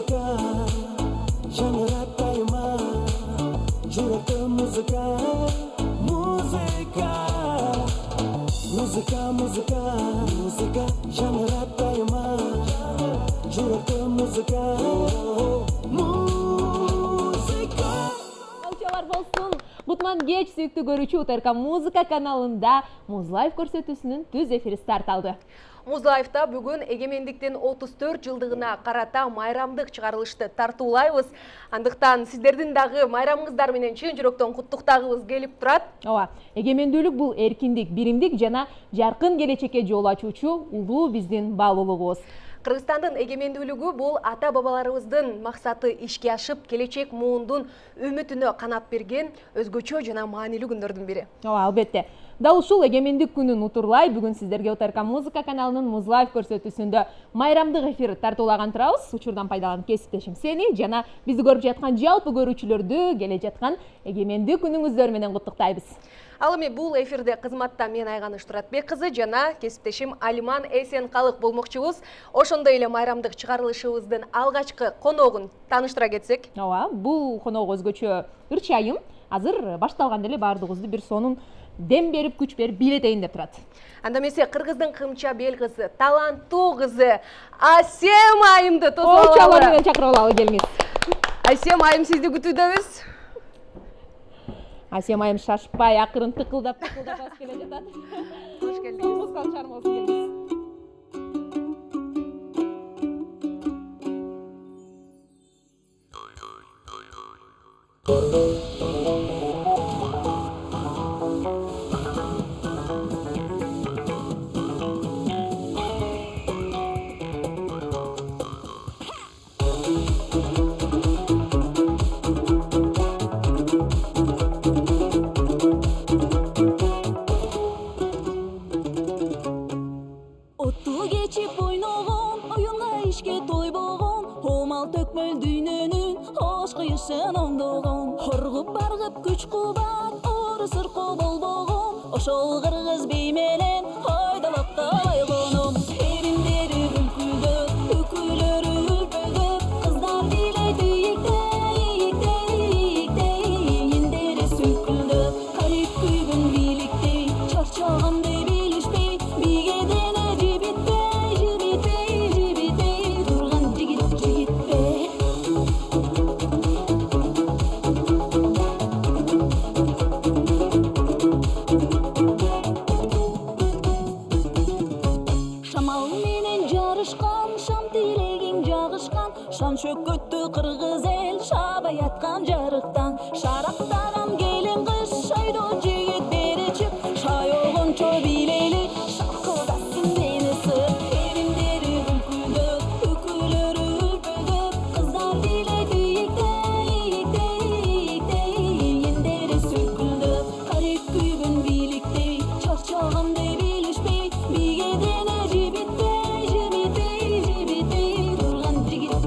музыка, жаңғыраттайма, жүректі музыка, музыка, музыка, музыка, музыка, жаңғыраттайма, жүректі музыка, музыка. Алчалар болсын. Кутман кеч сүйүктүү көрүүчү УТРК музыка каналында Муз Лайф көрсөтүүсүнүн түз эфири старт алды. Муз Лайфта бүгүн эгемендиктин 34 жылдыгына карата майрамдык чыгарылышты тартуулайбыз. Андыктан сиздердин дагы майрамыңыздар менен чын жүрөктөн куттуктагыбыз келип турат. Ооба, эгемендүүлүк бул эркиндик, биримдик жана жаркын келечекке жол ачуучу улуу биздин баалуулугубуз. Кыргызстандын эгемендүүлүгү бул ата-бабаларыбыздын максаты ишке ашып, келечек муундун үмүтүнө канат берген өзгөчө жана маанилүү күндөрдүн бири. Ооба, албетте. Дал ушул эгемендик күнүн утурлай бүгүн сиздерге УТРК музыка каналынын Муз Лайф көрсөтүүсүндө майрамдык эфир тартуулаган турабыз. Учурдан пайдаланып кесиптешим сени жана бизди көрүп жаткан жалпы көрүүчүлөрдү келе жаткан эгемендик күнүңүздөр менен куттуктайбыз. Ал эми бул эфирде кызматта мен Айганыш Туратбек кызы жана кесиптешим Алиман Эсенкалык болмокчубуз. Ошондой эле майрамдык чыгарылышыбыздын алгачкы коногун тааныштыра кетсек. Ооба, бул конок өзгөчө ырчы айым. Азыр башталганда эле баардыгыбызды бир сонун дем берип, күч берип бийлетейин деп турат. Анда эмесе кыргыздын кымча бел кызы, таланттуу кызы Асем айымды тосуп Чалар менен чакырып алалы, келиңиз. Асем айым, сизди күтүүдөбүз. Асем айым шашпай, акырын тыкылдап алып келе жатат. Кош келдиңиз. Музыкалык чыгармабыз, келиңиз. Ошол кыргыз бей менен ойдолокто ойгонум. Эриндери бүлкүлдөп, үкүлөрү үлпөлдөп, кыздар бийлейди ийиктей, эндери сүлкүлдөп, карип күйгөн бийликтей, чарчагандай билишпей, бийгедене жибитпей, турган жигитпей. Шам чөкөттү кыргыз эл шабай аткан жарыктан, шарактаган келин кыз шайдо жигит бери чык, шайогончо бийлейли шакылдасын мени сыр. Эриндери бүлкүлдөп, үкүлөрү үлпөлдөп, кыздар бийлейди ийиктей, эндери сүлкүлдөп, карип күйгөн бийликтей, чарчагандай билишпей, бийгедене жибитпей, турган жигит.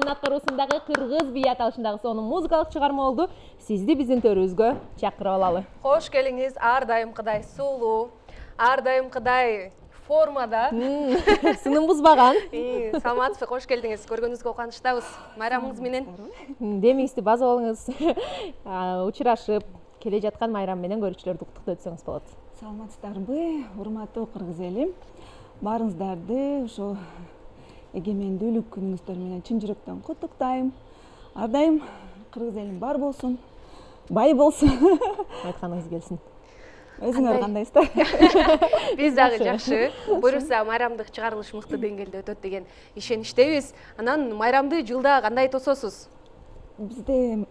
Айман аткаруусундагы кыргыз би аталышындагы сонун музыкалык чыгарма болду. Сизди биздин төрүбүзгө чакырып алалы. Кош келиңиз, ар дайымкыдай сулуу, ар дайымкыдай формада. Сынын бузбаган. Саламатсызбы, кош келдиңиз. Көргөнүңүзгө кубанычтабыз. Майрамыңыз менен. Демиңизди база болуңуз. Учурашып келе жаткан майрам менен көрүүчүлөрдү куттуктап өтсөңүз болот. Саламатсыздарбы, урматтуу кыргыз элим. Баарыңыздарды ошо эгемендүүлүк күнүңүздөр менен чын жүрөктөн куттуктайм. Ар дайым кыргыз элим бар болсун, бай болсун. Айтканыңыз келсин. Өзүңөр кандайсыздар? Биз дагы жакшы. Буюрса майрамдык чыгарылыш мыкты деңгээлде өтөт деген ишеничтебиз. Анан майрамды жылда кандай тососуз? Бизде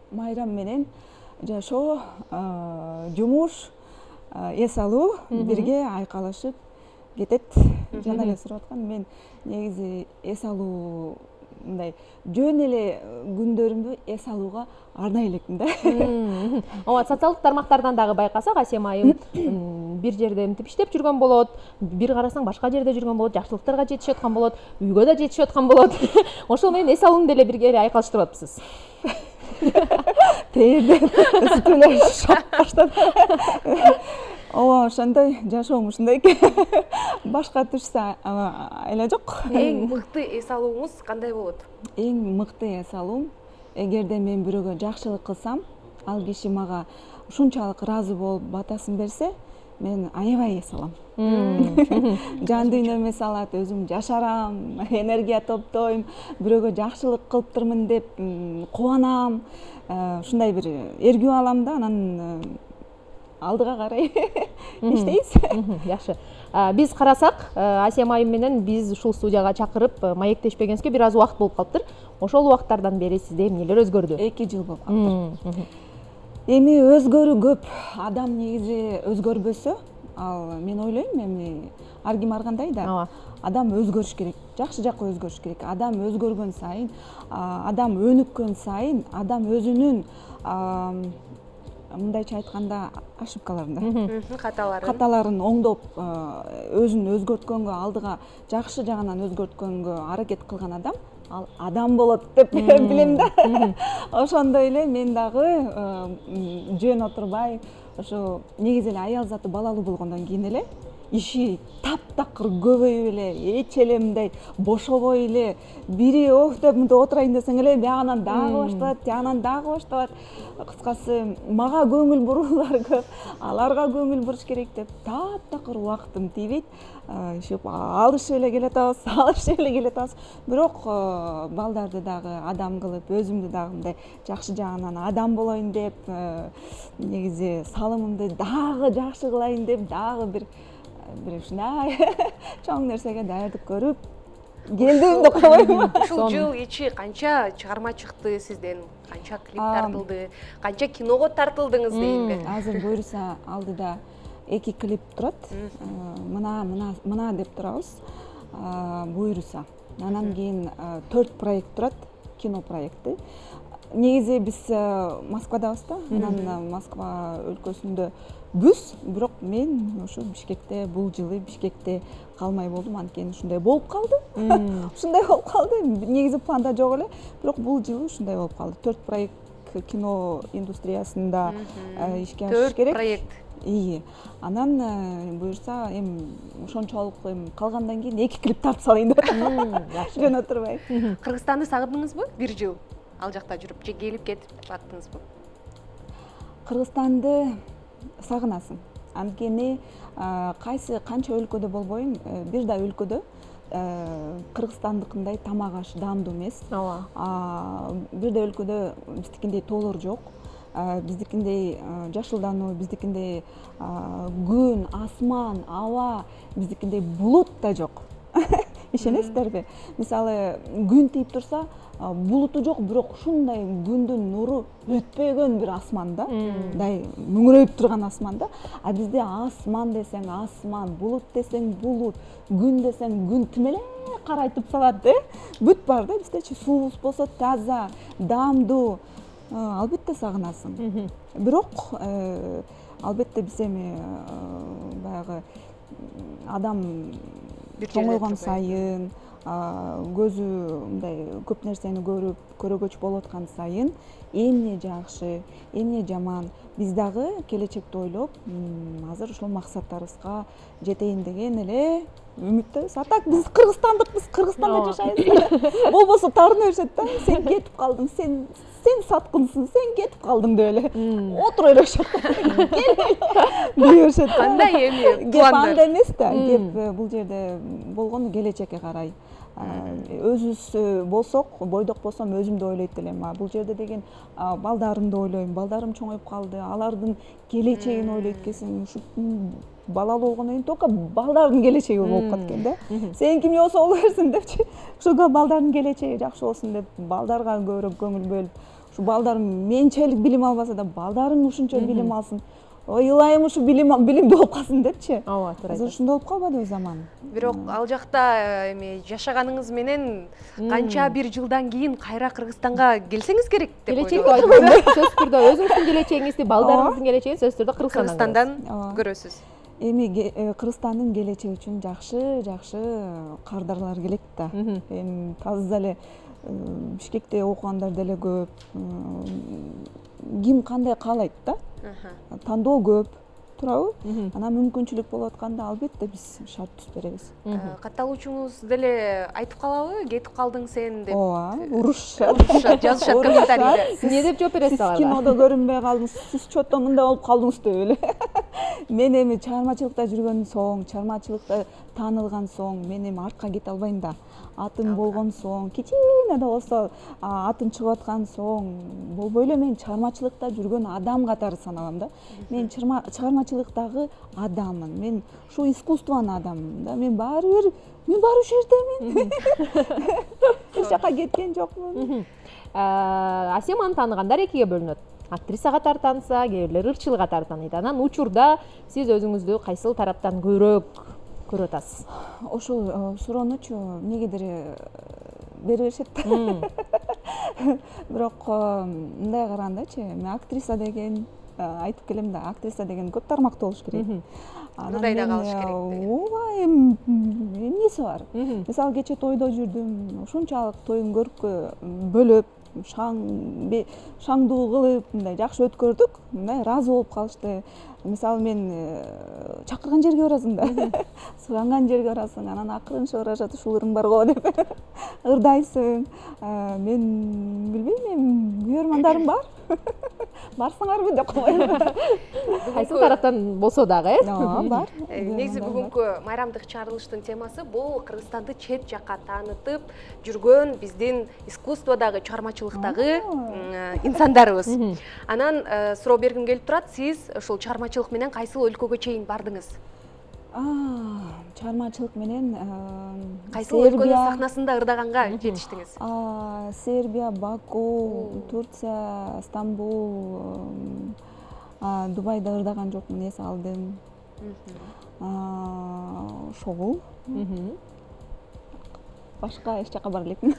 майрам менен жашоо, жумуш, эс алуу бирге айкалышып кетет. Жана эле сурап аткан, мен негизи эс алуу мындай жөн эле күндөрүмдү эс алууга арнай элекмин да. Ооба, социалдык тармактардан дагы байкасак, Асем айым бир жерде мынтип иштеп жүргөн болот, бир карасаң башка жерде жүргөн болот, жакшылыктарга жетишип аткан болот, үйгө да жетишип аткан болот. Ошол менен эс алууну деле бирге эле айкалыштырып атпсыз. Тээден өсүп эле шок баштады. Ооба, ошондой жашоом ушундай экен. Башка түшсө айла жок. Эң мыкты эс алууңуз кандай болот? Эң мыкты эс алуум, эгерде мен бирөөгө жакшылык кылсам, ал киши мага ушунчалык ыраазы болуп батасын берсе, мен аябай эс алам. Жан дүйнөм эс алат, өзүм жашарам, энергия топтойм, бирөөгө жакшылык кылыптырмын деп кубанам. Ушундай бир эргүү алам да, анан алдыга карай иштейбиз. Жакшы. Биз карасак, Асем айым менен биз ушул студияга чакырып маектешпегенибизге бир аз убакыт болуп калыптыр. Ошол убакыттардан бери сизде эмнелер өзгөрдү? 2 жыл болуп калыптыр. Эми өзгөрүү көп. Адам негизи өзгөрбөсө, ал мен ойлойм, эми ар ким ар кандай да. Адам өзгөрүш керек, жакшы жакка өзгөрүш керек. Адам өзгөргөн сайын, адам өнүккөн сайын, адам өзүнүн мындайча айтканда ошибкаларын каталарын оңдоп, өзүн өзгөрткөнгө, алдыга жакшы жагынан өзгөрткөнгө аракет кылган адам ал адам болот деп билем да. Ошондой эле мен дагы жөн отурбай, ошо негизи эле аял заты балалуу болгондон кийин эле иши таптакыр көбөйүп эле, эч эле мындай бошобой эле бири деп мынтип отурайын десең эле биягынан дагы башталат, тиягынан дагы башталат. Кыскасы, мага көңүл буруулар көп, аларга көңүл буруш керек деп таптакыр убактым тийбейт. Алышып эле келатабыз, алышып эле келатабыз. Бирок балдарды дагы адам кылып, өзүмдү дагы мындай жакшы жагынан адам болоюн деп, негизи салымымды дагы жакшы кылайын деп, дагы бир ушундай чоң нерсеге даярдык көрүп келдим деп коёюн. Ушул жыл ичи канча чыгарма чыкты сизден? Канча клип тартылды? Канча киного тартылдыңыз дейинби? Азыр буюрса алдыда 2 клип турат. Мына деп турабыз. Буюрса. Анан кийин 4 проект турат, кино проекти. Негизи биз Москвадабыз да. Анан Москва өлкөсүндө бирок мен ошо Бишкекте, бул жылы Бишкекте калмай болдум, анткени ушундай болуп калды. Ушундай болуп калды. Негизи планда жок эле, бирок бул жылы ушундай болуп калды. 4 проект кино индустриясында ишке ашыш керек. 4 проект. Анан буюрса эми ошончолук эми калгандан кийин 2 клип тартып салайын деп атам. Жөн отурбай. Кыргызстанды сагындыңызбы? 1 жыл ал жакта жүрүп, же келип кетип аттыңызбы? Кыргызстанды сагынасың. Анткени канча өлкөдө болбойм, бир да өлкөдө кыргызстандыкындай тамак аш даамдуу эмес. Бир да өлкөдө биздикиндей тоолор жок. Биздикиндей жашылдануу, биздикиндей күн, асман, аба, биздикиндей булут да жок. Ишенесиздерби? Мисалы, күн тийип турса, булуту жок, бирок ушундай күндүн нуру өтпөгөн бир асманда, мындай мөңөрөйүп турган асманда. А бизде асман десең асман, булут десең булут, күн десең күн тим эле карайтып салат да. Бүт бар да, биздечи суубуз болсо таза, даамдуу. Албетте сагынасың. Бирок албетте биз эми баягы адам чоңойгон сайын, көзү мындай көп нерсени көрүп көрөгөч болуп аткан сайын эмне жакшы эмне жаман биз дагы келечекти ойлоп азыр ушул максаттарыбызга жетейин деген эле үмүттөбүз. А так биз кыргызстандыкпыз, Кыргызстанда жашайбыз. Болбосо таарына беришет да, сен кетип калдың, сен саткынсың, сен кетип калдың деп эле отура беришет. Дей беришет. Кандай эми Кеп анда пландар? эмес да, кеп бул жерде болгону келечекке карай. Өзүбүз болсок, бойдок болсом өзүмдү ойлойт элем. Бул жерде деген балдарымды ойлойм. Балдарым чоңоюп калды, алардын келечегин ойлойт экенсиң. Ушу балалуу болгондон кийин только балдардын келечеги болуп калат экен да. Сеники эмне болсо боло берсин депчи. Ошого балдардын келечеги жакшы болсун деп балдарга көбүрөөк көңүл бөлүп, ушу балдарым менчелик билим албаса да балдарым ушунча билим алсын. Ой, ылайым ушу билимдүү болуп калсын депчи. Ооба, туура Азыр ушундай болуп калбадыбы заман? Бирок ал жакта эми жашаганыңыз менен канча бир жылдан кийин кайра Кыргызстанга келсеңиз керек деп келечекти ойлойм. айтып сөзсүз түрдө өзүңүздүн келечегиңизди, балдарыңыздын келечегин сөзсүз түрдө Кыргызстандан Ооба. көрөсүз. Эми Кыргызстандын келечеги үчүн жакшы кардарлар келет да. Эми таза эле Бишкекте окугандар деле көп. Ким кандай каалайт да? Тандоо көп, туурабы? Анан мүмкүнчүлүк болуп атканда албетте биз шарт түзүп беребиз. Катталуучуңуз деле айтып калабы, кетип калдың сен деп. Ооба, урушушат. Жазышат комментарийде. Сиз эмне деп жооп бересиз Сиз ага? кинодо көрүнбөй калдыңыз, сиз чото мындай болуп калдыңыз деп эле. Мен эми чыгармачылыкта жүргөн соң, чыгармачылыкта таанылган соң, мен эми артка кете албайм да. Атым болгон соң, кичине да болсо атым чыгып аткан соң, болбой эле мен чыгармачылыкта жүргөн адам катары саналам да. Мен чыгармачылыктагы адаммын. Мен ушу искусствонун адаммын да. Мен баары бир ушул жердемин. Эч жака кеткен жокмун. Асеманы тааныгандар экиге бөлүнөт. Актриса катары тааныса, кээ бирлер ырчыл катары тааныйт. Анан учурда сиз өзүңүздү кайсыл тараптан көбүрөөк көрүп атасыз? Ошол суроонучу эмнегедир бере беришет. Бирок мындай карагандачы, мен актриса деген айтып келем да, актриса деген көп тармактуу болуш керек. Кандай да калыш керек деген. Ооба, эмнеси бар? Мисалы кечээ тойдо жүрдүм, ушунчалык тоюн көркү бөлөп, шаңдуу кылып, мындай жакшы өткөрдүк, мындай ыраазы болуп калышты. Мисалы мен чакырган жерге барасың да, суранган жерге барасың, анан акырын чыгарышат, ушул ырың бар го деп ырдайсың. Мен билбейм, эми күйөрмандарым бар. Барсыңарбы деп коем. Кайсыл тараптан болсо дагы, Ооба, бар. Негизи бүгүнкү майрамдык чыгарылыштын темасы бул Кыргызстанды чет жакка таанытып жүргөн биздин искусстводагы, чыгармачылыктагы инсандарыбыз. Анан суроо бергим келип турат, сиз ушул чыгармачылык менен кайсыл өлкөгө чейин бардыңыз? Чыгармачылык менен Кайсыл өлкөнүн сахнасында ырдаганга жетиштиңиз? Сербия, Баку, Турция, Стамбул, Дубайда ырдаган жокмун, эс алдым. Ошол. Башка эч жака бара элекмин.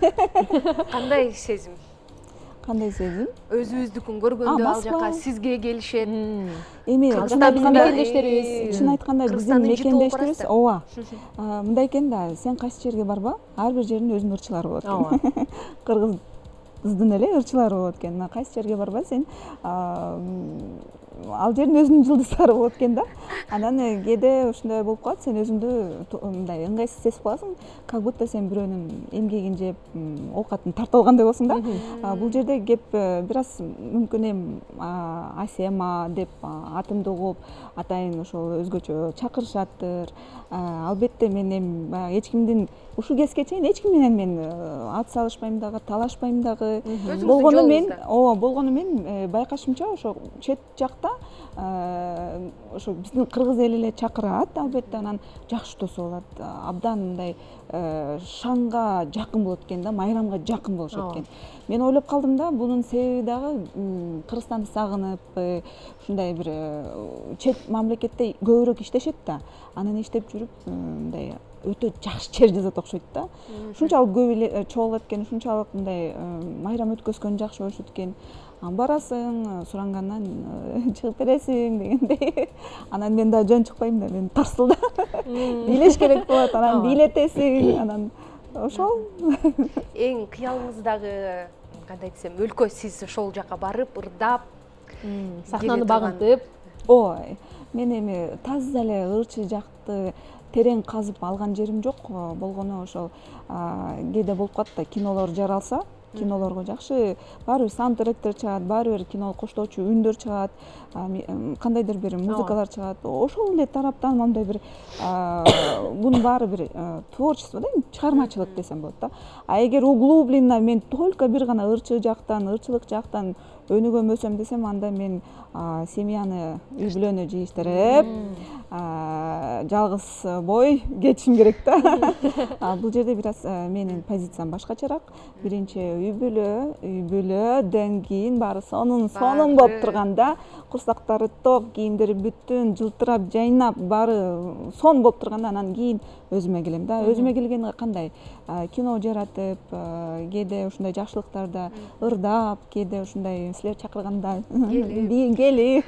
Кандай сезим? Кандай сезим? Өзүбүздүкүн көргөндө ал жака сизге келишет. Эми Кыргызстандын мекендештерибиз. чын айтканда биздин мекендештерибиз, ооба. Мындай экен да, сен кайсы жерге барба, ар бир жердин өзүнүн ырчылары болот экен. Кыргыздын эле ырчылары болот экен. Кайсы жерге барба, сен ал жердин өзүнүн жылдыздары болот экен да. Анан кээде ушундай болуп калат, сен өзүңдү мындай ыңгайсыз сезип каласың, как будто сен бирөөнүн эмгегин жеп, оокатын тартып алгандай болсуң да. Бул жерде кеп бир аз мүмкүн эми Асема деп атымды угуп, атайын ошол өзгөчө чакырышаттыр. Албетте мен эми баягы эч кимдин ушул кезге чейин эч ким менен мен ат салышпайм дагы, талашпайм дагы. Болгону мен байкашымча ошо чет жакта ошо биздин кыргыз эли эле чакырат, албетте анан жакшы тосуп алат. Абдан мындай шаңга жакын болот экен да, майрамга жакын болушат экен. Мен ойлоп калдым да, бунун себеби дагы Кыргызстанды сагынып, ушундай бир чет мамлекетте көбүрөөк иштешет да. Анан иштеп жүрүп мындай өтө жакшы чер жазат окшойт да. Ушунчалык көп эле чогулат экен, ушунчалык мындай майрам өткөзгөн жакшы болушат экен. Барасың, сурангандан чыгып бересиң дегендей. Анан мен да жөн чыкпайм да, мен тарсыл да. Бийлеш керек болот, анан бийлетесиң, анан ошол. Эң кыялыңыздагы кандай десем өлкө сиз ошол жака барып ырдап сахнаны келе турган. багынтып. Ой, мен эми таза эле ырчы жакты терең казып алган жерим жок. Болгону ошол кээде болуп калат да, кинолор жаралса, кинолорго жакшы баары бир саундтректер чыгат, баары бир кино коштоочу үндөр чыгат, кандайдыр бир музыкалар чыгат. Ошол эле тараптан моундай бир бунун баары бир творчество да, чыгармачылык десем болот да. А эгер углубленно мен только бир гана ырчылык жактан өнүгөмөсөм десем, анда мен семьяны, үй бүлөнү жыйыштырып, жалгыз бой кетишим керек да. Бул жерде бир аз менин позициям башкачараак. Биринчи үй бүлөдөн кийин баары сонун болуп турганда, курсактары ток, кийимдери бүттүн жылтырап, жайнап, баары сон болуп турганда, анан кийин өзүмө келем да. Өзүмө келгенде кандай? Кино жаратып, кээде ушундай жакшылыктарда ырдап, кээде ушундай силер чакырганда кели.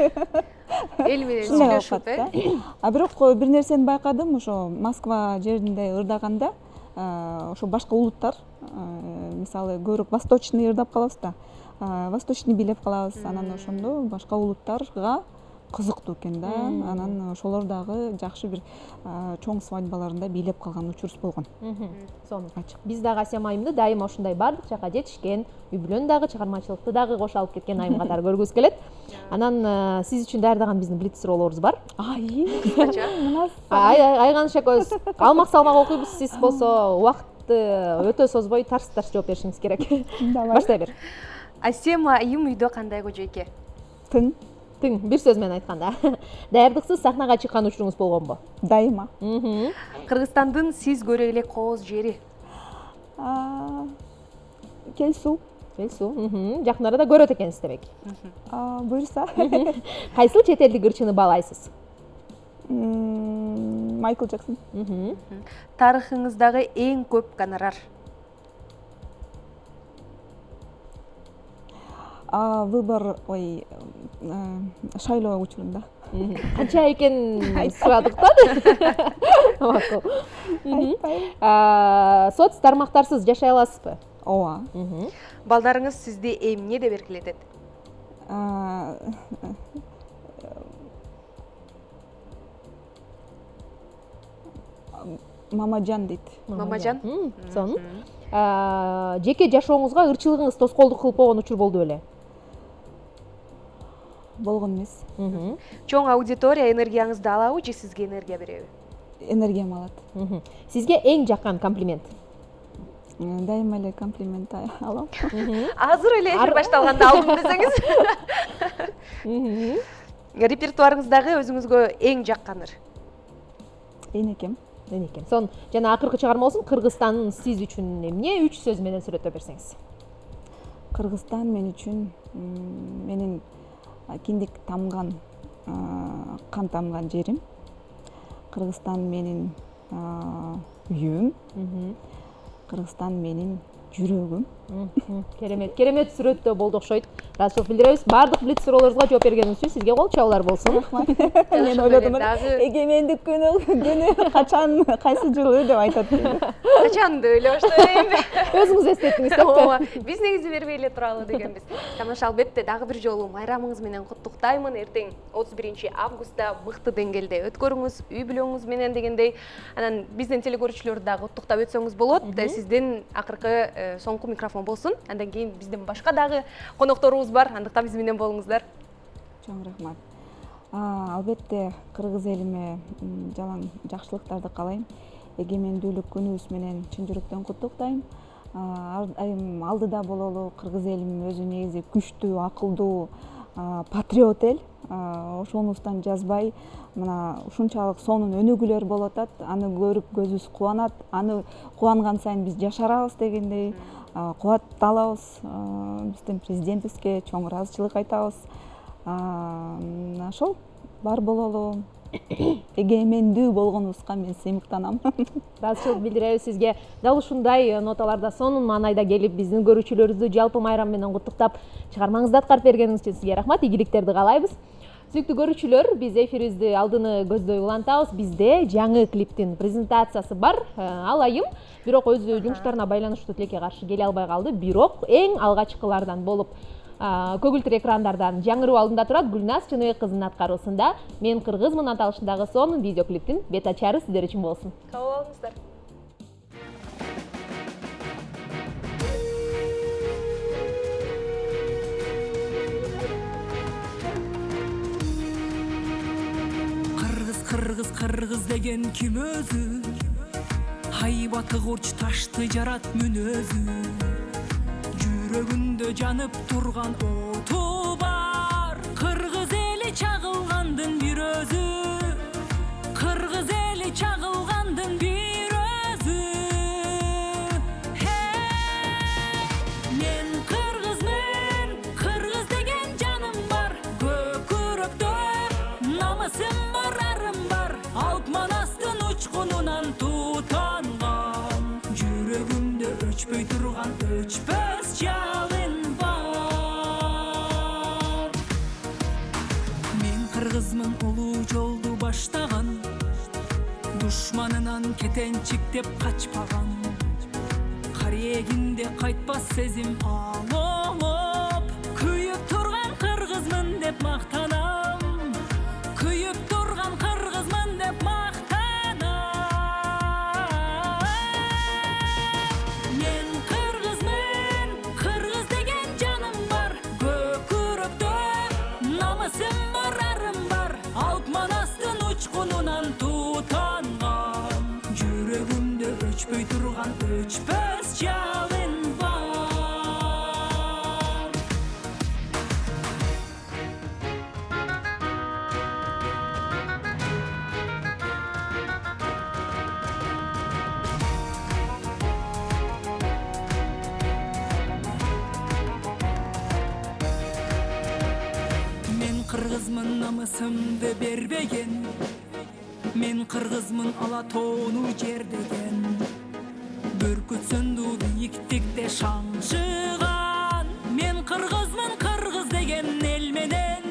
Эл менен Ушундай сүйлөшүп, болуп калат да. А бирок бир нерсени байкадым, ошо Москва жеринде ырдаганда, ошо башка улуттар, мисалы көбүрөөк восточный ырдап калабыз да. Восточный бийлеп калабыз, анан ошондо башка улуттарга кызыктуу экен да. Анан ошолор дагы жакшы бир чоң свадьбаларында бийлеп калган учурубуз болгон. Сонун. Биз дагы Асем айымды дайыма ушундай бардык жака жетишкен, үй бүлөнү дагы, чыгармачылыкты дагы кошо алып кеткен айым катары көргүбүз келет. Анан сиз үчүн даярдаган биздин блиц суроолорубуз бар. Айганыша көз. Алмак салмак окуйбуз, сиз болсо убакытты өтө созбой тарс жооп беришиңиз керек. Баштай бер. Асем айым үйдө кандай кожойке? Тың, Бир сөз менен айтканда. Даярдыксыз сахнага чыккан учуруңуз болгонбу? дайыма. Кыргызстандын сиз көрө элек кооз жери? Келсу, Жакын арада көрөт экенсиз демек. буюрса. Кайсыл чет элдик ырчыны баалайсыз? Майкл Джексон. Тарыхыңыздагы эң көп гонорар? Выбор, шайлоо учурунда. Канча экен сурадыктан? Макул. Соц тармактарсыз жашай аласызбы? Ооба. Балдарыңыз сизди эмне деп эркелетет? Мамаджан дейт. Мамаджан? Сонун. Жеке жашооңузга ырчылыгыңыз тоскоолдук кылып койгон учур болду беле? Болгон эмес. Чоң аудитория энергияңызды алабы же сизге энергия береби? Энергиям алат. Сизге эң жаккан комплимент? Дайыма эле комплимент алам. Азыр эле эфир башталганда алдым десеңиз. Репертуарыңыздагы өзүңүзгө эң жаккан ыр? Энекем. Сон жана акыркы чыгарма болсун, Кыргызстан сиз үчүн эмне 3 сөз менен сүрөттөп берсеңиз? Кыргызстан мен үчүн менин киндик тамган, кан тамган жерим. Кыргызстан менин үйүм. Кыргызстан менин жүрөгүм. Керемет сүрөттөө болду окшойт. Ыраазычылык билдиребиз. Бардык блиц суроолорубузга жооп бергениңиз үчүн сизге кол чабуулар болсун. Мен ойлодум, эгемендик күнү качан, кайсы жылы деп айтат. Качанды ойлоп баштайм. Өзүңүз эстеттиңиз да? Биз негизи бербей эле туралы дегенбиз. Тамаша, албетте дагы бир жолу майрамыңыз менен куттуктаймын. Эртең 31 августта мыкты деңгээлде өткөрүңүз, үй бүлөңүз менен дегендей. Анан биздин телекөрүүчүлөрдү дагы куттуктап өтсөңүз болот. Сиздин акыркы соңку микрофон болсун. Андан кийин биздин башка дагы конокторубуз бар. Андыктан биз менен болуңуздар. Чоң рахмат. Албетте кыргыз элиме жалаң жакшылыктарды каалайм. Эгемендүүлүк күнүбүз менен чын жүрөктөн куттуктайм. Айым алдыда бололу. Кыргыз элим өзү негизи күчтүү, акылдуу, патриот эл. Ошонубуздан жазбай, мына ушунчалык сонун өнүгүүлөр болуп атат. Аны көрүп көзүбүз кубанат. Аны кубанган сайын биз жашарабыз дегендей кубатталабыз. Биздин президентибизге чоң ыраазычылык айтабыз. Ошол бар бололу. Эгемендүү болгонубузга мен сыймыктанам. Ыраазычылык билдиребиз сизге. Дал ушундай ноталарда сонун маанайда келип биздин көрүүчүлөрүбүздү жалпы майрам менен куттуктап, чыгармаңызды аткарып бергениңиз үчүн сизге рахмат, ийгиликтерди каалайбыз. Сүйүктүү көрүүчүлөр, биз эфирибизди алдыны көздөй улантабыз. Бизде жаңы клиптин презентациясы бар. Ал айым бирок өзү жумуштарына байланыштуу тилекке каршы келе албай калды. Бирок эң алгачкылардан болуп көгүлтүр экрандардан жаңыруу алдында турат. Гүлназ Чыныбек кызынын аткаруусунда "Мен кыргызмын" аталышындагы сонун видеоклиптин бет ачары сиздер үчүн болсун. Кабыл алыңыздар. Кыргыз деген ким өзү? Хайбаты курч ташты жарат мүнөзү. Жүрөгүндө жанып турган оту бар. Кыргыз эли чагылгандын бир өзү. Кыргыз эли чагылгандын бир өзү. Мен кыргызмын, кыргыз деген жаным бар. Көкүрөктөр намысым бар, арым бар. Алп манастын учкунунан тутанган. Жүрөгүмдө өчпөй турган өчпөс жалын бар. Мен кыргызмын, улуу жолду баштаган. Душманынан кетенчиктеп качпаган. Карегинде кайтпас сезим алып. Күйүп турган кыргызмын деп мактанам. Күйүп турган кыргызмын деп мактанам. Мен кыргызмын, кыргыз деген жаным бар. Көкүрөктөр намысым бар, арым бар. Алп манастын учкунунан тутанган. Жүрөгүмдө өчпөй турган өчпөс жалын бар. Мен кыргызмын, намысымды бербеген. Мен кыргызмын, ала тоону жердеген. Бүркүтсүндүү бийиктикте шаңшыган. Мен кыргызмын, кыргыз деген эл менен.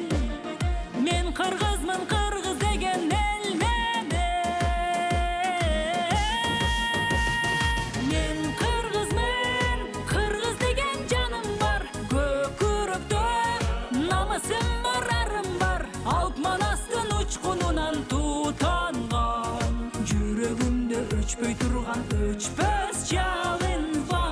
Мен кыргызмын, кыргыз деген эл менен. Мен кыргызмын, кыргыз деген жаным бар. Көкүрөктөр намысым бар, арым бар. Алп манастын учкунунан тутанган. Жүрөгүмдө өчпөй турган өчпөс жалын бар.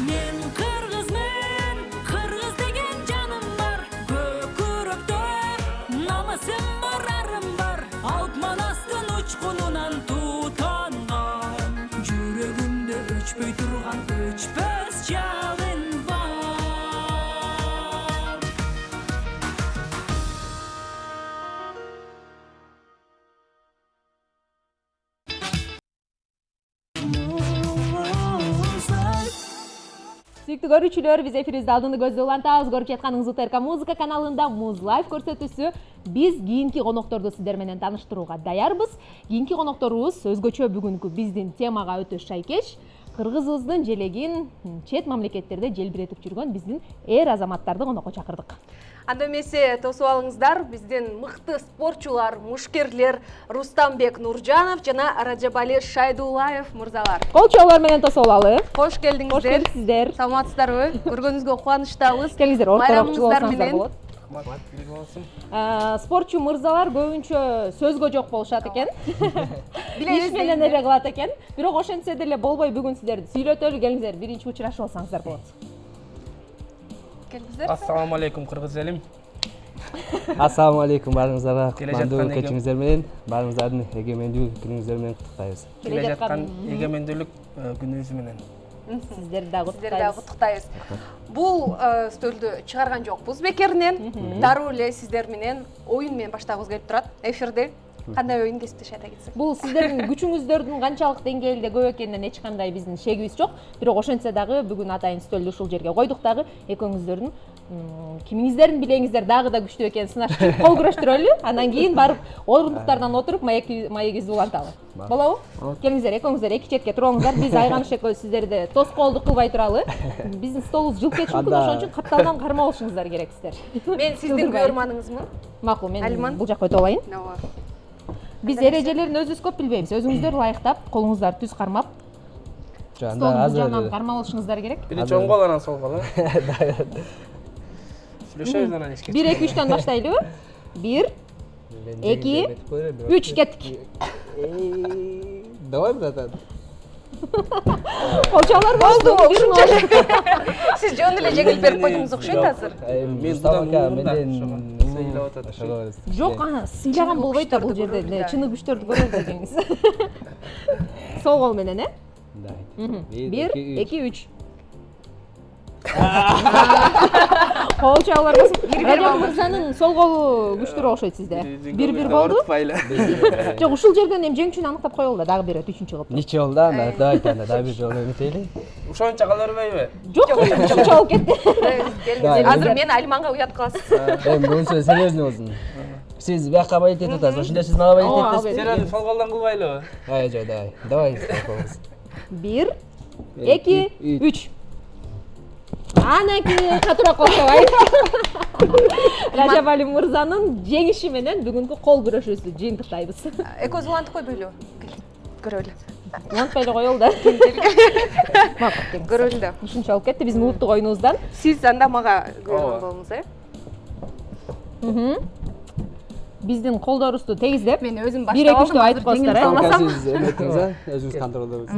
Мен кыргызмын, кыргыз деген жаным бар. Көкүрөктөр намысым бар, арым бар. Алп манастын учкунунан тутанган. Жүрөгүмдө өчпөй турган өчпөс жалын бар. Сүйүктүү көрүүчүлөр, биз эфирибизди алдыны көздөй улантабыз. Көрүп жатканыңыз УТРК музыка каналында Муз Лайф көрсөтүүсү. Биз кийинки конокторду сиздер менен тааныштырууга даярбыз. Кийинки конокторубуз өзгөчө бүгүнкү биздин темага өтө шайкеш. Кыргызыбыздын желегин чет мамлекеттерде желбиретип жүргөн биздин эр азаматтарды конокко чакырдык. Анда эмесе тосуп алыңыздар, биздин мыкты спортчулар, мушкерлер Рустамбек Нуржанов жана Ражабали Шайдулаев мырзалар. Кол чоолор менен тосуп алалы. Кош келдиңиздер. Кош келипсиздер. Саламатсыздарбы? Көргөнүңүзгө кубанычтабыз. Келиңиздер, ортороп чыгып менен. болот. Спортчу мырзалар көбүнчө сөзгө жок болушат экен. Иш менен эле кылат экен. Бирок ошентсе деле болбой бүгүн сиздерди сүйлөтөлү. Келиңиздер, биринчи учурашып алсаңыздар болот. Келиңиздер. Ассаламу алейкум кыргыз элим. Ассаламу алейкум барыңыздарга. Келе Кутмандуу жаткан кечиңиздер менен барыңыздардын эгемендүү күнүңүздөр менен куттуктайбыз. Келе жаткан эгемендүүлүк күнүбүз менен. Сиздерди дагы Сиздерди куттуктайбыз. Бул стөлдү чыгарган жокпуз бекеринен. Дароо эле сиздер менен оюн менен баштагыбыз келип турат. Эфирде кандай оюн кесиптеш айта кетсек. Бул сиздердин күчүңүздөрдүн канчалык деңгээлде көп экенинен эч кандай биздин шегибиз жок. Бирок ошентсе дагы бүгүн атайын стөлдү ушул жерге койдук дагы экөөңүздөрдүн кимиңиздердин билеңиздер дагы да күчтүү экенин сынаш үчүн кол күрөштүрөлү, анан кийин барып орундуктардан отуруп маегибизди уланталы. Болобу? Келиңиздер, экөөңүздөр эки четке туруңуздар. Биз Айганыш экөөбүз сиздерди тоскоолдук кылбай туралы. Биздин столубуз жылып кетиши мүмкүн, ошон үчүн катталган карма болушуңуздар керек сиздер. Мен сиздин көрөрманыңызмын. Макул, мен Алиман. бул жакка өтүп алайын. Ооба. Биз эрежелерин өзүбүз көп билбейбиз. Өзүңүздөр ылайыктап, колуңуздарды түз кармап, Жанда столдун бул азыр жагынан карма болушуңуздар керек. Биринчи оң кол анан сол кол. Сүйлөшөбүз анан эчке. 1 2 3төн баштайлыбы? 1 2 3 кеттик. Давай, братан. Колчалар болду. Сиз жөн эле жеңилип берип койдуңуз окшойт азыр. Жок, сыйлаган болбойт да бул жерде. Чыны күчтөрдү көрөбүз дегеңиз. Сол кол менен, 1 2 3. Колчалар болсун. Радио мырзанын сол колу күчтүүрөөк окшойт сизде. 1-1 болду. Жок, ушул жерден эми жеңүүчүнү аныктап коелу да, дагы бир рет 3-чү кылып. Нече болду анда? Давай танда, дагы бир жолу өтөйлү. Ошончо кала бербейби? Жок, чоң алып кетти. Азыр мен Алиманга уят кыласыз. Эми бул сөз сен өзүң болсун. Сиз бияка байыт этип атасыз, ошондо сиз мага байыт этесиз. Сен аны сол колдон кылбайлыбы? Жок, давай. 1 2 3. Анан кийин катуураак колчобайт. Ражаб Али мырзанын жеңиши менен бүгүнкү кол күрөшүүсү жыйынтыктайбыз. Экөөбүз улантып койбойлу. Көрөлү. Улантпай эле коелу да. Көрөлү да. Ушунча алып кетти биздин улуттук оюнубуздан. Сиз анда мага көргөн болуңуз, Биздин колдорубузду тегиздеп, Мен өзүм 1 2 3 деп айтып коесуздар, Сиз эметиңиз, өзүңүз контролдоңуз.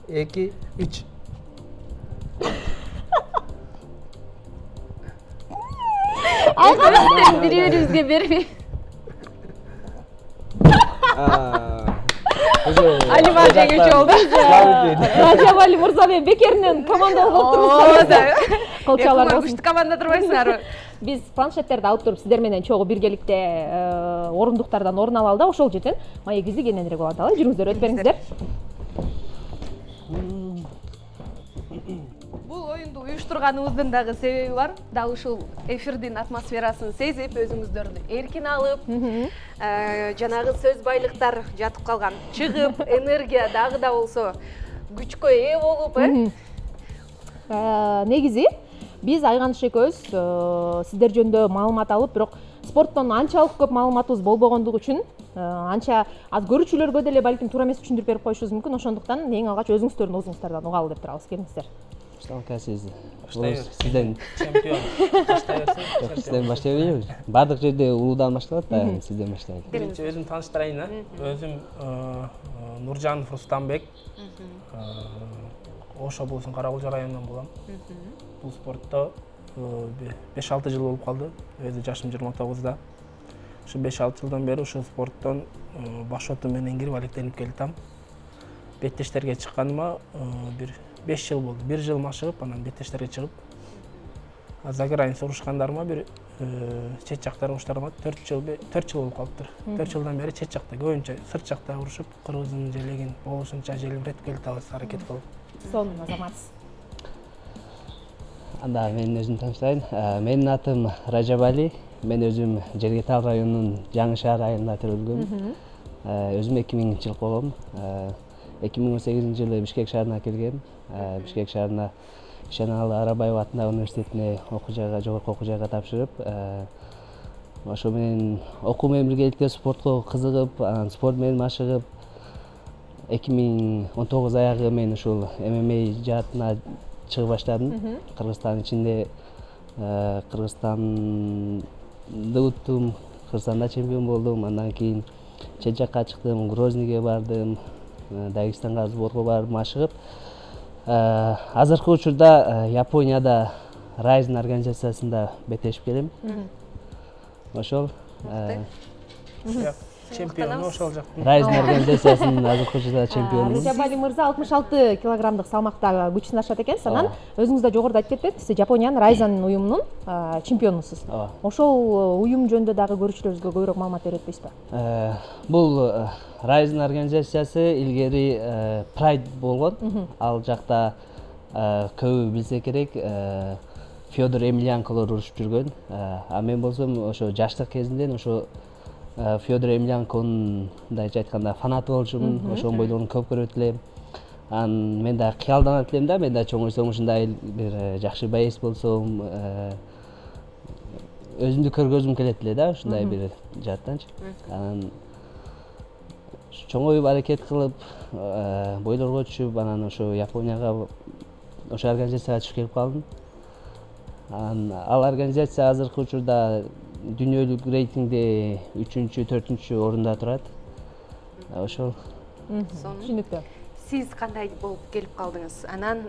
1 2 3. Айганыштын бири-бирибизге бербей. Алиман жеңүүчү болду. Ражаб Али мырза менен бекеринен команда болуп турмуздар. Колчалар болсун. Күчтүү команда турбайсыңарбы? Биз планшеттерди алып туруп сиздер менен чогуу биргеликте орундуктардан орун алалы да, ошол жерден маегибизди кененирээк уланталы. Жүрүңүздөр, өтүп бериңиздер. Бул оюнду уюштурганыбыздын дагы себеби бар. Дал ушул эфирдин атмосферасын сезип, өзүңүздөрдү эркин алып, жанагы сөз байлыктар жатып калган чыгып, энергия дагы да болсо күчкө ээ болуп, Негизи биз Айганыш экөөбүз сиздер жөнүндө маалымат алып, бирок спорттон анчалык көп маалыматыбыз болбогондугу үчүн анча аз көрүүчүлөргө деле балким туура эмес түшүндүрүп берип коюшубуз мүмкүн. Ошондуктан эң алгач өзүңүздөрдүн оозуңуздардан угалы деп турабыз. Келиңиздер. Сизден Чемпион. Баштай берсең. сизден баштай берейби? Бардык жерде улуудан башталат да, сизден баштайлы. Биринчи өзүм тааныштырайын, Өзүм Нуржанов Рустамбек. Ош облусунун Каракулча районунан болом. Бул спортто 5-6 жыл болуп калды. Өзү жашым 29да. Ушу 5-6 жылдан бери ушул спорттон баш оту менен кирип алектенип келатам. Беттештерге чыкканыма бир 5 жыл болду. 1 жыл машыгып, анан беттештерге чыгып. Азагы айын сурушкандарыма бир чет жактар уруштарыма 4 жыл болуп калыптыр. 4 жылдан бери чет жакта, көбүнчө сырт жакта урушуп, кыргыздын желегин болушунча желбиретип келатабыз, аракет кылып. Сонун азаматсыз. Анда мен өзүм тааныштырайын. Менин атым Ражаб Али. Мен өзүм Жергетал районунун Жаңы Шаар айылында төрөлгөм. Өзүм 2000-жылы болгом. 2018-жылы Бишкек шаарына келгем. Бишкек шаарына Ишеналы Арабаев атындагы университетине жогорку окуу жайга тапшырып, ошо менен окуу менен биргеликте спортко кызыгып, анан спорт менен машыгып, 2019 аягы мен ушул ММА жаатына чыга баштадым. Кыргызстандын ичинде Кыргызстанды уттум, Кыргызстанда чемпион болдум. Андан кийин чет жакка чыктым, Грознийге бардым, Дагестанга сборго барып машыгып. Азыркы учурда Японияда Ryzen организациясында беттешип келем. Ошол Чемпион ошол жактын. Ryzen организациясынын азыркы учурда чемпионумун. Ражаб Али мырза 66 килограммдык салмакта күч сынашат экенсиз. Анан өзүңүз да жогоруда айтып кетпедиңиз, сиз Япониянын Ryzen уюмунун чемпионусуз. Ошол уюм жөнүндө дагы көрүүчүлөрүбүзгө көбүрөөк маалымат берет дейсизби? Бул Ryzen организациясы илгери Pride болгон. Ал жакта көбү билсе керек, Федор Емельянколор урушуп жүргөн. А мен болсом ошо жаштык кезинден ошо Федор Емельянконун мындайча айтканда фанаты болчумун. Ошонун бойлорун көп көрөт элем. Анан мен да кыялданат элем да, мен да чоңойсом ушундай бир жакшы баэс болсом, өзүмдү көргөзүм келет эле да, ушундай бир жааттанчы. Анан чоңоюп аракет кылып, бойлорго түшүп, анан ошо Японияга ошо организацияга түшүп келип калдым. Анан ал организация азыркы учурда дүйнөлүк рейтингде 3-4 орунда турат. Ошол. Түшүнүктүү. Сиз кандай болуп келип калдыңыз? Анан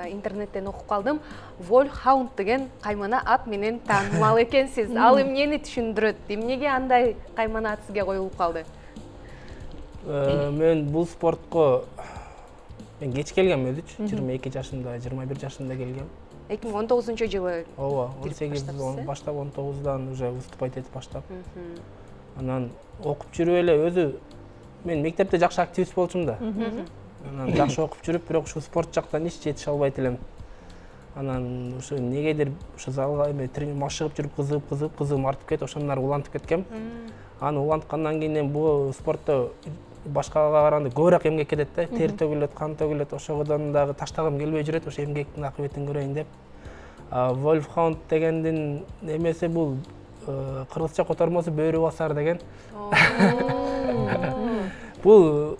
интернеттен окуп калдым. Wolfhound деген каймана ат менен таанымал экенсиз. Ал эмнени түшүндүрөт? Эмнеге андай каймана ат сизге коюлуп калды? Мен бул спортко кеч келгем өзүчү. 22 жашымда, 21 жашымда келгем. 2019-жылы. Ооба, 18 баштап 19-дан уже выступать этип баштап. Анан окуп жүрүп эле өзү мен мектепте жакшы активист болчумун да. Анан жакшы окуп жүрүп, бирок ушу спорт жактан эч жетише албайт элем. Анан ушу негедир ушу залга машыгып жүрүп кызыгым артып кетип, ошондон ары улантып кеткем. Аны уланткандан кийин бул спортто башкага караганда көбүрөөк эмгек кетет да, тер төгүлөт, кан төгүлөт, ошогодон дагы таштагым келбей жүрөт, ошо эмгектин акыбетин көрөйүн деп. Wolfhound дегендин эмеси бул кыргызча котормосу бөрү басар деген. Бул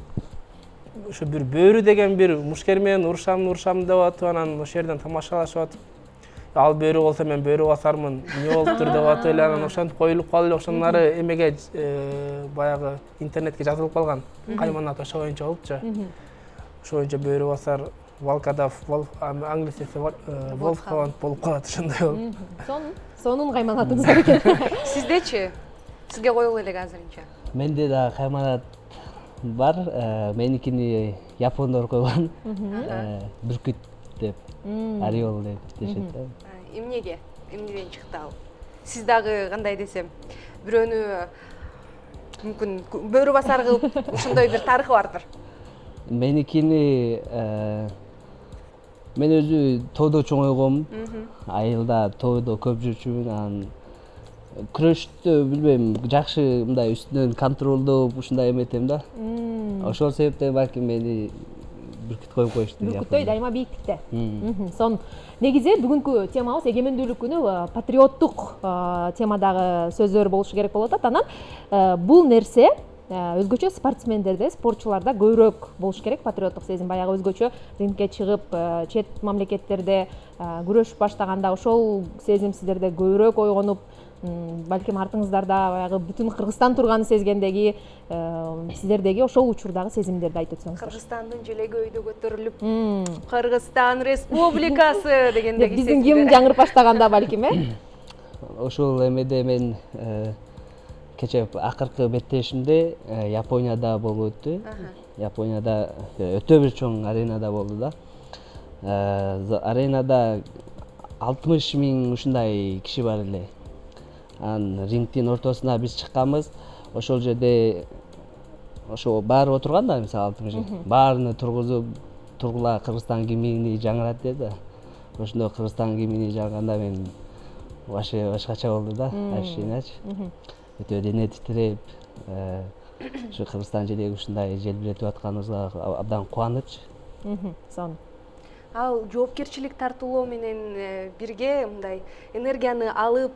ушу бир бөрү деген бир мушкер менен урушам деп атып, анан ошол жерден тамашалашып атып, ал бөрү болсо мен бөрү басармын, эмне болуптур деп атып эле анан ошентип коюлуп калып эле, ошондон ары эмеге баягы интернетке жазылып калган. Каймана ат ошо боюнча болупчу. Ошо боюнча бөрү басар, Волкодав, англисчеси Wolfhound болуп калат, ошондой болуп. Сонун кайманатыңыз бар экен. Сиздечи? Сизге коюлуп элек азырынча. Менде да кайманат бар. Меникини япондор койгон. Бүркүт деп, Ореол деп дешет да. Эмнеге? Эмнеден чыкты ал? Сиз дагы кандай десем, бирөөнү мүмкүн бөрү басар кылып, ошондой бир тарыхы бардыр. Меникини мен өзү тоодо чоңойгом. Айылда тоодо көп жүрчүмүн. Анан күрөштү билбейм, жакшы мындай үстүнөн контролдоп ушундай эметем да. Ошол себептен балким мени бүркүт коюп коюшту. Бүркүттөй дайыма бийиктикте. Сон негизи бүгүнкү темабыз эгемендүүлүк күнү патриоттук темадагы сөздөр болушу керек болуп атат. Анан бул нерсе өзгөчө спортсмендерде, спортчуларда көбүрөөк болуш керек патриоттук сезим. Баягы өзгөчө рингке чыгып, чет мамлекеттерде күрөшүп баштаганда ошол сезим сиздерде көбүрөөк ойгонуп, балким артыңыздарда баягы бүтүн Кыргызстан турганын сезгендеги сиздердеги ошол учурдагы сезимдерди айтып өтсөңүздөр. Кыргызстандын желеги өйдө көтөрүлүп, Кыргызстан Республикасы дегендеги биздин гимн жаңырып баштаганда балким, Ошол эмеде мен кече акыркы беттешимде Японияда болуп өттү. Японияда өтө бир чоң аренада болду да. Аренада 60 000 ушундай киши бар эле. Анан рингдин ортосуна биз чыкканбыз. Ошол жерде ошо баары отурган да, мисалы 60 000. Баарыны тургула Кыргызстан гимнини жаңырат деди. Ошондо Кыргызстан гимнини жаңганда мен вообще башкача болду да, ощущениячы. Өтө дене титиреп, ушу Кыргызстан желеги ушундай желбиретип атканыбызга абдан кубаныч. Сон. Ал жоопкерчилик тартуулоо менен бирге мындай энергияны алып,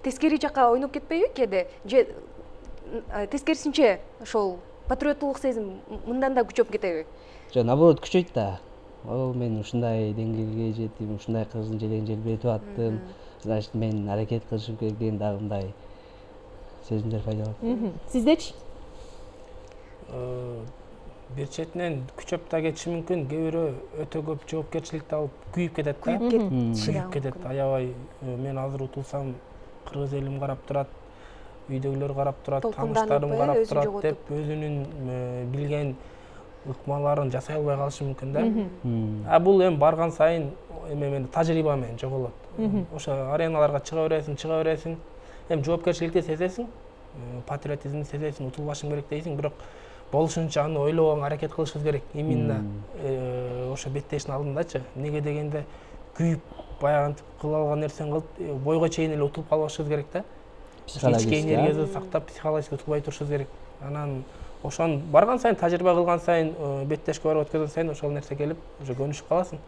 тескери жакка ойноп кетпейби кээде? Же тескерисинче ошол патриоттулук сезим мындан да күчөп кетеби? Жок, наоборот күчөйт да. Мен ушундай деңгээлге жетип, ушундай Кыргыздын желегин желбиретип аттым. Значит, мен аракет кылышым керек деген дагы мындай сезимдер пайда болот. Сиздечи? Бир четинен күчөп да кетиши мүмкүн, кээ бирөө өтө көп жоопкерчиликти алып күйүп кетет да. Күйүп кетет. Аябай мен азыр утулсам кыргыз элим карап турат, үйдөгүлөр карап турат, тааныштарым карап турат деп өзүнүн билген ыкмаларын жасай албай калышы мүмкүн да. Бул эми барган сайын мен тажрыйба менен жоголот. Ошо ареналарга чыга бересиң, эми жоопкерчиликти сезесиң, патриотизмди сезесиң, утулбашың керек дейсиң, бирок болушунча аны ойлобоң аракет кылышыбыз керек. Именно ошо беттештин алдындачы. Эмнеге дегенде күйүп баягынтип кыла алган нерсени кылып бойго чейин эле утулуп калбашыбыз керек да. Ички энергиябызды сактап, психологически утулбай турушубуз керек. Анан ошон барган сайын, тажрыйба кылган сайын, беттешке барып өткөргөн сайын ошол нерсе келип, уже көнүшүп каласың.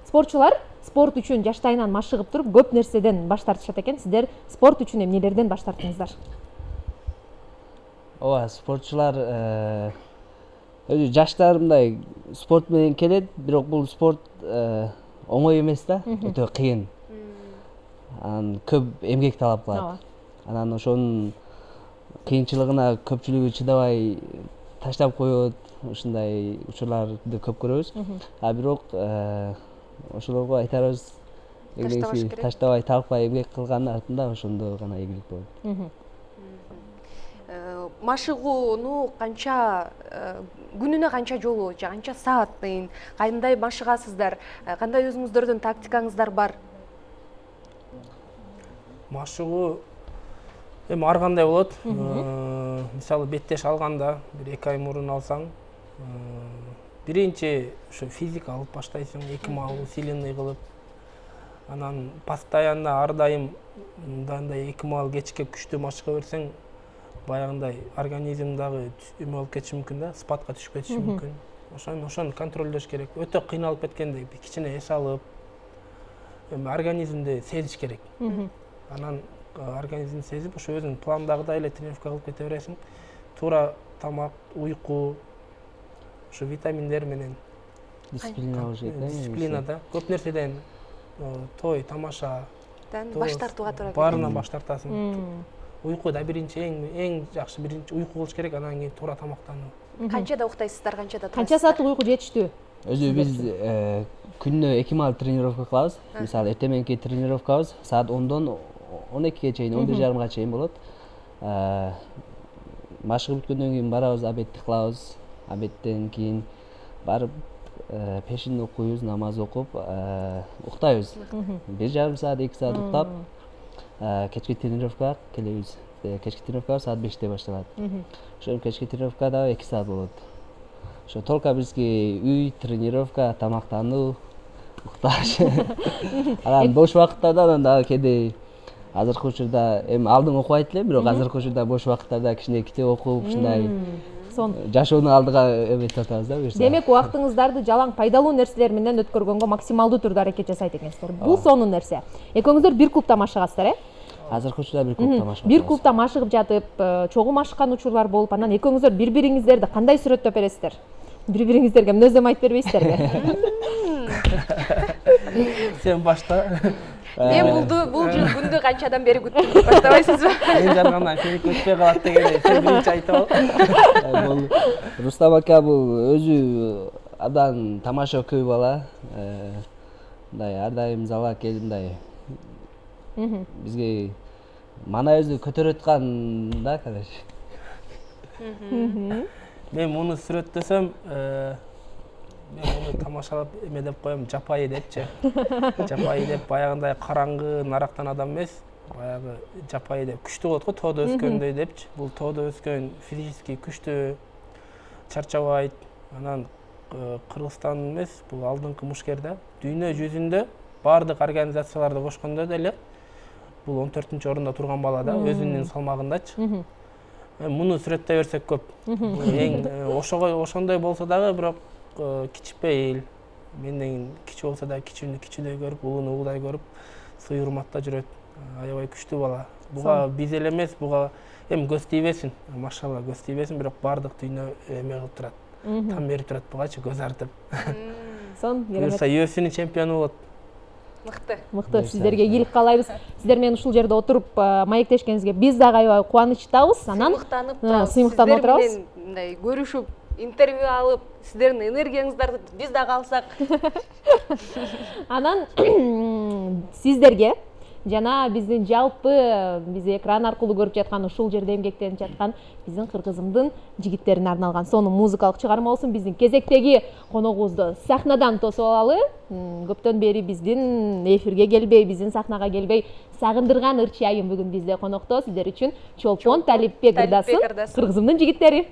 Спортчулар спорт үчүн жаштайынан машыгып туруп көп нерседен баш тартышат экен. Сиздер спорт үчүн эмнелерден баш тарттыңыздар? ооба, спортчулар өзү жаштарымдай спорт менен келет, бирок бул спорт оңой эмес да, өтө кыйын. Анан көп эмгек талап кылат. Анан ошонун кыйынчылыгына көпчүлүгү чыдабай таштап коет, ушундай учурларды көп көрөбүз. А бирок ошолорго айтарыбыз, таштабай талкпай эмгек кылгандын артында ошондо гана ийгилик болот. Машыгууну канча күнүнө канча жолу же канча сааттын, кандай машыгасыздар, кандай өзүңүздөрдүн тактикаңыздар бар? Машыгуу эми ар кандай болот. Мисалы беттеш алганда, бир 2 ай мурун алсаң, биринчи ошо физика алып баштайсың, 2 мал усиленный кылып. Анан постоянно ар дайым мындай 2 мал кечке күчтүү машыга берсең, баягындай организм дагы эме болуп кетиши мүмкүн да, спадка түшүп кетиши мүмкүн. Ошону контролдош керек. Өтө кыйналып кеткенде кичине эс алып, эми организмди сезиш керек. Анан организмди сезип, ошо өзүң пландагыдай эле тренировка кылып кете бересиң. Туура тамак, уйку, ошо витаминдер менен Дисциплина болуш керек да. дисциплина да. Көп нерседен той, тамаша, Баш тартууга туура келет. баарынан баш тартасың. Уйку да биринчи эң жакшы биринчи уйку болуш керек, анан кийин туура тамактануу. Канчада уктайсыздар, канчада турасыздар? Канча сааттык уйку жетиштүү? Өзү биз күнүнө 2 мал тренировка кылабыз. Мисалы эртең мененки тренировкабыз саат 10дон 12ге чейин, 11:30га чейин болот. Машыгып бүткөндөн кийин барабыз, обедти кылабыз. Обедтен кийин барып пешин окуйбуз, намаз окуп, уктайбыз. 1,5 саат, 2 саат уктап, кечки тренировкага келебиз. Кечки тренировка саат 5те башталат. Ошол кечки тренировка дагы 2 саат болот. Ошо только бизге үй, тренировка, тамактануу, укташ. Анан бош убакыттарда дагы кээде азыркы учурда эми алдың окубайт элем, бирок азыркы учурда бош убакыттарда кичине китеп окуп, ушундай жашоону алдыга эметип атабыз да буюрса. Демек, убактыңыздарды жалаң пайдалуу нерселер менен өткөргөнгө максималдуу турда аракет жасайт экенсиздер. Бул сонун нерсе. Экөөңүздөр бир клубда машыгасыздар, Азыркы учурда бир клубда машыгып. Бир клубда машыгып жатып, чогуу машыккан учурлар болуп, анан экөөңүздөр бири-бириңиздерди кандай сүрөттөп бересиздер? Бири-бириңиздерге мүнөздөм айтып бербейсиздерби? Сен башта. Мен бул жыл күндү канчадан бери күттүм, баштабайсызбы? Мен жаргандан сеники өтпөй калат дегенди сен биринчи айтып ал. Бул Рустам ака бул өзү абдан тамашакөй бала. Мындай ар дайым залга келип мындай бизге манайыбызды көтөрүп аткан да, короче. Мен муну сүрөттөсөм, мен муну тамашалап эме деп коем, жапайы депчи. Жапайы деп баягындай караңгы, нарактан адам эмес, баягы жапайы деп күчтүү болот го, тоодо өскөндөй депчи. Бул тоодо өскөн физически күчтүү, чарчабайт. Анан Кыргызстан эмес, бул алдыңкы мушкер да. Дүйнө жүзүндө бардык организацияларды кошкондо деле бул 14-чү орунда турган бала да, өзүнүн салмагындачы. Муну сүрөттөй берсек көп. Эң ошондой болсо дагы, бирок кичпейил. Менден кичи болсо да кичүүнү кичүүдөй көрүп, улууну улуудай көрүп, сый урматта жүрөт. Аябай күчтүү бала. Буга биз эле эмес, буга эми көз тийбесин. Машалла көз тийбесин, бирок бардык дүйнө эме кылып турат. Там берип турат бугачы, көз артып. Сон, Буюрса UFC'нин чемпиону болот. Мыкты. Сиздерге ийгилик каалайбыз. Сиздер менен ушул жерде отуруп маектешкениңизге биз дагы аябай кубанычтабыз. Анан сыймыктанып отурабыз. Сиздер менен мындай көрүшүп, интервью алып, сиздердин энергияңыздарды биз дагы алсак. Анан сиздерге жана биздин жалпы бизди экран аркылуу көрүп жаткан, ушул жерде эмгектенип жаткан биздин кыргызымдын жигиттерине арналган сонун музыкалык чыгарма болсун. Биздин кезектеги коногубузду сахнадан тосуп алалы. Көптөн бери биздин эфирге келбей, биздин сахнага келбей сагындырган ырчы айым бүгүн бизде конокто. Сиздер үчүн Чолпон Талипбек Ырдасын, кыргызымдын жигиттери.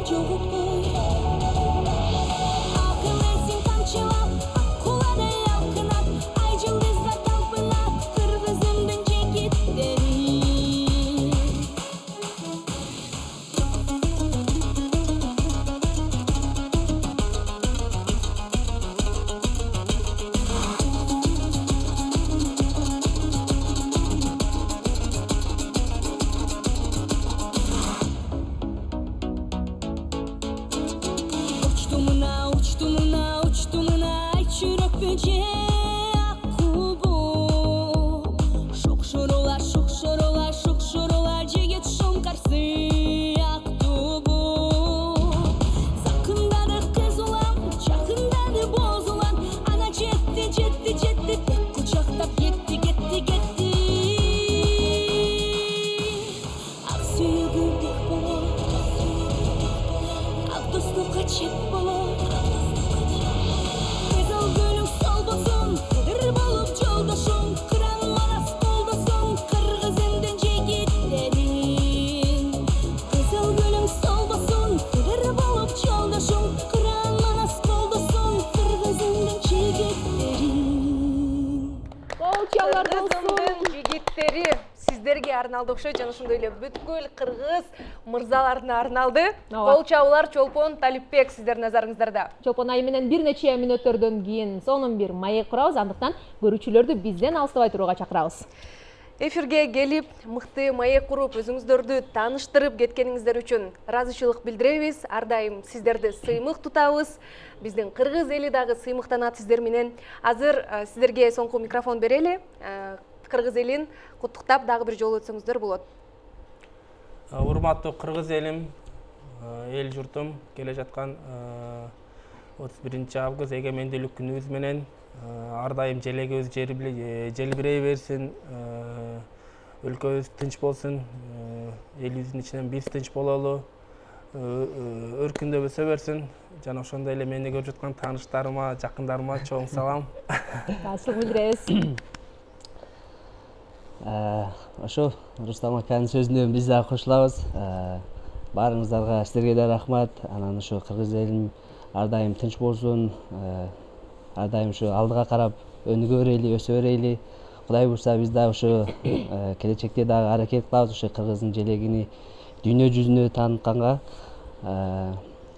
жоготкой акылесин тамчылап аккуладай алкынат ай жылдызда талпынат кыргызымдын жигиттери учту мына ай жүрөкпү же акку болуп шокшоролар жигит шоңкарсы актуу болуп закындады кыз улам жакындады боз улам ана жетти тек кучактап кетти ак сүйгү бек болот ак достукка чек болот кызыл гүлүң сол болсун кыдыр болуп жолдошуң кыран манас колдосуң кыргызымдын жигиттерин кызыл гүлүң сол болсун кыдыр болуп жолдошуң кыран манас колдосуң кыргызымдын жигиттерин Кол чалар болсун. Кыргызымдын жигиттери сиздерге арналды окшойт жана ошондой эле бүткүл кыргыз мырзаларына арналды. Ооба. Кол чабуулар Чолпон Талипбек сиздердин назарыңыздарда. Чолпон айы менен бир нече мүнөттөрдөн кийин сонун бир маек курабыз, андыктан көрүүчүлөрдү бизден алыстабай турууга чакырабыз. Эфирге келип, мыкты маек куруп, өзүңүздөрдү тааныштырып кеткениңиздер үчүн ыраазычылык билдиребиз. Ар дайым сиздерди сыймык тутабыз. Биздин кыргыз эли дагы сыймыктанат сиздер менен. Азыр сиздерге соңку микрофон берели. Кыргыз элин куттуктап дагы бир жолу өтсөңүздөр болот. Урматтуу кыргыз элим, эл журтум, келе жаткан 31 август эгемендүүлүк күнүбүз менен ар дайым желегибиз желбирей берсин, өлкөбүз тынч болсун, элибиздин ичинен биз тынч бололу, өркүндөп өсө берсин. Жана ошондой эле мени көрүп жаткан тааныштарыма, жакындарыма чоң салам. Таасир билдиребиз. Ошо Рустам аканын сөзүнөн биз дагы кошулабыз. Баарыңыздарга силерге да рахмат. Анан ошо кыргыз элим ар дайым тынч болсун, ар дайым ошо алдыга карап өнүгө берели, өсө берели. Кудай буйрса биз дагы ошо келечекте дагы аракет кылабыз ошо кыргыздын желегини дүйнө жүзүнө таанытканга.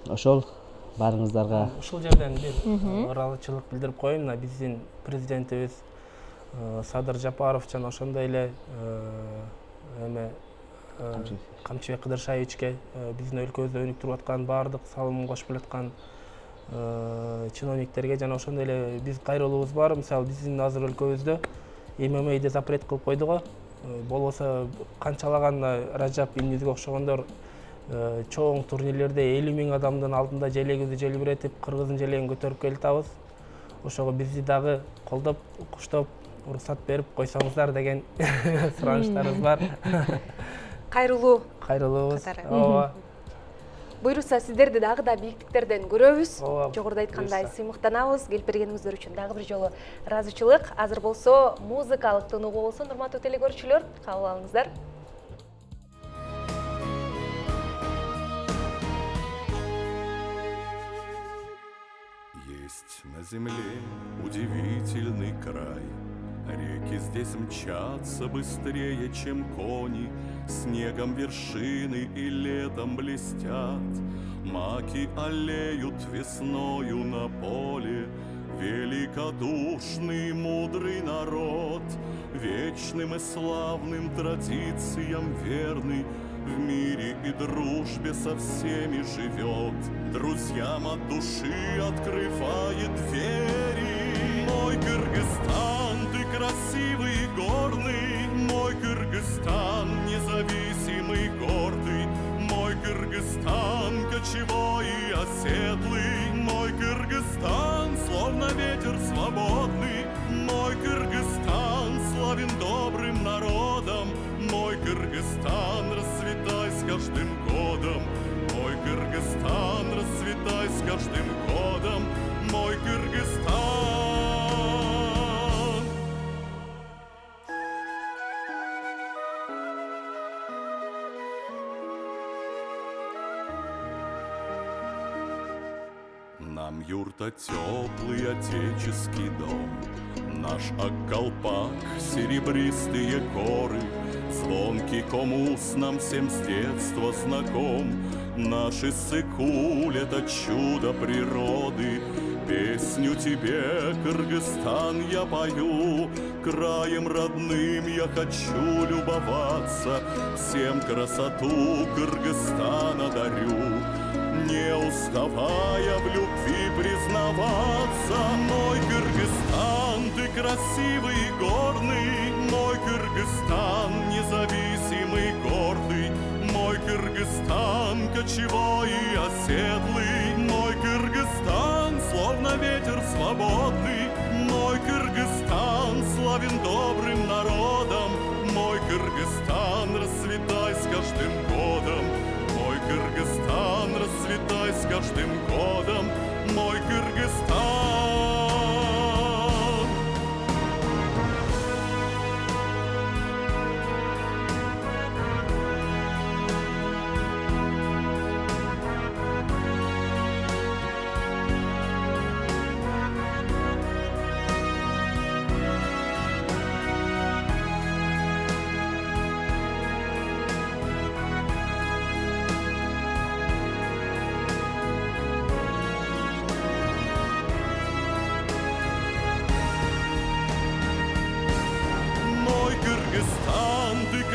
Ошол баарыңыздарга Ушул жерден бир ыраазычылык билдирип коеюн. Мына биздин президентибиз Садыр Жапаров жана ошондой эле Камчыбек Кыдыршаевичке биздин өлкөбүздө өнүктүрүп аткан баардык салымын кошуп келаткан чиновниктерге жана ошондой эле биз кайрылуубуз бар. Мисалы биздин азыр өлкөбүздө ММА'де запрет кылып койду го. Болбосо канчалаган Ражап Имнизге окшогондор чоң турнирлерде 50 000 адамдын алдында желегибизди желбиретип, кыргыздын желегин көтөрүп келатабыз. Ошого бизди дагы колдоп, куштоп, уруксат берип койсоңуздар деген суранычтарыбыз бар. Кайрылуубуз. Ооба. Буйруса сиздерди дагы да бийиктиктерден көрөбүз. Ооба, Жогоруда айткандай буйруса. сыймыктанабыз. Келип бергениңиздер үчүн дагы бир жолу ыраазычылык. Азыр болсо музыкалык тынугу болсун, урматтуу телекөрүүчүлөр. Кабыл алыңыздар. Есть на земле удивительный край. Реки здесь мчатся быстрее, чем кони, снегом вершины и летом блестят. Маки аллеют весною на поле. Великодушный мудрый народ, вечным и славным традициям верный, в мире и дружбе со всеми живет. Друзьям от души открывает двери. Мой Кыргызстан, ты красивый и горный. Мой Кыргызстан, независимый, гордый. Мой Кыргызстан, кочевой и оседлый. Мой Кыргызстан, словно ветер свободный. Мой Кыргызстан, славен добрым народом. Мой Кыргызстан, расцветай с каждым годом. Мой Кыргызстан, расцветай с каждым годом. Мой Кыргызстан. Нам юрта теплый отеческий дом, наш околпак, серебристые горы, звонкий комус нам всем с детства знаком. Наш Иссык-Куль — это чудо природы. Песню тебе, Кыргызстан, я пою, краем родным я хочу любоваться, всем красоту Кыргызстана дарю, не уставая в любви признаваться. Мой Кыргызстан, ты красивый и горный, мой Кыргызстан, независимый, гордый, мой Кыргызстан, кочевой и оседлый, мой Кыргызстан, словно ветер свободный, мой Кыргызстан, славен добрым народом, мой Кыргызстан, расцветай с каждым годом, мой Кыргызстан, расцветай с каждым годом, мой Кыргызстан.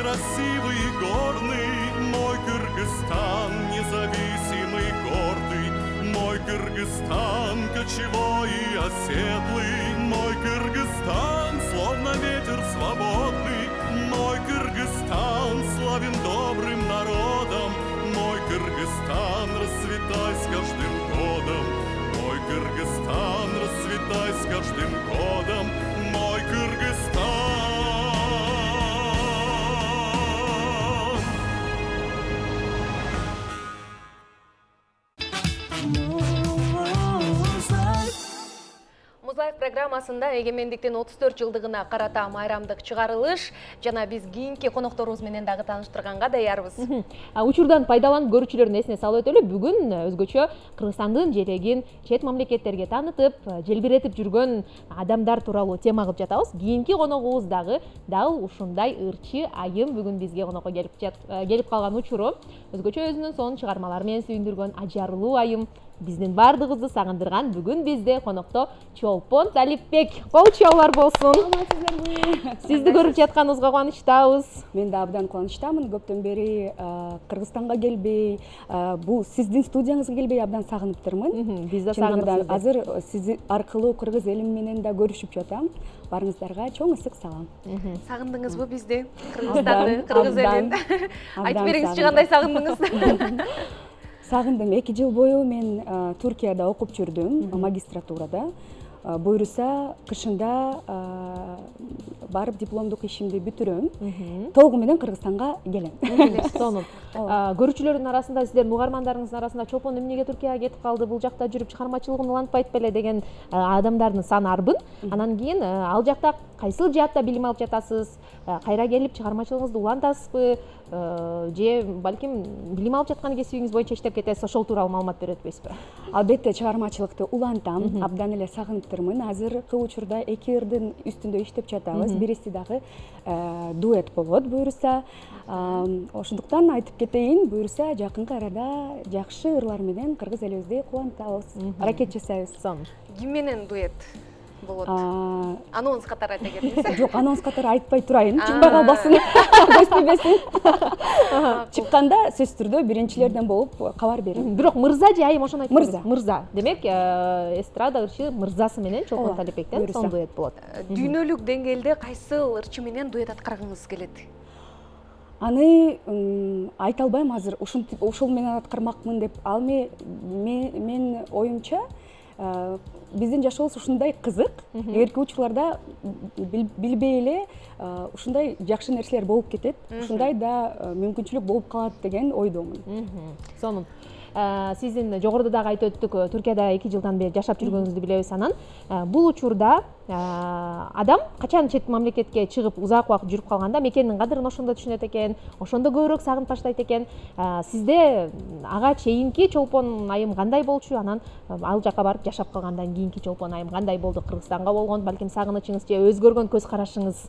Красивый и горный, мой Кыргызстан, независимый, гордый, мой Кыргызстан, кочевой и оседлый, мой Кыргызстан, словно ветер свободный, мой Кыргызстан, славен добрым народом, мой Кыргызстан, расцветай с каждым годом, мой Кыргызстан, расцветай с каждым годом, мой Кыргызстан. Музлайф программасында эгемендиктин 34 жылдыгына карата майрамдык чыгарылыш жана биз кийинки конокторубуз менен дагы тааныштырганга даярбыз. Учурдан пайдаланып көрүүчүлөрдүн эсине салып өтөлү, бүгүн өзгөчө Кыргызстандын желегин чет мамлекеттерге таанытып, желбиретип жүргөн адамдар тууралуу тема кылып жатабыз. Кийинки коногубуз дагы дал ушундай ырчы айым бүгүн бизге конокко келип калган учуру. Өзгөчө өзүнүн сонун чыгармалары менен сүйүндүргөн ажарлуу айым, биздин бардыгыбызды сагындырган бүгүн бизде конокто Чолпон Талипбек. Кол чабуулар болсун. Сизди көрүп жатканыбызга кубанычтабыз. Мен да абдан кубанычтамын. Көптөн бери Кыргызстанга келбей, бул сиздин студияңызга келбей абдан сагыныптырмын. Биз да сагындык. Азыр сиз аркылуу кыргыз элим менен да көрүшүп жатам. Барыңыздарга чоң ысык салам. Сагындыңызбы бизди? Кыргызстанды, кыргыз элин? Айтып бериңизчи, кандай сагындыңыз? Сагындым. 2 жыл бою мен Туркияда окуп жүрдүм, магистратурада. Буйруса кышында барып дипломдук ишимди бүтүрөм. Толугу менен Кыргызстанга келем. Сонун. Көрүүчүлөрдүн арасында, сиздердин угармандарыңыздын арасында Чолпон эмнеге Туркияга кетип калды, бул жакта жүрүп чыгармачылыгын улантпайт беле деген адамдардын саны арбын. Анан кийин ал жакта кайсыл жаатта билим алып жатасыз, кайра келип чыгармачылыгыңызды улантасызбы, же балким билим алып жаткан кесибиңиз боюнча иштеп кетесиз, ошол тууралуу маалымат берип өтпөйсүзбү? Албетте чыгармачылыкты улантам, абдан эле сагыныптырмын. Азыркы учурда 2 ырдын үстүндө иштеп жатабыз. Бириси дагы дуэт болот буйруса. Ошондуктан айтып кетейин, буйруса жакынкы арада жакшы ырлар менен кыргыз элибизди кубантабыз, аракет жасайбыз. Ким менен дуэт болот? Анонс катары айта кетиңиз. Жок, анонс катары айтпай турайын, чыкпай калбасын, көзтүбөсүн. Чыкканда сөзсүз түрдө биринчилерден болуп кабар берем. Бирок мырза же айым, ошону айтып Мырза. Мырза. Демек, эстрада ырчы мырзасы менен Чолпон Талипбектен сонун дуэт болот. Дүйнөлүк деңгээлде кайсыл ырчы менен дуэт аткаргыңыз келет? Аны айта албайм азыр, ушул менен аткармакмын деп. Ал мен оюмча биздин жашообуз ушундай кызык. Эгерки учурларда билбей эле ушундай жакшы нерселер болуп кетет. Ушундай да мүмкүнчүлүк болуп калат деген ойдомун. Сонун. сиздин жогоруда дагы айтып өттүк, Түркияда 2 жылдан бери жашап жүргөнүңүздү билебиз. Анан бул учурда адам качан чет мамлекетке чыгып узак убакыт жүрүп калганда мекенин кадырын ошондо түшүнөт экен, ошондо көбүрөөк сагынып баштайт экен. Сизде ага чейинки чолпон айым кандай болчу? Анан ал жака барып жашап калгандан кийинки чолпон айым кандай болду? Кыргызстанга болгон балким сагынычыңыз же өзгөргөн көз карашыңыз?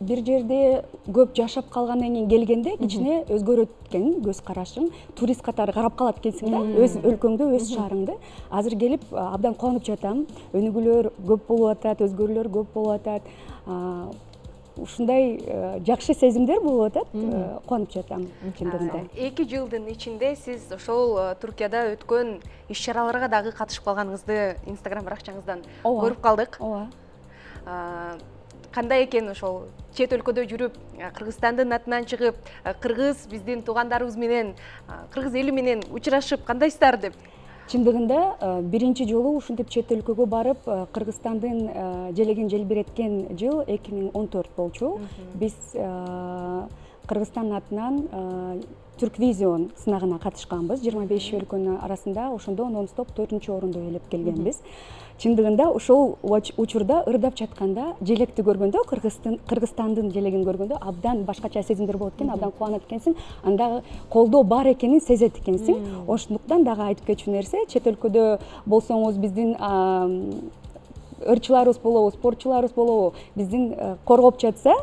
Бир жерде көп жашап калгандан кийин келгенде кичине өзгөрөт экен көз карашың. Турист катары карап калат экенсиң да, өз өлкөңдө, өз шаарыңды. Азыр келип абдан кубанып жатам. Өнүгүүлөр көп болуп атат, өзгөрүүлөр көп болуп атат. Ушундай жакшы сезимдер болуп атат. Кубанып жатам чындыгында. 2 жылдын ичинде сиз ошол Түркияда өткөн иш-чараларга дагы катышып калганыңызды Instagram баракчаңыздан көрүп калдык. Ооба. Кандай экен ошол чет өлкөдө жүрүп, Кыргызстандын атынан чыгып, кыргыз биздин туугандарыбыз менен, кыргыз эли менен учурашып кандайсыздар деп? Чындыгында биринчи жолу ушинтип чет өлкөгө барып, Кыргызстандын желегин желбиреткен жыл 2014 болчу. Биз Кыргызстан атынан Түрквизион сынагына катышканбыз. 25 өлкөнүн арасында ошондо нон-стоп 4-орунду ээлеп келгенбиз. Чындыгында ошол учурда ырдап жатканда, желекти көргөндө, Кыргызстандын желегин көргөндө абдан башкача сезимдер болот экен, абдан кубанат экенсиң, анда колдоо бар экенин сезет экенсиң. Ошондуктан дагы айтып кетчү нерсе, чет өлкөдө болсоңуз биздин ырчыларыбыз болобу, спортчуларыбыз болобу, биздин коргоп жатса,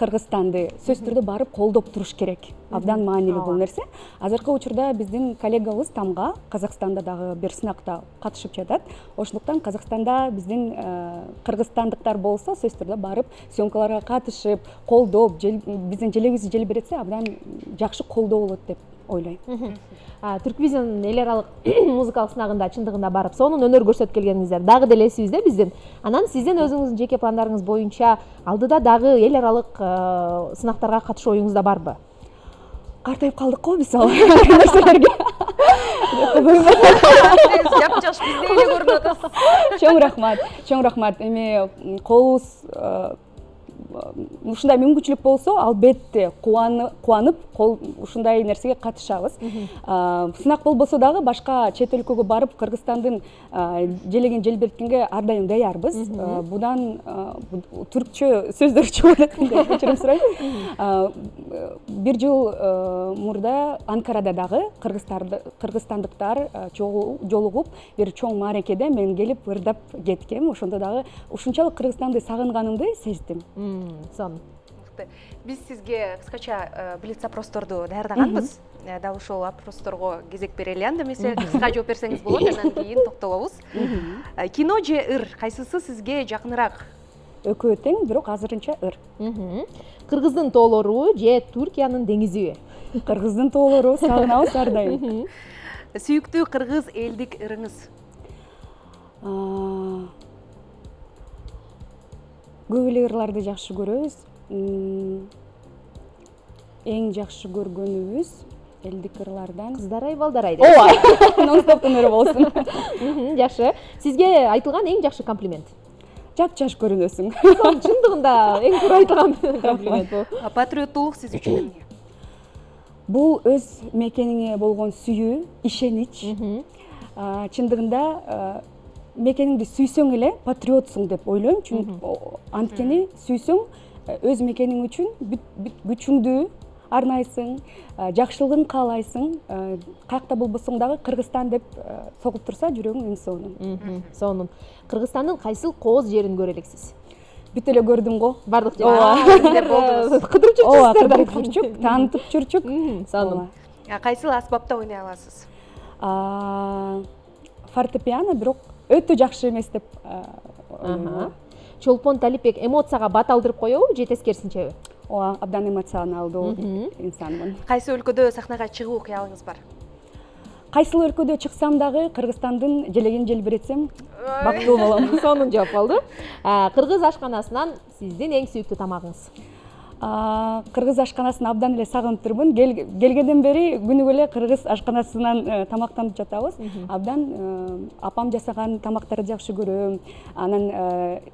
Кыргызстанды сөзсүз түрдө барып колдоп туруш керек. Абдан маанилүү бул нерсе. Азыркы учурда биздин коллегабыз Тамга Казакстанда дагы бир сынакта катышып жатат. Ошондуктан Казакстанда биздин кыргызстандыктар болсо сөзсүз түрдө барып съемкаларга катышып, колдоп, биздин желегибизди желбиретсе абдан жакшы колдоо болот деп ойлойм. Түрквизион эл аралык музыкалык сынагында чындыгында барып, сонун өнөр көрсөтүп келгениңиздер дагы деле эсибизде биздин. Анан сиздин өзүңүздүн жеке пландарыңыз боюнча алдыда дагы эл аралык сынактарга катышуу оюңузда барбы? Картайып калдык го биз ал нерселерге. Жап-жаш бизде эле көрүнүп атасыз. Чоң рахмат. Эми колубуз ушундай мүмкүнчүлүк болсо, албетте кубанып, ушундай нерсеге катышабыз. Сынак болбосо дагы башка чет өлкөгө барып, Кыргызстандын желегин желбирткенге ар дайым даярбыз. Будан түркчө сөздөр чыгып атканда кечирим сурайм. Бир жыл мурда Анкарада дагы кыргызстандыктар жолугуп, бир чоң мааракеде мен келип ырдап кеткем. Ошондо дагы ушунчалык Кыргызстанды сагынганымды сездим. Сон. Биз сизге кыскача блиц-опросторду даярдаганбыз. Дал ошол опросторго кезек берели. Анда эмесе кыска жооп берсеңиз болот, андан кийин токтолобуз. Кино же ыр, кайсысы сизге жакыныраак? Экөө тең, бирок азырынча ыр. Кыргыздын тоолору же Түркиянын деңизиби? Кыргыздын тоолору, сагынабыз ар дайым. Сүйүктүү кыргыз элдик ырыңыз? Көп эле ырларды жакшы көрөбүз. Эң жакшы көргөнүбүз элдик ырлардан Кыздар ай, балдар ай. Ооба, нон-стоп өнөрү болсун. Жакшы. Сизге айтылган эң жакшы комплимент? Жап-жаш көрүнөсүң. Чындыгында эң туура айтылган комплимент бул. Патриоттуулук сиз үчүн эмне? Бул өз мекениңе болгон сүйүү, ишенич. Чындыгында мекениңди сүйсөң эле патриотсуң деп ойлойм. Анткени сүйсөң өз мекениң үчүн күчүңдү арнайсың, жакшылыгын каалайсың. Каякта болбосоң дагы Кыргызстан деп согуп турса жүрөгүң эң сонун. Сонун. Кыргызстандын кайсыл кооз жерин көрө элексиз? Бүт эле көрдүм го. Бардык жерде болдуңуз. Кыдырып жүрчүсүздөр. Таанытып жүрчүк. Сонун. Кайсыл аспапта ойнай аласыз? Фортепиано, бирок өтө жакшы эмес деп ойлойм. Чолпон Талипбек эмоцияга бат алдырып коебу же тескерисинчеби? Ооба, абдан эмоционалдуу инсанмын. Кайсы өлкөдө сахнага чыгуу кыялыңыз бар? Кайсыл өлкөдө чыксам дагы Кыргызстандын желегин желбиретсем бактылуу болом. Сонун жооп болду. Кыргыз ашканасынан сиздин эң сүйүктүү тамагыңыз? кыргыз ашканасын абдан эле сагынып келгенден бери күнүгө эле кыргыз ашканасынан тамактанып жатабыз. Абдан апам жасаган тамактарды жакшы көрөм. Анан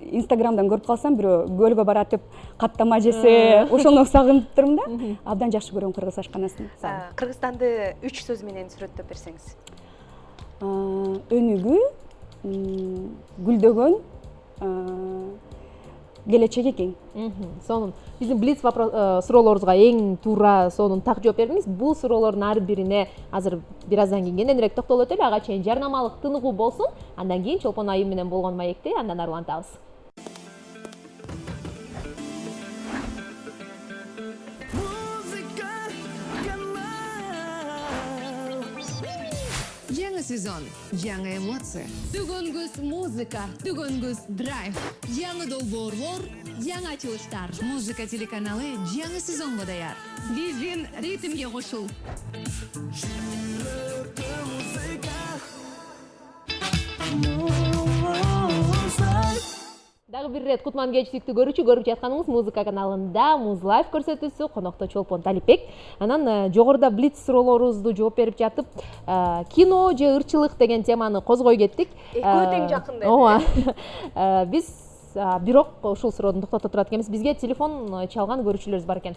инстаграмдан көрүп калсам бирөө көлгө баратып каттама жесе, ошону сагынып турмун да. Абдан жакшы көрөм кыргыз ашканасын. Кыргызстанды 3 сөз менен сүрөттөп берсеңиз. Өнүгүү, гүлдөгөн, келечеги кең. Сонун биздин блиц суроолорубузга эң туура сонун так жооп бердиңиз. Бул суроолордун ар бирине азыр бир аздан кийин кененирээк токтолуп өтөлү. Ага чейин жарнамалык тыныгуу болсун. Андан кийин Чолпон айым менен болгон маекти андан ары улантабыз. Жаңы сезон, жаңы эмоция. Түгөнгүс музыка, түгөнгүс драйв. Жаңы долбоорлор, жаңы ачылыштар. Музыка телеканалы жаңы сезонго даяр. Биздин ритмге кошул. Дагы бир ирет кутман кеч сүйүктүү көрүүчү, көрүп жатканыңыз музыка каналында Муз Лайф көрсөтүүсү, конокто Чолпон Талипбек. Анан жогоруда блиц суроолорубузду жооп берип жатып, кино же ырчылык деген теманы козгой кеттик. Экөө тең жакын деп. Ооба. Биз бирок ушул суроону токтото турат экенбиз. Бизге телефон чалган көрүүчүлөрүбүз бар экен.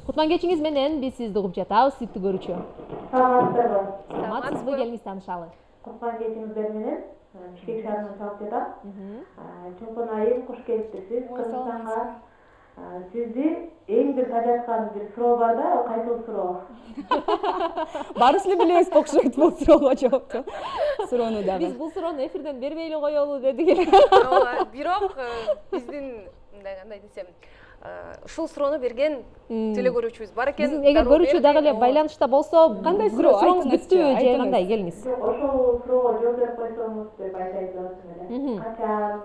Кутман кечиңиз менен биз сизди угуп жатабыз, сүйүктүү көрүүчү. Саламатсызбы? Саламатсызбы, келиңиз таанышалы. Кутман кечиңиздер менен Бишкек шаарынан чалып жатам. Чолпон айым, кош келиптирсиз. Кыргызстанга сизди эң бир тажаткан бир суроо бар да, кайсыл суроо? Баарыбыз эле билебиз окшойт бул суроого жоопту. Суроону дагы. Биз бул суроону эфирден бербей эле коелу дедик эле. Ооба, бирок биздин мындай кандай десем, ушул суроону берген телекөрүүчүбүз бар экен. Эгер көрүүчү дагы эле байланышта болсо, кандай суроо? Сурооңуз бүттүбү же кандай? Келиңиз. Ошол суроого жооп берип койсоңуз деп айтайын деп элем. Качан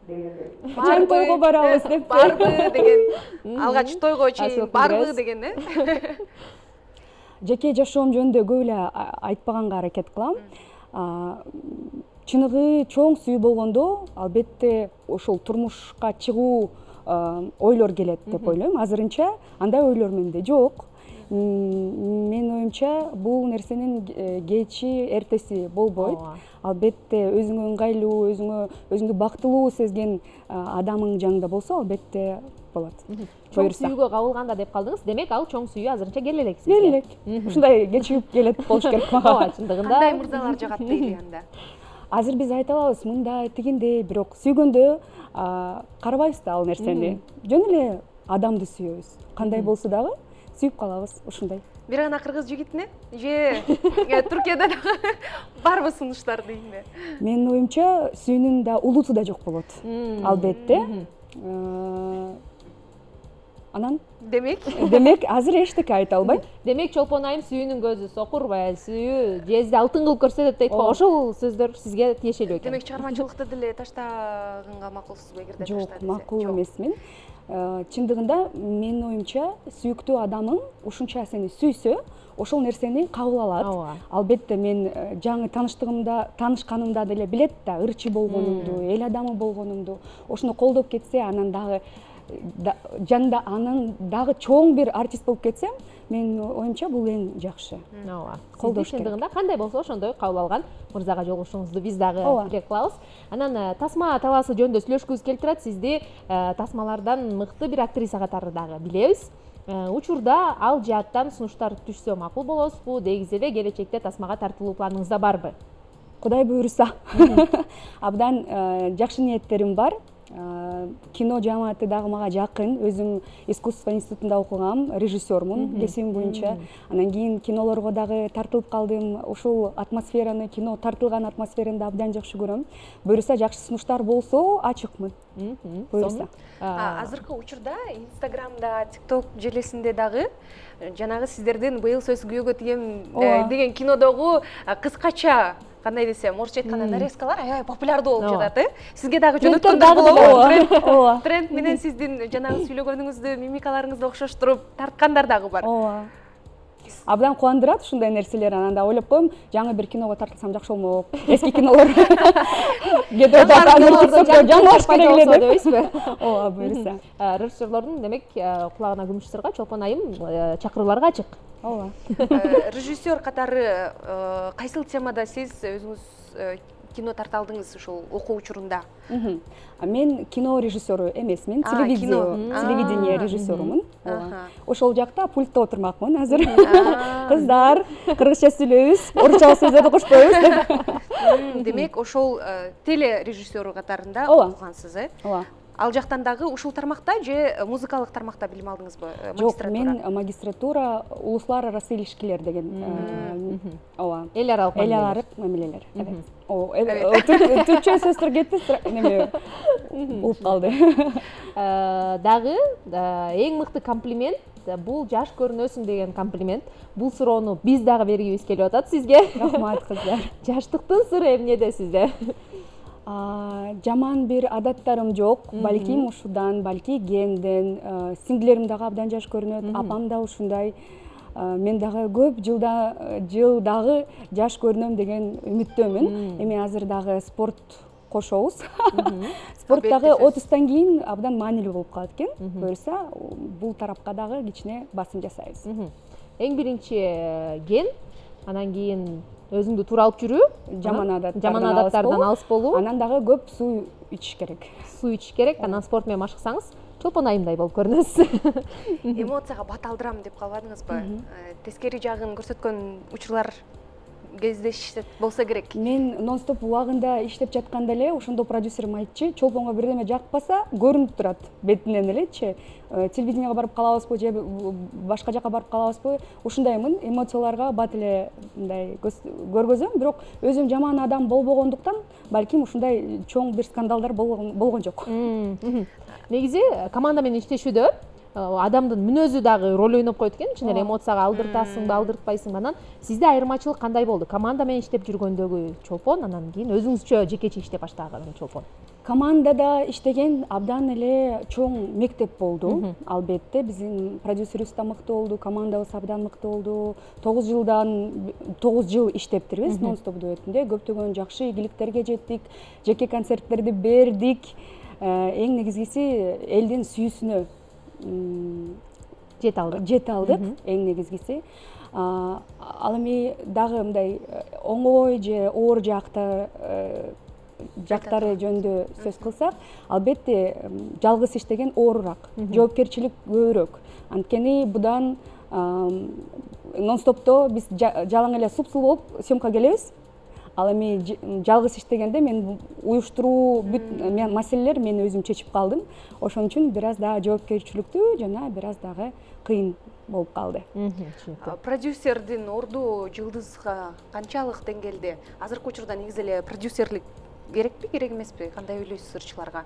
дегендей. Качан тойго барабыз деп. Барбы деген. Алгач тойго чейин барбы деген, Жеке жашоом жөнүндө көп эле айтпаганга аракет кылам. Чыныгы чоң сүйүү болгондо, албетте ошол турмушка чыгуу ойлор келет деп ойлойм. Азырынча андай ойлор менде жок. Менин оюмча бул нерсенин кечи эртеси болбойт. Албетте өзүңө ыңгайлуу, өзүңдү бактылуу сезген адамың жанында болсо, албетте болот. Чоң сүйүүгө кабылганда деп калдыңыз. Демек, ал чоң сүйүү азырынча келе элек сизге. Келе элек. Ушундай кечигип келет болуш керек мага. Ооба, чындыгында. Кандай мырзалар жагат дейли анда? Азыр биз айта алабыз, мындай, тигиндей, бирок сүйгөндө карабайбыз да ал нерсени. Жөн эле адамды сүйөбүз. Кандай болсо дагы сүйүп калабыз, ушундай. Бир гана кыргыз жигитине же Түркияда барбы сунуштар дейинби? Менин оюмча сүйүүнүн да улуту да жок болот. Албетте. Анан демек азыр эчтеке айта албайм. Демек, Чолпон айым сүйүүнүн көзү сокур, сүйүү жезди алтын кылып көрсөтөт дейт го. Ошол сөздөр сизге тиешелүү экен. Демек, чыгармачылыкты деле таштаганга макулсузбу эгерде ташта десе? Жок, макул эмесмин. Чындыгында менин оюмча сүйүктүү адамың ушунча сени сүйсө, ошол нерсени кабыл алат. Албетте мен жаңы таанышканымда деле билет да, ырчы болгонумду, эл адамы болгонумду. Ошону колдоп кетсе, анан дагы жанында анын дагы чоң бир артист болуп кетсем, менин оюмча бул эң жакшы. Ооба. Колдош чындыгында кандай болсо ошондой кабыл алган мырзага жолугушуңузду биз дагы тилек кылабыз. Анан тасма талаасы жөнүндө сүйлөшкүбүз келип турат. Сизди тасмалардан мыкты бир актриса катары дагы билебиз. Учурда ал жааттан сунуштар түшсө макул болосузбу? Дегиз эле келечекте тасмага тартылуу планыңызда барбы? Кудай буйруса. Абдан жакшы ниеттерим бар. Кино жамааты дагы мага жакын. Өзүм искусство институтунда окугам, режиссермун кесибим боюнча. Анан кийин кинолорго дагы тартылып калдым. Ушул атмосфераны, кино тартылган атмосфераны абдан жакшы көрөм. Буюрса жакшы сунуштар болсо ачыкмын. Буюрса. Азыркы учурда Инстаграмда, ТикТок желесинде дагы жанагы сиздердин быйыл сөз күйөөгө тигем деген кинодогу кыскача кандай десем, орусча айтканда нарезкалар аябай популярдуу болуп жатат, Сизге дагы жөнөткөндөр болобу? Тренд менен сиздин жанагы сүйлөгөнүңүздү, мимикаларыңызды окшоштуруп тарткандар дагы бар. абдан кубандырат ушундай нерселер. Анан да ойлоп коем, жаңы бир киного тартылсам жакшы болмок. Эски кинолор жаңылыш керек эле деп дебейсизби? ооба, буюрса. Режиссерлордун демек кулагына күмүш сырга Чолпон айым чакырууларга ачык. Ооба. Режиссер катары кайсыл темада сиз өзүңүз кино тарта алдыңыз ушул окуу учурунда? Мен кино режиссеру эмесмин, телевидение режиссерумун. Ошол жакта пультта отурмакмын азыр. Кыздар, кыргызча сүйлөйбүз, орусча сөздөрдү кошпойбуз деп. Демек, ошол телережиссеру катарында окугансыз, э? Ооба. Ал жактан дагы ушул тармакта же музыкалык тармакта билим алдыңызбы? Жок, мен магистратура улуслар арасы илишкилер деген. Ооба. Эл аралык мамилелер. Түркчө сөздөр кетти, неме болуп калды. Дагы эң мыкты комплимент бул жаш көрүнөсүң деген комплимент. Бул суроону биз дагы бергибиз келип атат сизге. Рахмат кыздар. Жаштыктын сыры эмнеде сизде? Жаман бир адаттарым жок, балким ушудан, балки генден, сиңдилерим дагы абдан жаш көрүнөт, апам да ушундай. Мен дагы көп жыл дагы жаш көрүнөм деген үмүттөмүн. Эми азыр дагы спорт кошобуз. Спорт дагы 30тан кийин абдан маанилүү болуп калат экен. Буюрса, бул тарапка дагы кичине басым жасайбыз. Эң биринчи ген, анан кийин өзүңдү туура алып жүрүү, жаман адаттардан алыс болуу, анан дагы көп суу ичиш керек. Суу ичиш керек, анан спорт менен машыксаңыз, Чолпон айымдай болуп көрүнөсүз. Эмоцияга бат алдырам деп калбадыңызбы? Тескери жагын көрсөткөн учурлар кездешсе болсо керек. Мен нон-стоп убагында иштеп жатканда эле ошондо продюсерим айтчы, Чолпонго бирдеме жакпаса, көрүнүп турат бетинен элечи. Телевиденияга барып калабызбы же башка жака барып калабызбы? Ушундаймын, эмоцияларга бат эле мындай көргөзөм, бирок өзүм жаман адам болбогондуктан, балким ушундай чоң бир скандалдар болгон жок. Негизи команда менен иштешүүдө адамдын мүнөзү дагы роль ойноп койт экен, чын эле эмоцияга алдыртасыңбы, алдыртпайсыңбы. Анан сизде айырмачылык кандай болду? Команда менен иштеп жүргөндөгү Чолпон, анан кийин өзүңүзчө жекече иштеп баштаган Чолпон. Командада иштеген абдан эле чоң мектеп болду. Албетте, биздин продюсерибиз да мыкты болду, командабыз абдан мыкты болду. 9 жыл иштептирбиз нон-стоп дуэтинде. Көптөгөн жакшы ийгиликтерге жеттик, жеке концерттерди бердик. Эң негизгиси элдин сүйүүсүнө жете алдык, эң негизгиси. Ал эми дагы мындай оңой же оор жактары жөнүндө сөз кылсак, албетте жалгыз иштеген оорураак, жоопкерчилик көбүрөөк. Анткени будан нон-стопто биз жалаң эле супсул болуп съемка келебиз. Ал эми жалгыз иштегенде мен уюштуруу бүт маселелер мен өзүм чечип калдым. Ошон үчүн бир аз дагы жоопкерчиликтүү жана бир аз дагы кыйын болуп калды. Продюсердин орду жылдызга канчалык деңгээлде? Азыркы учурда негизи эле продюсерлик керекпи, керек эмеспи? Кандай ойлойсуз ырчыларга?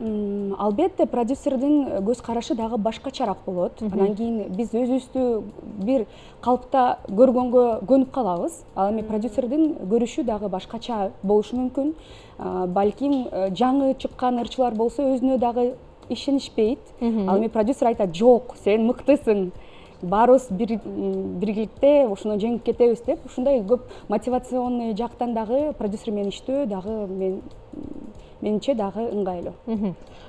Албетте, продюсердин көз карашы дагы башкачараак болот. Анан кийин биз өзүбүздү бир калыпта көргөнгө көнүп калабыз. Ал эми продюсердин көрүшү дагы башкача болушу мүмкүн. Балким жаңы чыккан ырчылар болсо өзүнө дагы ишенишпейт. Ал эми продюсер айтат: "Жок, сен мыктысың. Баарыбыз биргиликте ушуну жеңип кетебиз" деп. Ушундай көп мотивационный жактан дагы продюсер менен иштөө дагы менимче дагы ыңгайлуу.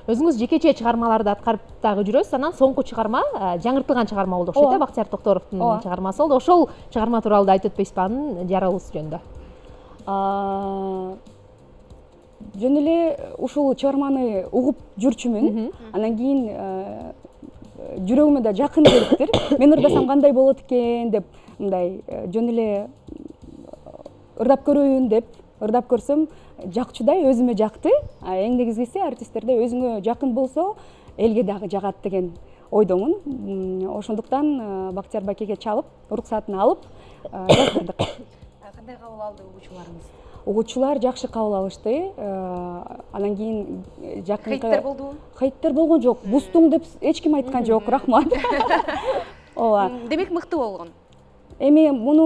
Өзүңүз жекече чыгармаларды аткарып дагы жүрөсүз. Анан соңку чыгарма жаңыртылган чыгарма болду окшойт, Бактияр Токторовдун чыгармасы болду. Ошол чыгарма тууралуу да айтып өтпөйсүзбү, анын жаралуусу жөнүндө? Жөн эле ушул чыгарманы угуп жүрчүмүн. Анан кийин жүрөгүмө да жакын келиптир. Мен ырдасам кандай болот экен деп, мындай жөн эле ырдап көрөйүн деп ырдап көрсөм, жакчудай, өзүмө жакты. Эң негизгиси артисттерде өзүңө жакын болсо, элге дагы жагат деген ойдомун. Ошондуктан Бактияр Бакеге чалып, уруксатын алып жаздырдык. Кандай кабыл алды угуучуларыңыз? Угуучулар жакшы кабыл алышты. Анан кийин жакынкы хейттер болдубу? Хейттер болгон жок. Бустуң деп эч ким айткан жок. Рахмат. Ооба. Демек мыкты болгон. эми муну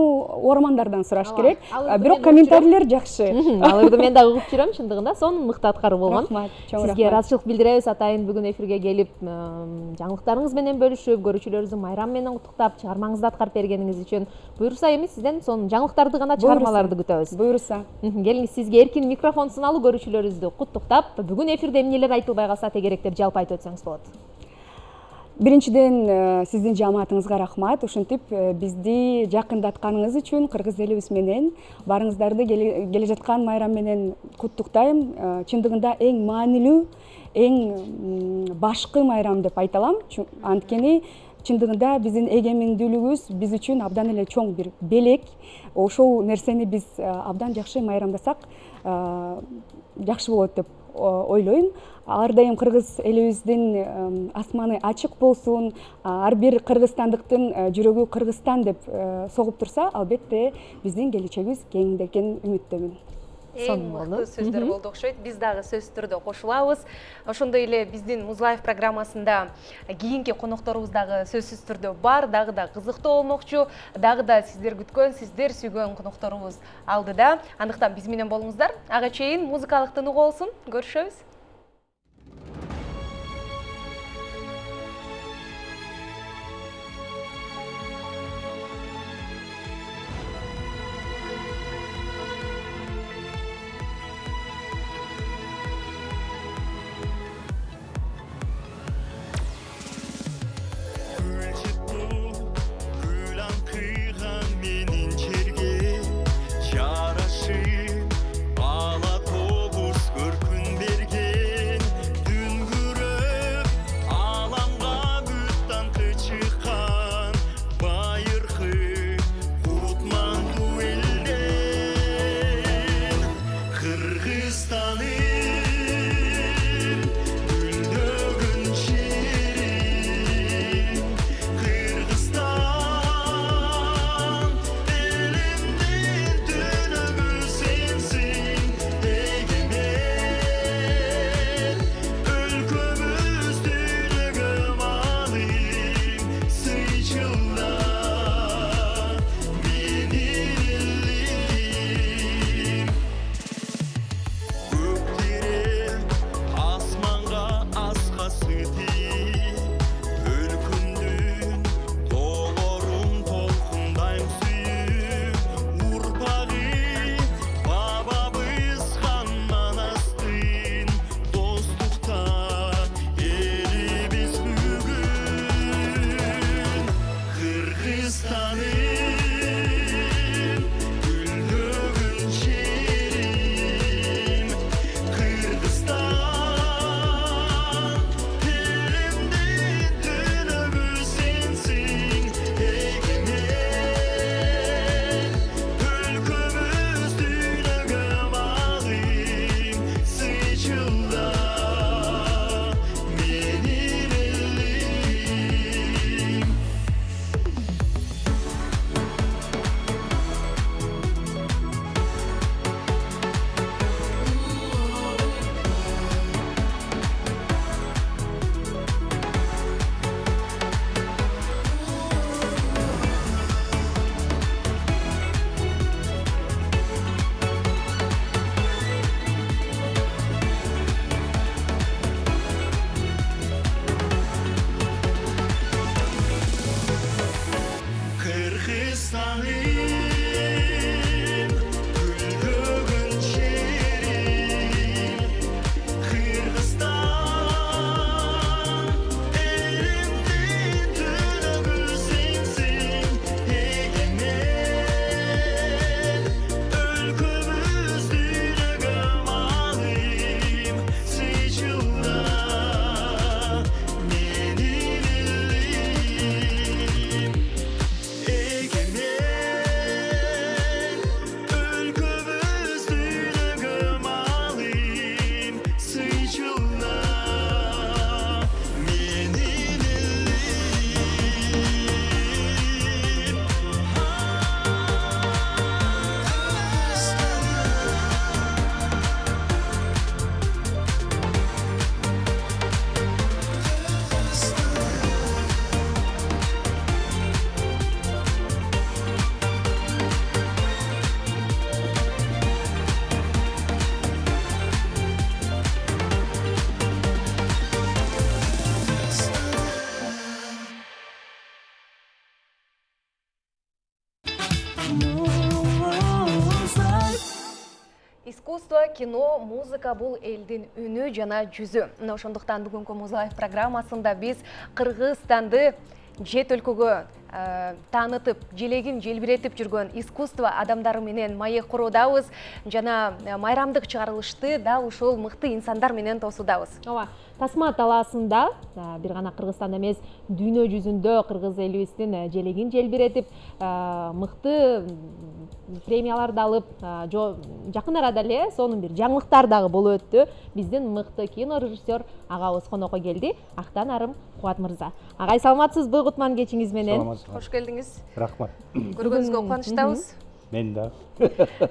ормандардан сураш керек. аларды Бирок мен комментарийлер жакшы. Аларды мен дагы угуп жүрөм, чындыгында сонун мыкты аткаруу болгон. Рахмат, чоң Сизге рахмат. ыраазычылык билдиребиз атайын бүгүн эфирге келип, жаңылыктарыңыз менен бөлүшүп, көрүүчүлөрүбүздү майрам менен куттуктап, чыгармаңызды аткарып бергениңиз үчүн. Буюрса эми сизден сонун жаңылыктарды гана, чыгармаларды күтөбүз. Буюрса. Келиңиз, сизге эркин микрофон суналуу, көрүүчүлөрүбүздү куттуктап, бүгүн эфирде эмнелер айтылбай калса тегерек деп жалпы айтып өтсөңүз болот. Биринчиден сиздин жамаатыңызга рахмат. Ушинтип бизди жакындатканыңыз үчүн кыргыз элибиз менен баарыңыздарды келе жаткан майрам менен куттуктайм. Чындыгында эң маанилүү, эң башкы майрам деп айта алам. Анткени чындыгында биздин эгемендүүлүгүбүз биз үчүн абдан эле чоң бир белек. Ошол нерсени биз абдан жакшы майрамдасак жакшы болот деп ойлойм. Ар дайым кыргыз элибиздин асманы ачык болсун, ар бир кыргызстандыктын жүрөгү Кыргызстан деп согуп турса, албетте биздин келечегибиз кең деген үмүттөмүн. Эң мыкты сөздөр болду окшойт. Биз дагы сөзсүз түрдө кошулабыз. Ошондой эле биздин Муз Лайф программасында кийинки конокторубуз дагы сөзсүз түрдө бар, дагы да кызыктуу болмокчу, дагы да сиздер күткөн, сиздер сүйгөн конокторубуз алдыда. Андыктан биз менен болуңуздар. Ага чейин музыкалык тынуу болсун. Көрүшөбүз. Ала тобуз көркүн берген Искусство, кино, музыка бул элдин үнү жана жүзү. Мына ошондуктан бүгүнкү Муз Лайф программасында биз Кыргызстанды жет өлкөгө таанытып, желегин желбиретип жүргөн искусство адамдары менен маек куруудабыз жана майрамдык чыгарылышты да ушул мыкты инсандар менен тосуудабыз. Ооба, Тасма талаасында бир гана Кыргызстанда эмес, дүйнө жүзүндө кыргыз элибиздин желегин желбиретип, мыкты премияларды алып, жакын арада эле сонун бир жаңылыктар дагы болуп өттү. Биздин мыкты кино режиссер агабыз конокко келди, Актан Арым Кубат мырза. Агай, саламатсызбы кутман кечиңиз менен? Кош келдиңиз. Рахмат. Көргөнүзгө кубанычтабыз. Мен да.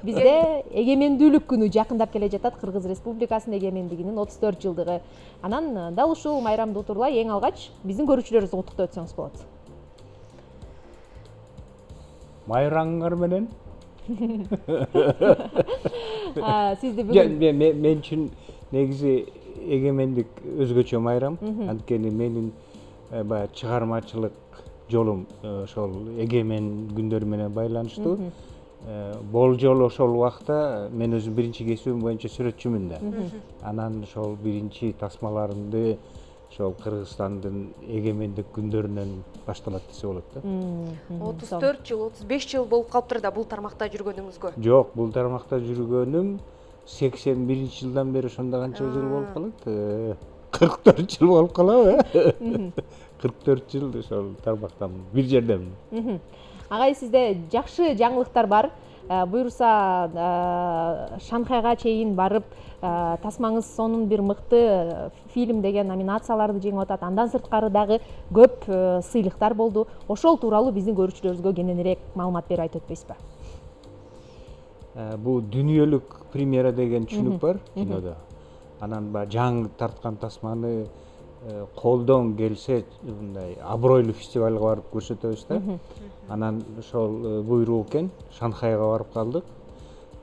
Бизде эгемендүүлүк күнү жакындап келе жатат, Кыргыз Республикасынын эгемендигинин 34 жылдыгы. Анан дал ушул майрамды утурлай эң алгач биздин көрүүчүлөрүбүздү куттуктап өтсөңүз болот. Майраңыңар менен. Сизди бүгүн мен үчүн негизи эгемендик өзгөчө майрам. Анткени менин баягы чыгармачылык жолум ошол эгемен күндөр менен байланыштуу. Болжол ошол убакта мен өзүм биринчи кесибим боюнча сүрөтчүмүн да. Анан ошол биринчи тасмаларымды ошол Кыргызстандын эгемендик күндөрүнөн башталат десе болот да. 34 жыл, 35 жыл болуп калыптыр да бул тармакта жүргөнүңүзгө. Жок, бул тармакта жүргөнүм 81-жылдан бери ошондо канча жыл болуп калат? 44 жыл болуп калабы? 44 жыл ошол тармактамын, бир жердемин. Агай, сизде жакшы жаңылыктар бар. Буюрса Шанхайга чейин барып, тасмаңыз сонун бир мыкты фильм деген номинацияларды жеңип атат. Андан сырткары дагы көп сыйлыктар болду. Ошол тууралуу биздин көрүүчүлөрүбүзгө кененирээк маалымат берип айтып өтпөйсүзбү? Бул дүйнөлүк премьера деген түшүнүк бар кинодо. Анан жаңы тарткан тасманы колдон келсе мындай абройлуу фестивалга барып көрсөтөбүз да. Анан ошол буйрук экен, Шанхайга барып калдык.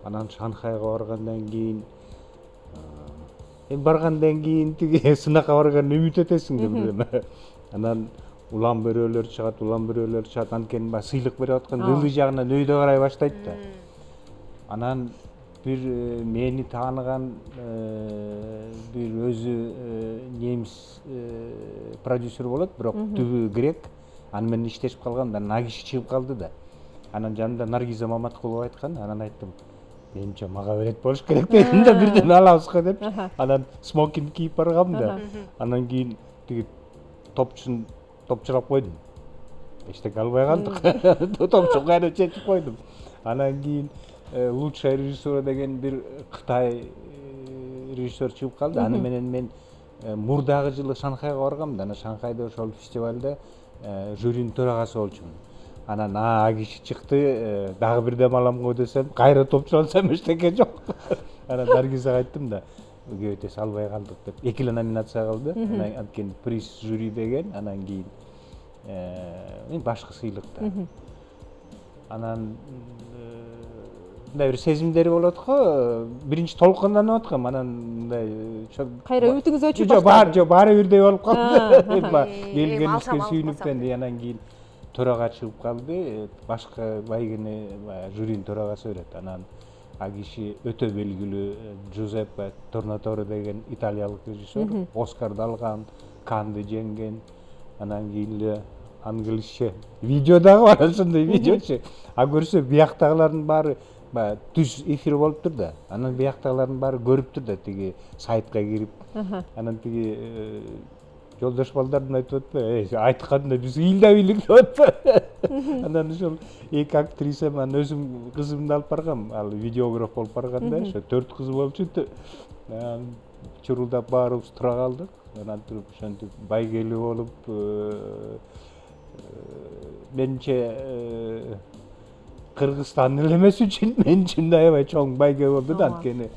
Анан Шанхайга баргандан кийин тиги сынакка барганды үмүт этесиң да. Анан улам бөрөлөр чыгат, анткени баягы сыйлык берип аткан ылдый жагынан өйдө карай баштайт да. Анан бир мени тааныган бир өзү немис продюсер болот, бирок түбү грек. Аны менен иштешип калгам да, Нагиш чыгып калды да. Анан жанында Наргиза Маматкулова айткан, анан айттым, менимче мага берет болуш керек дедим да, бирден алабыз го деп. Анан смокинг кийип баргам да. Анан кийин тиги топчулап койдум. Эчтеке албай калдык. Топчу кайра чечип койдум. Анан кийин лучшая режиссура деген бир Кытай режиссер чыгып калды. Аны менен мен мурдагы жылы Шанхайга баргам да. Анан Шанхайда ошол фестивалда жюринин төрагасы болчумун. Анан киши чыкты, дагы бирдем алам го десем, кайра топчулансам эчтеке жок. Анан Наргизага айттым да, өтө албай калдык деп. 2 номинация калды. Анан анткени приз жюри деген, анан кийин башкы сыйлыкта. Анан мындай бир сезимдери болот го, биринчи толкунданып аткам, анан мындай кайра үмүтүңүз өчүп баштады. Жок, баары бирдей болуп калды. Келгенибизге сүйүнүп и анан кийин төрага чыгып калды, башкы байгени жюринин төрагасы берет. Анан киши өтө белгилүү Джузеппе Торнаторе деген италиялык режиссер, Оскарды алган, Канды жеңген. Анан кийин эле англисче видео дагы бар, ошондой видеочу. Көрсө бияктагылардын баары түз эфир болуптур да. Анан бияктагылардын баары көрүптүр да, тиги сайтка кирип. Анан тиги жолдош балдардын айтып атпайбы, айтканда биз ыйлдап деп атпайбы. Анан ошол эки актриса, мен өзүм кызымды алып баргам, ал видеограф болуп барганда, ошо 4 кызы болчу. Чурулдап баарыбыз тура калдык. Анан туруп ошентип байгелүү болуп, менимче Кыргызстан эле эмес үчүн мен үчүн аябай чоң байге болду да, анткени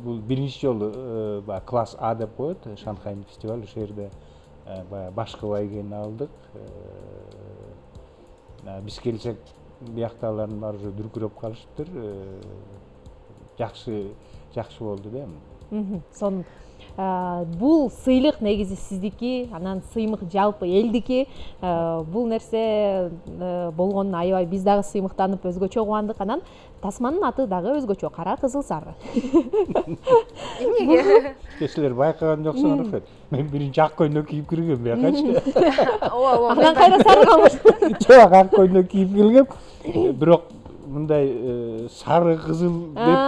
бул биринчи жолу класс А деп коет, Шанхай фестиваль, ошол жерде башкы байгени алдык. Биз келсек, бияктагылардын баары уже дүркүрөп калышыптыр. Жакшы болду да. сонун. Бул сыйлык негизи сиздики, анан сыймык жалпы элдики. Бул нерсе болгонуна аябай биз дагы сыймыктанып өзгөчө кубандык. Анан тасманын аты дагы өзгөчө, кара, кызыл, сары. Эмнеге? Силер байкаган жоксуңар окшойт. Мен биринчи ак көйнөк кийип киргем биякачы. Ооба. Анан кайра сары калыш. Жок, ак көйнөк кийип келгем. Бирок мындай сары кызыл деп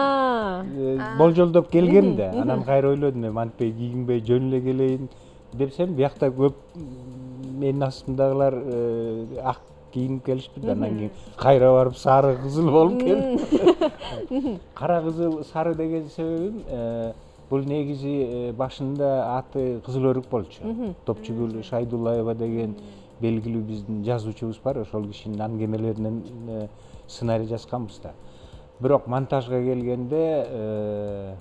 болжолдоп келгем да. Анан кайра ойлодум, эми антпей кийинбей жөн эле келейин депсем, биякта көп менин астымдагылар ак кийинип келишти да. Анан кийин кайра барып сары кызыл болуп келдим. Кара кызыл сары деген себебим бул негизи башында аты Кызыл өрүк болчу. Топчугүл Шайдуллаева деген белгилүү биздин жазуучубуз бар, ошол кишинин аңгемелеринен сценарий жазганбыз да. Бирок монтажга келгенде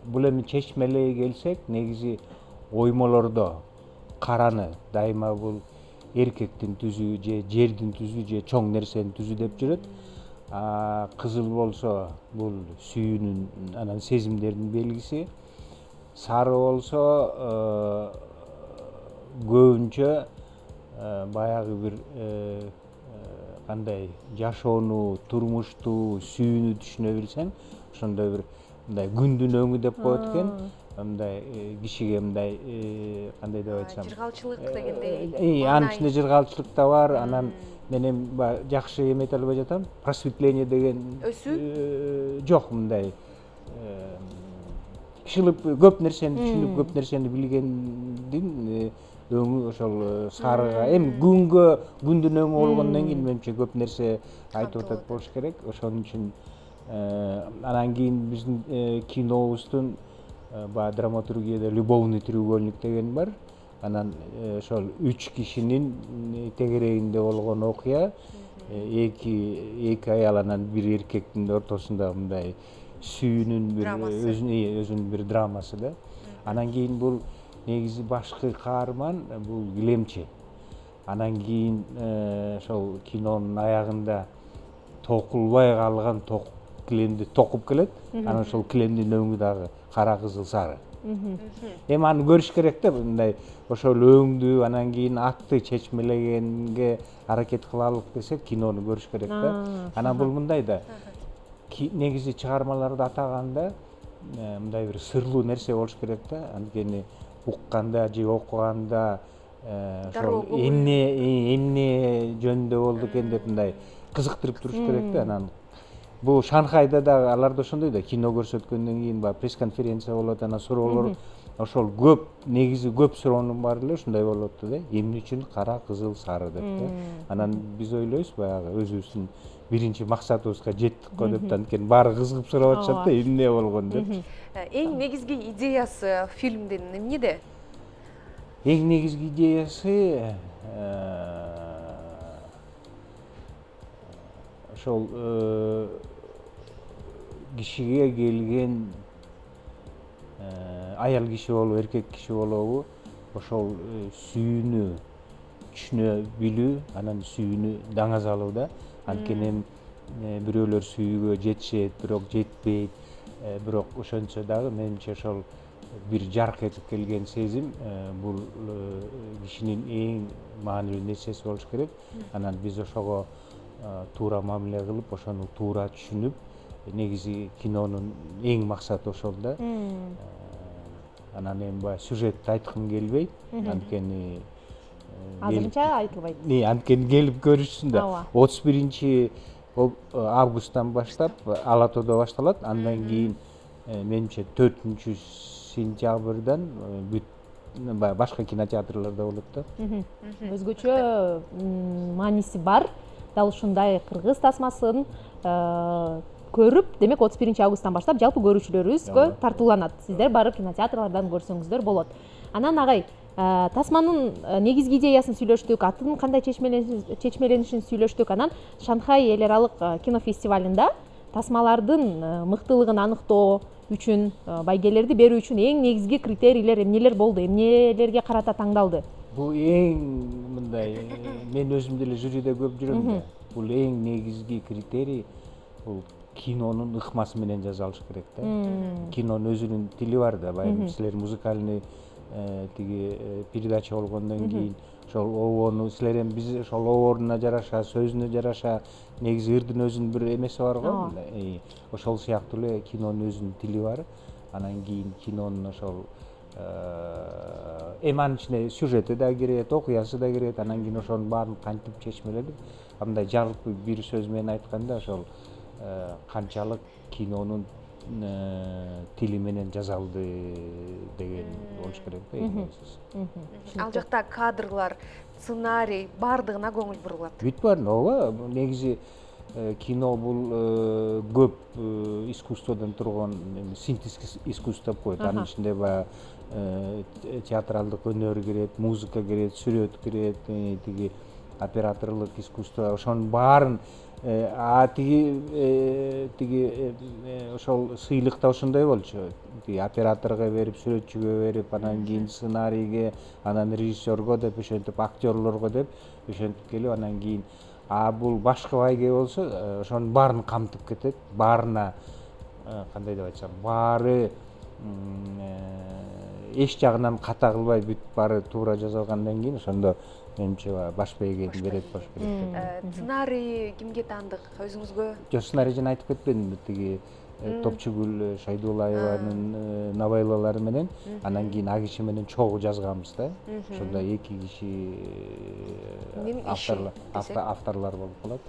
бул эми чечмелей келсек, негизи оймолордо караны дайыма бул эркектин түзү же жердин түзү же чоң нерсенин түзү деп жүрөт. Кызыл болсо бул сүйүүнүн, анан сезимдердин белгиси. Сары болсо көбүнчө баягы бир кандай жашоону, турмушту, сүйүүнү түшүнө билсең, ошондой бир мындай күндүн өңү деп коет экен. Мындай кишиге мындай кандай деп айтсам, жыргалчылык дегендей. Анын ичинде жыргалчылык да бар. Анан мен эми жакшы эмете албай жатам. Просветление деген жок, мындай кышылып көп нерсени түшүнүп, көп нерсени билгендин өңү ошол сарыга. Эми күндүн өңү болгондон кийин менимче көп нерсе айтып атат болуш керек. Ошон үчүн анан кийин биздин кинобуздун баягы драматургияда любовный треугольник деген бар. Анан ошол 3 кишинин тегерегинде болгон окуя, эки аял анан бир эркектин ортосунда мындай сүйүүнүн бир өзүнүн бир драмасы да. Анан кийин бул негизи башкы каарман бул килемчи. Анан кийин ошол кинонун аягында токулбай калган килемди токуп келет. Анан ошол килемдин өңү дагы кара, кызыл, сары. Эми аны көрүш керек да, мындай ошол өңдү, анан кийин атты чечмелегенге аракет кылалык десек, кинону көрүш керек да. Анан бул мындай да, негизи чыгармаларды атаганда мындай бир сырлуу нерсе болуш керек да. Анткени укканда же окуганда ошол эмне жөнүндө болду экен деп мындай кызыктырып туруш керек да. Анан бул Шанхайда да алар да ошондой да, кино көрсөткөндөн кийин баягы пресс-конференция болот, анан суроолор ошол көп, негизи көп суроонун баары эле ушундай болот да. Эмне үчүн кара, кызыл, сары деп да. Анан биз ойлойбуз баягы өзүбүздүн биринчи максатыбызга жеттик го деп, анткени баары кызыгып сурап атышат да, эмне болгон деп. Эң негизги идеясы фильмдин эмнеде? Эң негизги идеясы ошол кишиге келген аял киши болобу, эркек киши болобу, ошол сүйүүнү түшүнө билүү, анан сүйүүнү даңазалоо да. Анткени бирөөлөр сүйүүгө жетишет, бирок жетпейт. Бирок ошончо дагы менимче ошол бир жарк этип келген сезим бул кишинин эң маанилүү нерсеси болуш керек. Анан биз ошого туура мамиле кылып, ошону туура түшүнүп, негизи кинонун эң максаты ошол да. Анан эми баягы сюжетти айткым келбейт, анткени азырынча айтылбайт. Анткени келип көрүшсүн да. 31 августтан баштап Ала тоодо башталат. Андан кийин менимче 4 сентябрдан башка кинотеатрларда болот да. Өзгөчө мааниси бар. Дал ушундай кыргыз тасмасын көрүп, демек 31 августтан баштап жалпы көрүүчүлөрүбүзгө тартууланат. Сиздер барып кинотеатрлардан көрсөңүздөр болот. Анан агай, тасманын негизги идеясын сүйлөштүк, атын кандай чечмеленишин сүйлөштүк. Анан Шанхай эл аралык кинофестивалында тасмалардын мыктылыгын аныктоо үчүн, байгелерди берүү үчүн эң негизги критерийлер эмнелер болду, эмнелерге карата таңдалды? Бул эң мындай, мен өзүм деле жюриде көп жүрөм да. Бул эң негизги критерий бул кинонун ыкмасы менен жаза алыш керек да. Кинонун өзүнүн тили бар да, баягы силер музыкальный тиги передача болгондон кийин ошол обоону силер эми биз ошол обооруна жараша, сөзүнө жараша негизи ырдын өзүнүн бир эмеси бар го. Ошол сыяктуу эле кинонун өзүнүн тили бар. Анан кийин кинонун ошол эми анын ичине сюжети да кирет, окуясы да кирет. Анан кийин ошонун баарын кантип чечмеледик? Мындай жалпы бир сөз менен айтканда ошол канчалык кинонун тили менен жазалды деген болуш керек да эң негизгиси. Ал жакта кадрлар, сценарий баардыгына көңүл бурулат. Бүт бар, ооба. Негизи кино бул көп искусстводон турган синтез искусство деп коет. Анын ичинде баягы театралдык өнөр кирет, музыка кирет, сүрөт кирет, тиги операторлук искусство, ошонун баарын тиги ошол сыйлык да ошондой болчу. Тиги операторго берип, сүрөтчүгө берип, анан кийин сценарийге, анан режиссерго деп, ошентип актерлорго деп, ошентип келип, анан кийин бул башкы байге болсо ошонун баарын камтып кетет. Баарына кандай деп айтсам, баары эч жагынан ката кылбай бүт баары туура жасалгандан кийин ошондо менимче баш бәйгени берет болуш керек. Сценарий кимге таандык? Өзүңүзгө? Жок, сценарийжин айтып кетпедимби? Тиги Топчугүл Шайдуллаеванын новеллалары менен, анан кийин а киши менен чогуу жазганбыз да. Ошондо 2 киши авторлор болуп калат.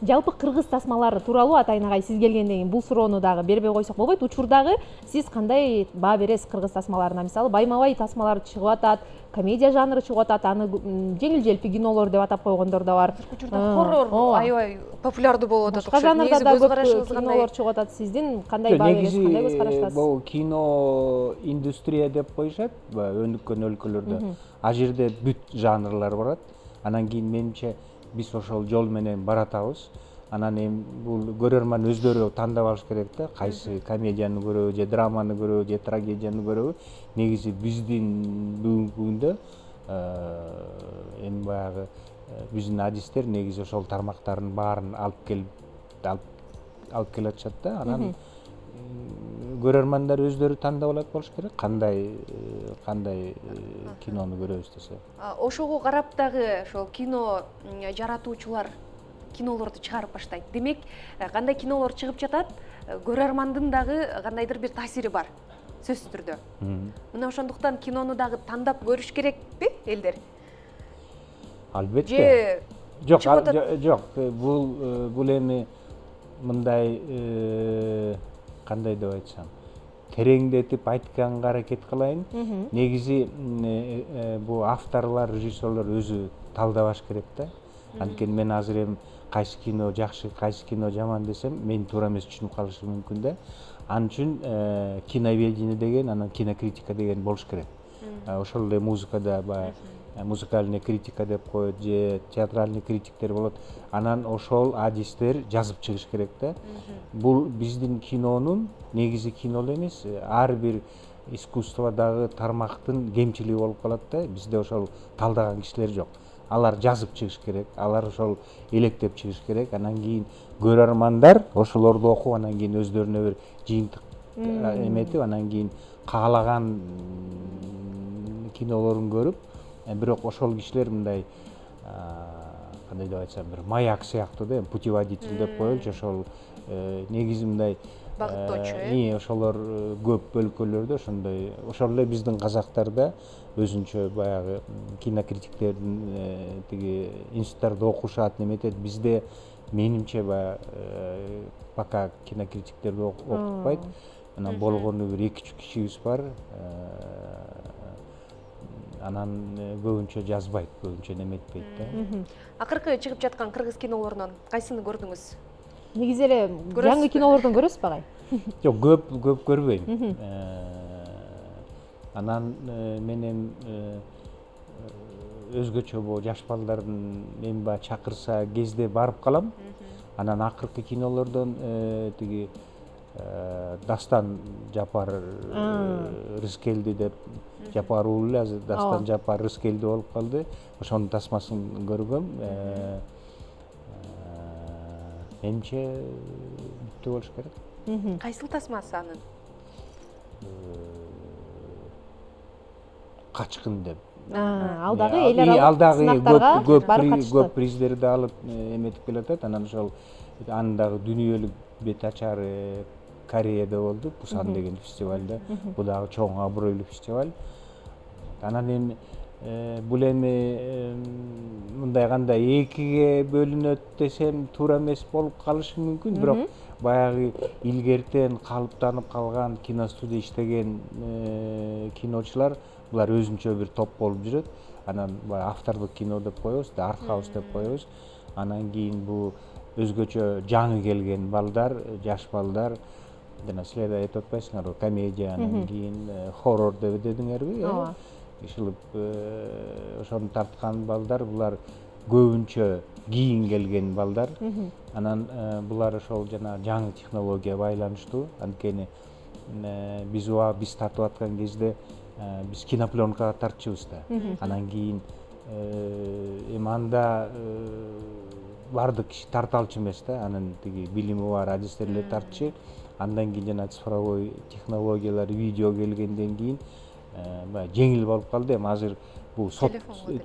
Жалпы кыргыз тасмалары тууралуу Атайын агай сиз келгенден кийин бул суроону дагы бербей койсок болбойт. Учурдагы сиз кандай баа бересиз кыргыз тасмаларына? Мисалы байма-бай тасмалар чыгып атат, комедия жанры чыгып атат, аны жеңил-желпи кинолор деп атап койгондор да бар. Учурда хоррор аябай популярдуу болуп атат. Башка жанрда да көп кинолор чыгып атат. Сиздин кандай баа бересиз, кандай көз караштасыз? Бул кино индустрия деп коюшат, өнүккөн өлкөлөрдө. А жерде бүт жанрлар барат. Анан кийин менимче биз ошол жол менен баратабыз. Анан эми бул көрөрман өздөрү тандап алыш керек да, кайсы комедияны көрөбү, же драманы көрөбү, же трагедияны көрөбү. Негизи биздин бүгүнкү күндө эми баягы биздин адистер негизи ошол тармактардын баарын алып келатышат да. Анан көрөрмандар өздөрү тандап алат болуш керек, кандай кинону көрөбүз десе. Ошого карап дагы ошол кино жаратуучулар кинолорду чыгарып баштайт. Демек, кандай кинолор чыгып жатат, көрөрмандын дагы кандайдыр бир таасири бар, сөзсүз түрдө. Мына ошондуктан кинону дагы тандап көрүш керекпи элдер? Албетте. Жок, бул эми мындай кандай деп айтсам, тереңдетип айтканга аракет кылайын. Негизи бул авторлор, режиссерлор өзү талдабаш керек да. Анткени мен азыр эми кайсы кино жакшы, кайсы кино жаман десем, мен туура эмес түшүнүп калышы мүмкүн да. Анын үчүн киноведение деген, анан кинокритика деген болуш керек. Ошол эле музыкада баягы музыкальный критика деп коет, же театральный критиктер болот. Анан ошол адистер жазып чыгыш керек да. Бул биздин кинонун негизи кино эмес, ар бир искусстводагы тармактын кемчилиги болуп калат да. Бизде ошол талдаган кишилер жок. Алар жазып чыгыш керек, алар ошол электеп чыгыш керек. Анан кийин көрөрмандар ошолорду окуп, анан кийин өздөрүнө бир жыйынтык эметип, анан кийин каалаган кинолорун көрүп, бирок ошол кишилер мындай кандай деп айтсам, бир маяк сыяктуу да, путеводитель деп коелучу, ошол негизи мындай багыттоочу. Ошолор көп өлкөлөрдө ошондой, ошол эле биздин казактарда өзүнчө баягы кинокритиктердин тиги институттарда окушат, неметет. Бизде менимче баягы пока кинокритиктерди окутпайт. Анан болгону бир 2-3 кишибиз бар. Анан көбүнчө жазбайт, көбүнчө неметпейт да. Акыркы чыгып жаткан кыргыз кинолорунан кайсыны көрдүңүз? Негизи эле жаңы кинолордон көрөсүз багай? Жок, көп көрбөйм. Анан менен өзгөчө бул жаш балдардын эми баягы чакырса кезде барып калам. Анан акыркы кинолордон тиги Дастан Жапар Рыскелди деп, Жапар уулу эле азыр Дастан Жапар Рыскелди болуп калды. Ошонун тасмасын көргөм. менимче бүттү болуш керек. Кайсыл тасмасы анын? Качкын деп. Ал дагы эл аралык сынактарга барып катышты. Көп приздерди алып эметип келатат. Анан ошол анын дагы дүнүйөлүк бет ачары Кореяда болду, Пусан деген фестивалда. Бул дагы чоң абройлуу фестиваль. Анан эми бул эми мындай кандай экиге бөлүнөт десем туура эмес болуп калышы мүмкүн, бирок баягы илгертен калыптанып калган киностудия иштеген киночулар булар өзүнчө бир топ болуп жүрөт. Анан баягы автордук кино деп коебуз, артхаус деп коебуз. Анан кийин бул өзгөчө жаңы келген балдар, жаш балдар, жана силер да айтып атпайсыңарбы, комедия, анан кийин хоррор деп дедиңерби? Ооба. Ишилип ошону тарткан балдар, булар көбүнчө кийин келген балдар. Анан булар ошол жана жаңы технология байланыштуу. Анткени биз тартып аткан кезде биз кинопленкага тартчубуз да. Анан кийин эми анда бардык киши тарта алчу эмес да. Анын тиги билими бар адистерлер тартчу. Андан кийин жана цифровой технологиялар, видео келгенден кийин баягы жеңил болуп калды. Эми азыр бул сот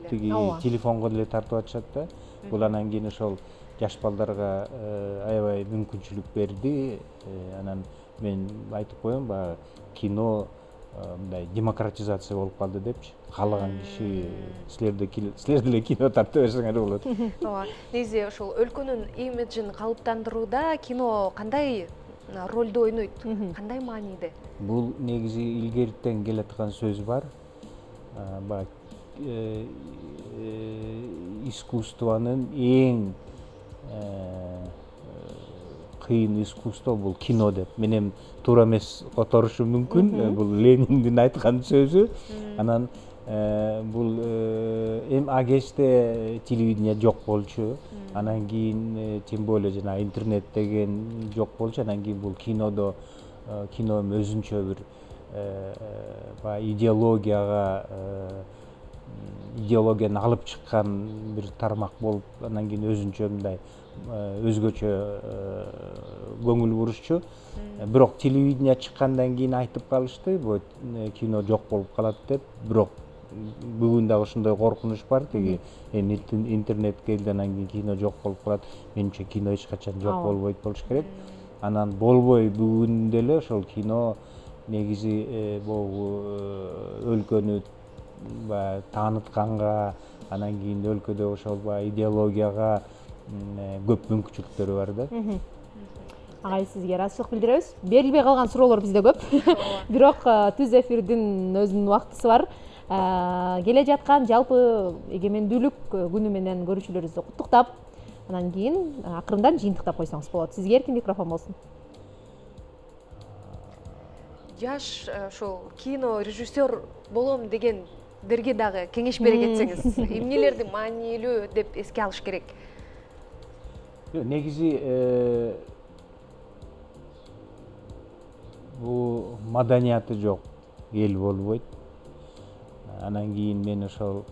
тиги телефонго деле тартып атышат да. Бул анан кийин ошол жаш балдарга аябай мүмкүнчүлүк берди. Анан мен айтып коем, баягы кино мындай демократизация болуп калды депчи. Каалаган киши силер деле кино тарта берсеңер болот. Ооба. Негизи ошол өлкөнүн имиджин калыптандырууда кино кандай ролду ойнойт? Кандай мааниде? Бул негизи илгертен келаткан сөз бар. Баягы искусствонун эң кыйын искусство бул кино деп. Мен туура эмес которушум мүмкүн. Бул Лениндин айткан сөзү. Анан бул эми агечте телевидение жок болчу. Анан кийин тем более жана интернет деген жок болчу. Анан кийин бул кино өзүнчө бир баягы идеологияны алып чыккан бир тармак болуп, анан кийин өзүнчө мындай өзгөчө көңүл бурушчу. Бирок телевидение чыккандан кийин айтып калышты, бул кино жок болуп калат деп. Бирок бүгүн дагы ошондой коркунуч бар. Тиги интернет келди, анан кийин кино жок болуп калат. Менимче кино эч качан жок болбойт болуш керек. Анан болбой бүгүн деле ошол кино негизи бул өлкөнү баягы таанытканга, анан кийин өлкөдө ошол баягы идеологияга көп мүмкүнчүлүктөрү бар да. Агай, сизге ыраазычылык билдиребиз. Берилбей калган суроолор бизде көп. Бирок түз эфирдин өзүнүн убактысы бар. Келе жаткан жалпы эгемендүүлүк күнү менен көрүүчүлөрүбүздү куттуктап, анан кийин акырындан жыйынтыктап койсоңуз болот. Сизге эркин микрофон болсун. Жаш ошол кино режиссер болом дегендерге дагы кеңеш бере кетсеңиз, эмнелерди маанилүү деп эске алыш керек? Негизи бул маданияты жок эл болбойт. Анан кийин мен ошол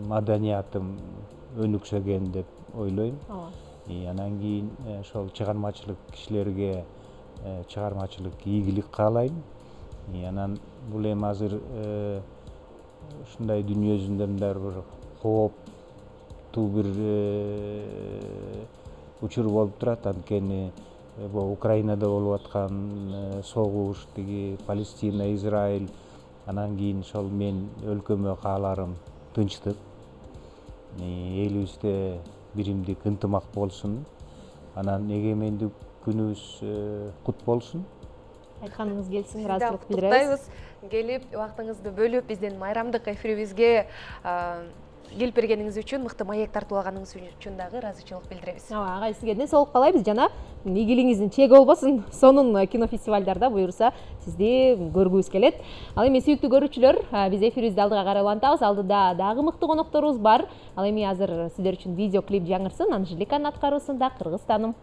маданиятым өнүксөгөн деп ойлойм. Анан кийин ошол чыгармачылык кишилерге чыгармачылык ийгилик каалайм. Анан бул эми азыр ушундай дүйнө жүзүндө мындай бир кооптуу бир учур болуп турат. Анткени Украинада болуп аткан согуш, тиги Палестина, Израиль, анан кийин ошол мен өлкөмө кааларым тынчтык. Элибизде биримдик, ынтымак болсун. Анан эгемендик күнүбүз кут болсун. Айтканыңыз келсин, ыраазычылык билдиребиз. Келип, убактыңызды бөлүп, биздин майрамдык эфирибизге келип бергениңиз үчүн, мыкты маек тартуулаганыңыз үчүн дагы ыраазычылык билдиребиз. Ооба, агай, сизге ден соолук каалайбыз жана ийгилигиңиздин чеги болбосун. Сонун кинофестивалдарда буюрса сизди көргүбүз келет. Ал эми сүйүктүү көрүүчүлөр, биз эфирибизди алдыга карай улантабыз. Алдыда дагы мыкты конокторубуз бар. Ал эми азыр сиздер үчүн видео клип жаңырсын. Анжеликанын аткаруусунда Кыргызстаным.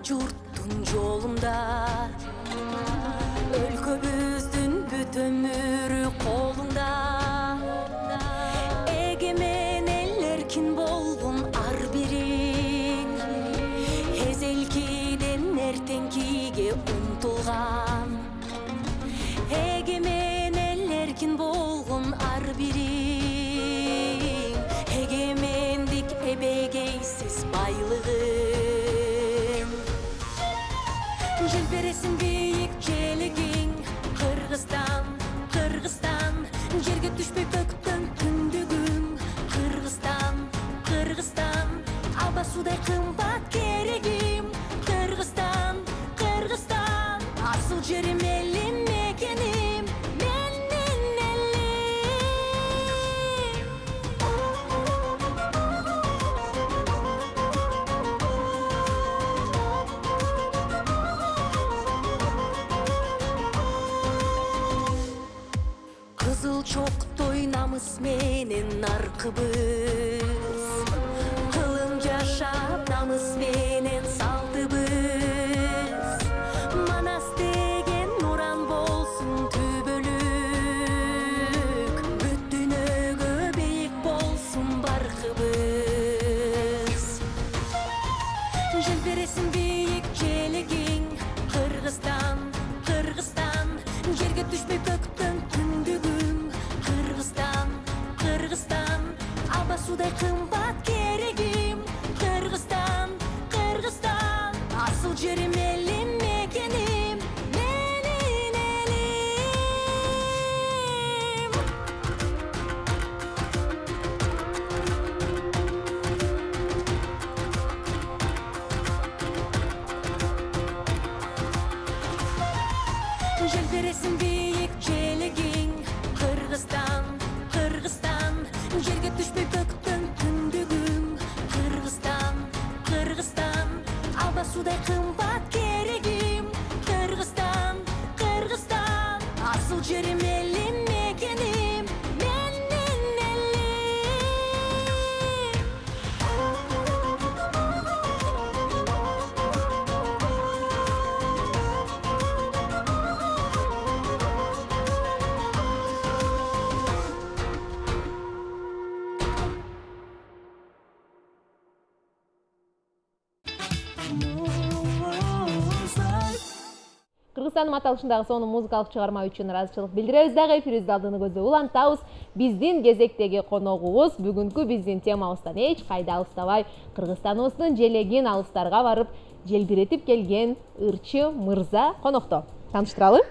журттун жолунда өлкөбүздүн бүт өмүрү колунда эгемен эл эркин болгун ар бириң эзелкиден эртеңкиге умтулган эгемен эл эркин болгун ар бириң эгемендик эбегейсиз байлыгың желбиресиң бийик желегиң Кыргызстан Кыргызстан жерге түшпөй көктөн түндүгүң Кыргызстан Кыргызстан аба судай кымбат керегим Кыргызстан Кыргызстан асыл жерим элим мекеним менин кызыл чоктой намыс менен наркыбыз кылың жашап намыс менен салтыбыз манас деген уран болсун түбөлүк бүт дүйнөгө бийик болсун баркыбыз желбиресиң бийик желегиң Кыргызстан Кыргызстан жерге түшпөй көктөн түндүгүң Кыргызстан Кыргызстан аба судай кымбат керегим Кыргызстан Кыргызстан асыл жерим элим мекеним менин элим желбиресиң бийик желегиң Кыргызстан Кыргызстан жерге түшпөй көктөн түндүгүң Кыргызстан Кыргызстан аба судай кымбат керегим Кыргызстан Кыргызстан асыл жерим элим мекеним менин Кыргызстандын аталышындагы сонун музыкалык чыгарма үчүн ыраазычылык билдиребиз дагы. Эфирибизди алдыны көздөй улантабыз. Биздин кезектеги коногубуз бүгүнкү биздин темабыздан эч кайда алыстабай Кыргызстаныбыздын желегин алыстарга барып желбиретип келген ырчы мырза конокто. Тааныштыралы?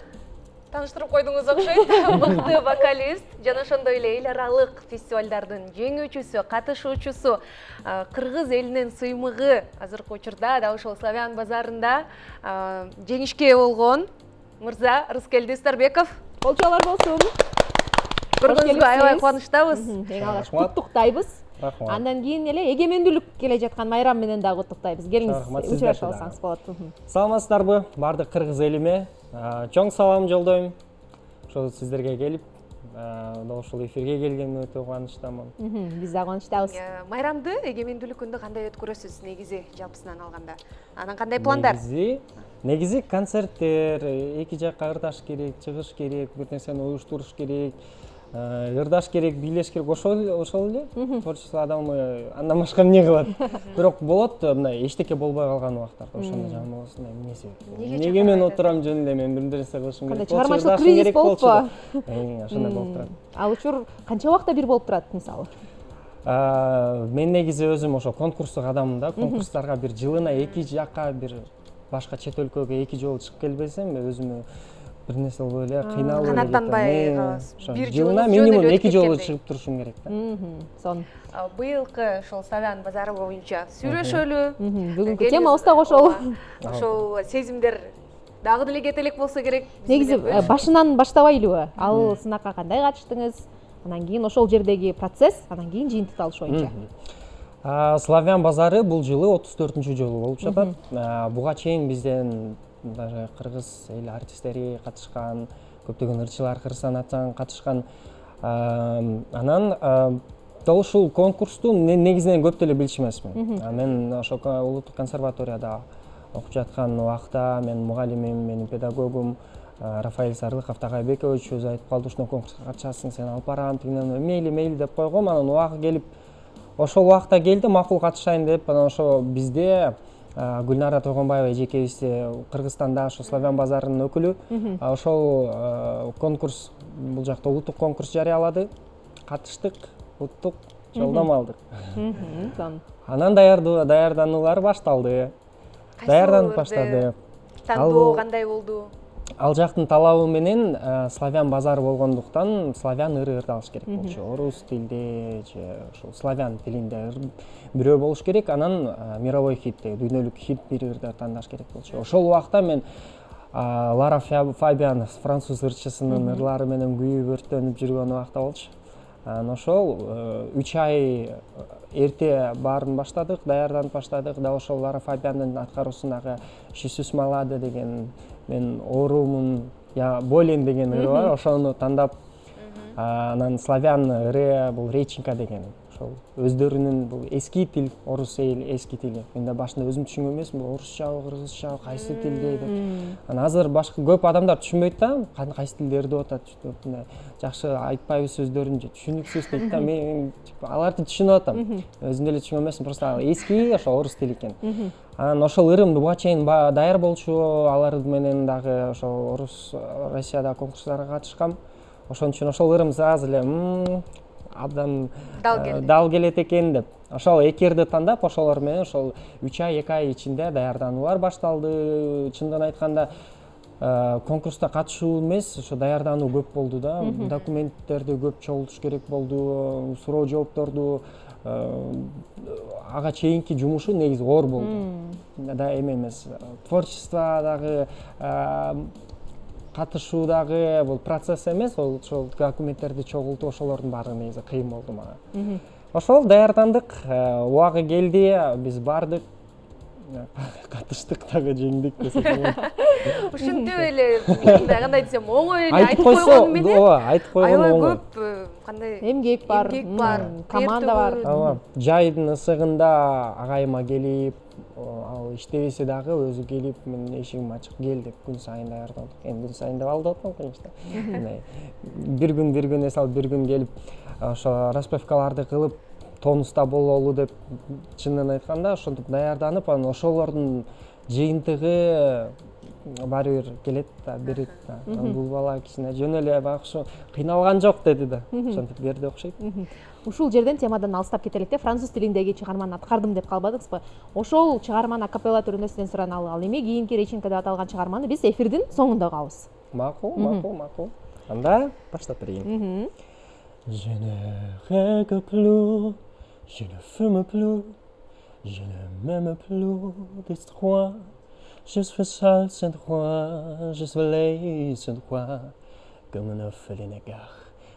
Тааныштырып койдуңуз окшойт. Мыкты вокалист жана ошондой эле эл аралык фестивалдардын жеңүүчүсү, катышуучусу, кыргыз элинин сыймыгы азыркы учурда дагы ошол Славян базарында жеңишке болгон мырза Рыскелди Старбеков. Колчолор болсун. Көргөнүзгө аябай кубанычтабыз. Эң алгач куттуктайбыз. Андан кийин эле эгемендүүлүк келе жаткан майрам менен дагы куттуктайбыз. Келиңиз, учурашып алсаңыз болот. Саламатсыздарбы? Бардык кыргыз элиме чоң салам жолдойм. Ошол сиздерге келип, дагы ушул эфирге келгениме өтө кубанычтамын. Биз да кубанычтабыз. Майрамды эгемендүүлүк күндү кандай өткөрөсүз негизи жалпысынан алганда? Анан кандай пландар? Негизи концерттер, эки жакка ырдаш керек, чыгыш керек, бир нерсени уюштуруш керек, ырдаш керек, бийлеш керек, ошол эле. Творчество адамы андан башка эмне кылат? Бирок болот мындай эчтеке болбой калган убактарда ошондо жан болосун, эмнеси? Неге мен отурам жөн эле, мен бир нерсе кылышым керек. Чыгармачылык кризис болуппу? Ошондой болуп турат. Ал учур канча убакта бир болуп турат мисалы? Мен негизи өзүм ошо конкурстук адаммын да. Конкурстарга бир жылына эки жакка бир башка чет өлкөгө эки жолу чыгып келбесем, өзүмө бир нерсе болуп эле кыйналып канаттанбай бир жылына минимум эки жолу чыгып турушум керек да. Сон. Быйылкы ошол Славян базары боюнча сүйлөшөлү. Бүгүнкү темабыз да ошол. Ошол сезимдер дагы деле кете элек болсо керек. Негизи башынан баштабайлыбы? Ал сынакка кандай катыштыңыз? Анан кийин ошол жердеги процесс, анан кийин жыйынтык алыш боюнча. Славян базары бул жылы 34-жолу болуп жатат. Буга чейин бизден даже кыргыз эл артисттери катышкан, көптөгөн ырчылар Кыргызстан катышкан. Анан дал ушул конкурсту негизинен көп деле билчү эмесмин. Мен ошо улуттук консерваторияда окуп жаткан убакта менин мугалимим, менин педагогум Рафаэль Сарлыков Тагайбекович өзү айтып калды, ушуну конкурска катышасың, сени алып барам, тигинен мейли деп койгом. Анан убагы келип, ошол убакта келди, макул катышайын деп. Анан ошо бизде Гүлнара Тойгонбаева эжекебизде Кыргызстанда ошо Славян базарынын өкүлү, ошол конкурс, бул жакта улуттук конкурс жарыялады. Катыштык, улуттук жолдомо алдык. Анан даярдануулар башталды. Даярданып баштады. Тандоо кандай болду? Ал жактын талабы менен славян базары болгондуктан славян ырды алыш керек болчу. Орус тилде же ошол славян тилинде бирөө болуш керек. Анан мировой хит, дүйнөлүк хит бир ырды тандаш керек болчу. Ошол убакта мен Лара Фабиан француз ырчысынын ырлары менен күйүп өрттөнүп жүргөн убакта болчу. Анан ошол 3 ай эрте баарын баштадык, даярданып баштадык. Да ошол Лара Фабиандын аткаруусундагы «Шисус Малада» деген мен оорумун, я болен деген ыры бар, ошону тандап, анан славян ыры бул реченька деген. Ошол өздөрүнүн бул эски тил, орус эски тили. Мен да башында өзүм түшүнгөн эмесмин, орусчабы, кыргызчабы, кайсы тилде деп. Анан азыр башка көп адамдар түшүнбөйт да, кайсы тилде ырдап атат, жакшы айтпайбыз сөздөрүн же түшүнүксүз дейт да. Мен аларды түшүнүп атам. Өзүм деле түшүнгөн эмесмин, просто эски ошо орус тили экен. Анан ошол ырым буга чейин даяр болчу, алар менен дагы ошол орус Россияда конкурстарга катышкам. Ошон үчүн ошол ырым азыр эле абдан дал келет экен деп. Ошол эки ырды тандап, ошолор менен ошол 3 ай, 2 ай ичинде даярдануулар башталды. Чындыгын айтканда, конкурста катышуу эмес, ошо даярдануу көп болду да. Документтерди көп чогултуш керек болду, суроо жоопторду ага чейинки жумушу негизи оор болду. Да эме эмес, творчестводагы катышуудагы бул процесс эмес, ошол документтерди чогултуу, ошолордун баары негизи кыйын болду мага. Ошол даярдандык, убагы келди, биз бардык, катыштык дагы жеңдик десек болот. Ушинтип эле кандай десем, оңой эле айтып койгону менен айтып койгону аябай көп кандай эмгек бар, команда бар. Жайдын ысыгында агайыма келип, ал иштебесе дагы өзү келип, менин эшигим ачык, кел деп күн сайын даярдалдык. Эми күн сайын деп алдап атам, конечно. Бир күн эс алып, бир күн келип, ошо расправкаларды кылып, тонуста бололу деп чынын айтканда ошентип даярданып, анан ошолордун жыйынтыгы баары бир келет да, берет да. Бул бала кичине жөн эле багышы кыйналган жок деди да. Ошентип берди окшойт. Ушул жерден темадан алыстап кетелик де, француз тилиндеги чыгарманы аткардым деп калбадыңызбы? Ошол чыгарманы акапелла түрүндө сизден сураналы. Ал эми кийинки реченька деп аталган чыгарманы биз эфирдин соңунда угабыз. Макул. Анда баштап берейин. Je ne règle plus, je ne fume plus, je ne m'aime plus d'histoire. Je suis seul sans droit, je suis laid sans droit, comme un orphelinat.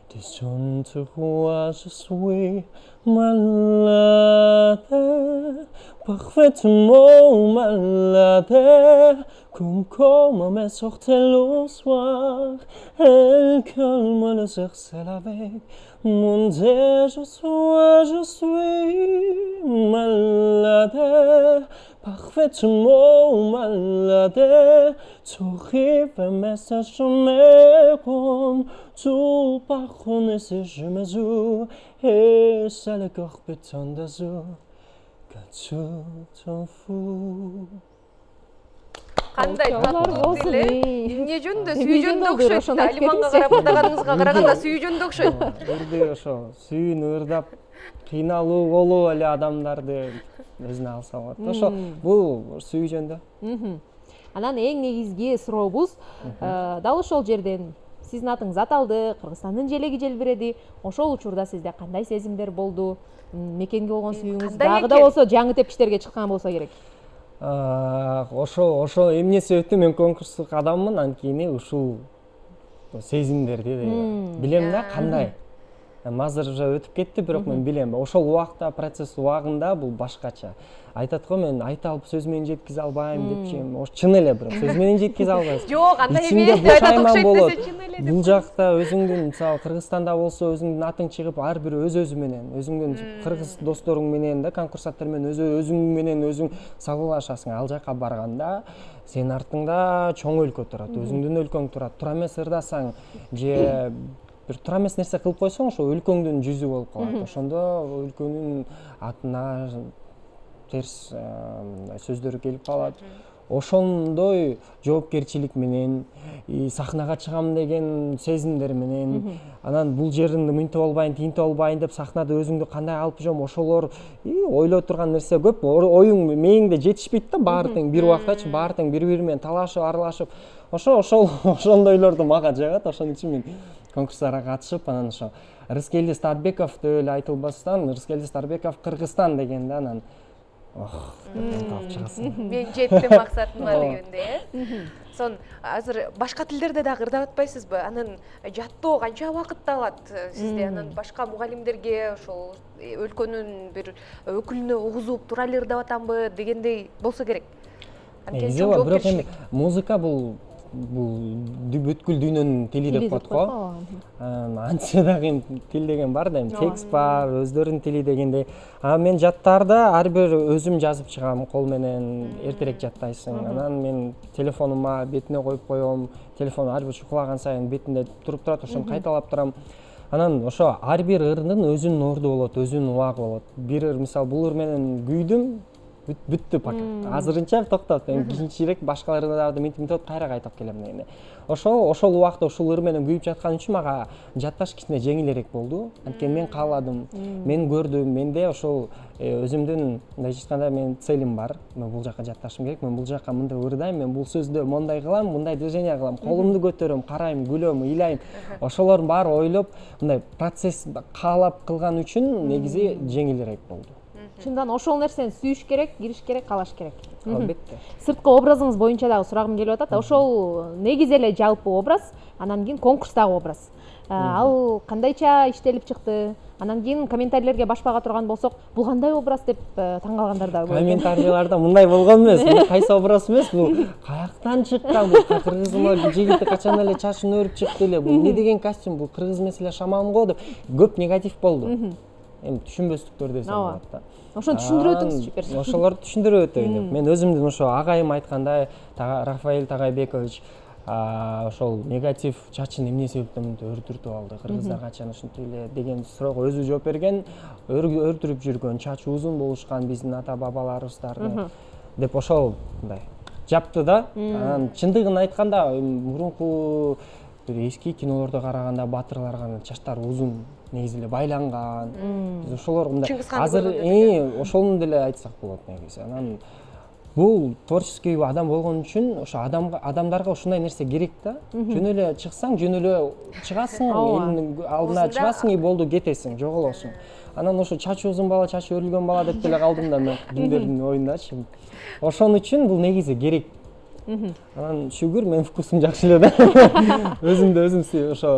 Tu sonnes te roi, je suis malade, parfaitement malade, comme comment me sortait le soir, elle calme le cercle avec mon Dieu, je suis malade, parfaitement malade, tu arrives un message, je me rends, tu pardonnes si je me joue, et c'est le corps béton d'azur, que tu t'en fous. Кандай таттуу деле, эмне жөнүндө сүйүү жөнүндө окшойт. Алиманга карап ырдаганыңызга караганда сүйүү жөнүндө окшойт. Бирде ошо сүйүүнү ырдап кыйналуу болуп эле адамдарды өзүнө алса болот. Ошо бул сүйүү жөнүндө. Анан эң негизги сурообуз дал ошол жерден сиздин атыңыз аталды, Кыргызстандын желеги желбиреди. Ошол учурда сизде кандай сезимдер болду? Мекенге болгон сүйүүңүз дагы да болсо жаңы тепкичтерге чыккан болсо керек. Ошо эмне себептен мен конкурстук адаммын, анткени ушул сезимдерди билем да кандай. азыр уже өтүп кетти, бирок мен билем, ошол убакта, процесс убагында бул башкача. Айтат го, мен айта алып сөз менен жеткизе албайм депчи. Ош чын эле, бирок сөз менен жеткизе албайсың. Жок, андай Ичимде эмес, айтат окшойт болот. десе чын эле деп. Бул жакта өзүңдүн, мисалы Кыргызстанда болсо өзүңдүн атың чыгып, ар бир өзү менен, өзүңдүн кыргыз досторуң менен да, конкурсаттар менен өзүң менен өзүң салгылашасың. Ал жака барганда сенин артыңда чоң өлкө турат, өзүңдүн өлкөң турат. Тура эмес ырдасаң же бир тура эмес нерсе кылып койсоң, ошо өлкөңдүн жүзү болуп калат. Ошондо өлкөнүн атына терс сөздөр келип калат. Ошондой жоопкерчилик менен, сахнага чыгам деген сезимдер менен, анан бул жеринде мынтип болбайын, тинтип болбайын деп сахнада өзүңдү кандай алып жүрөм, ошолор ойлой турган нерсе көп. Оюң мээңде жетишпейт да, баары тең бир убактачы, баары тең бири-бири менен талашып, аралашып. Ошондойлорду мага жагат. Ошон үчүн мен конкурстарга катышып, анан ошо Рыскелди Старбеков деп эле айтылбастан, Рыскелди Старбеков Кыргызстан дегенде анан алып чыгасың. Мен жеттим максатыма дегенде, Сон азыр башка тилдерде дагы ырдап атпайсызбы? Анан жаттоо канча убакытты алат сизде? Анан башка мугалимдерге ошол өлкөнүн бир өкүлүнө угузуп тура эле ырдап атамбы дегендей болсо керек. Анткени бирок эми музыка бул бүткүл дүйнөнүн тили деп коет го. Антсе дагы тил деген бар да, текст бар, өздөрүнүн тили дегендей. Мен жаттарды ар бир өзүм жазып чыгам, кол менен эртерээк жаттайсың. Анан мен телефонума бетине коюп коем, телефон ар бир чукулаган сайын бетинде туруп турат, ошону кайталап турам. Анан ошо ар бир ырдын өзүнүн орду болот, өзүнүн убагы болот. Бир ыр, мисалы бул ыр менен күйдүм, бүттү пока. Азырынча токтоп, кийинчерээк башкаларды мынтип кайра кайтып келем дегенде. Ошол убакта ушул ыр менен күйүп жаткан үчүн мага жатташ кичине жеңилирээк болду. Анткени мен кааладым, мен көрдүм, менде ошол өзүмдүн мындай айтканда менин целим бар. Мен бул жака жатташым керек, мен бул жака мындай ырдайм, мен бул сөздү мондай кылам, мындай движение кылам, колумду көтөрөм, карайм, күлөм, ыйлайм. Ошолордун баары ойлоп, мындай процесс каалап кылган үчүн негизи жеңилирээк болду. Чындан ошол нерсени сүйүш керек, кириш керек, каалаш керек. Албетте. Сырткы образыңыз боюнча дагы сурагым келип атат. Ошол негизи эле жалпы образ, анан кийин конкурстагы образ. Ал кандайча иштелип чыкты? Анан кийин комментарийлерге башпага турган болсок, бул кандай образ деп таң калгандар да көп. Комментарийлерде мындай болгон эмес, бул кайсы образ эмес, бул каяктан чыккан, бул кыргыз жигити качан эле чачын өрүп чыкты эле, бул эмне деген костюм, бул кыргыз эмес эле шаман го деп көп негатив болду. Эми түшүнбөстүктөр десем болот да. Ошону түшүндүрүп өтүңүзчү персонаж. Ошолорду түшүндүрүп өтөйүн. Мен өзүмдүн ошо агайым айткандай, Рафаэль Тагайбекович ошол негатив чачын эмне себептен өртүртүп алды, кыргыздар качан ушинтип эле деген суроого өзү жооп берген, өртүрүп жүргөн, чачы узун болушкан биздин ата бабаларыбыздарды деп ошол мындай жапты да. Анан чындыгын айтканда, мурунку бир эски кинолордо караганда батырларга чачтары узун, негизи эле байланган. Биз ошолор мындай азыр ошону деле айтсак болот негизи. Анан бул творческий адам болгон үчүн ошо адамдарга ушундай нерсе керек да. Жөн эле чыксаң, жөн эле чыгасың, элдин алдына чыгасың и болду, кетесиң, жоголосуң. Анан ошо чачы узун бала, чачы өрүлгөн бала деп деле калдым да мен кимдердин оюндачы. Ошон үчүн бул негизи керек. Анан шүгүр менин вкусум жакшы эле да. Өзүмдү өзүм ошо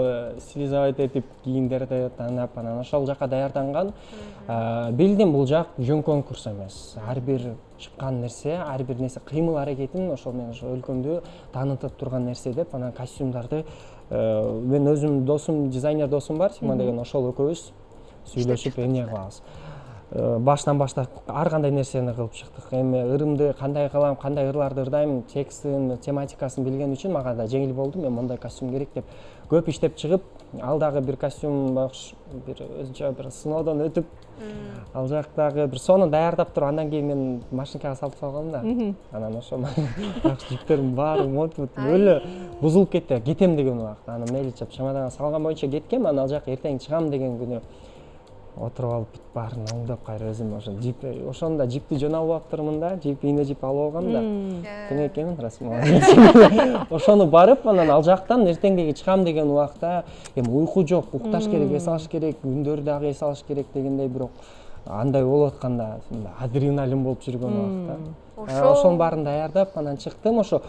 стилизовать этип, кийимдерди таанап, анан ошол жака даярданган. Билдим, бул жак жөн конкурс эмес. Ар бир чыккан нерсе, ар бир нерсе кыймыл аракетин ошол мен ошо өлкөмдү таанытып турган нерсе деп, анан костюмдарды мен өзүм досум, дизайнер досум бар, Симон деген, ошол экөөбүз сүйлөшүп эмне кылабыз. Баштан баштап ар кандай нерсени кылып чыктык. Эми ырымды кандай кылам, кандай ырларды ырдайм, текстин, тематикасын билген үчүн мага да жеңил болду. Мен мондай костюм керек деп көп иштеп чыгып, ал дагы бир костюм бир өзүнчө бир сыноодон өтүп, ал жактагы бир сону даярдап туруп, андан кийин мен машинкага салып салгам да. Анан ошо жиптерим баары монтип өлө бузулуп кетти. Кетем деген убакта, анан мейличип чемоданга салган боюнча кеткем, анан ал жака эртең чыгам деген күнү отуруп алып бүт баарын оңдоп кайра өзүм ошо жип, ошондо жипти жөн алып алыптырмын да, жип ийне жип алып алгам да. Күнү экенмин расмаа. Ошону барып, анан ал жактан эртеңдеги чыгам деген убакта эми уйку жок, укташ керек, эс алыш керек, күндөрү дагы эс алыш керек дегендей, бирок андай болуп атканда адреналин болуп жүргөн убакта. Ошонун баарын даярдап, анан чыктым. Ошо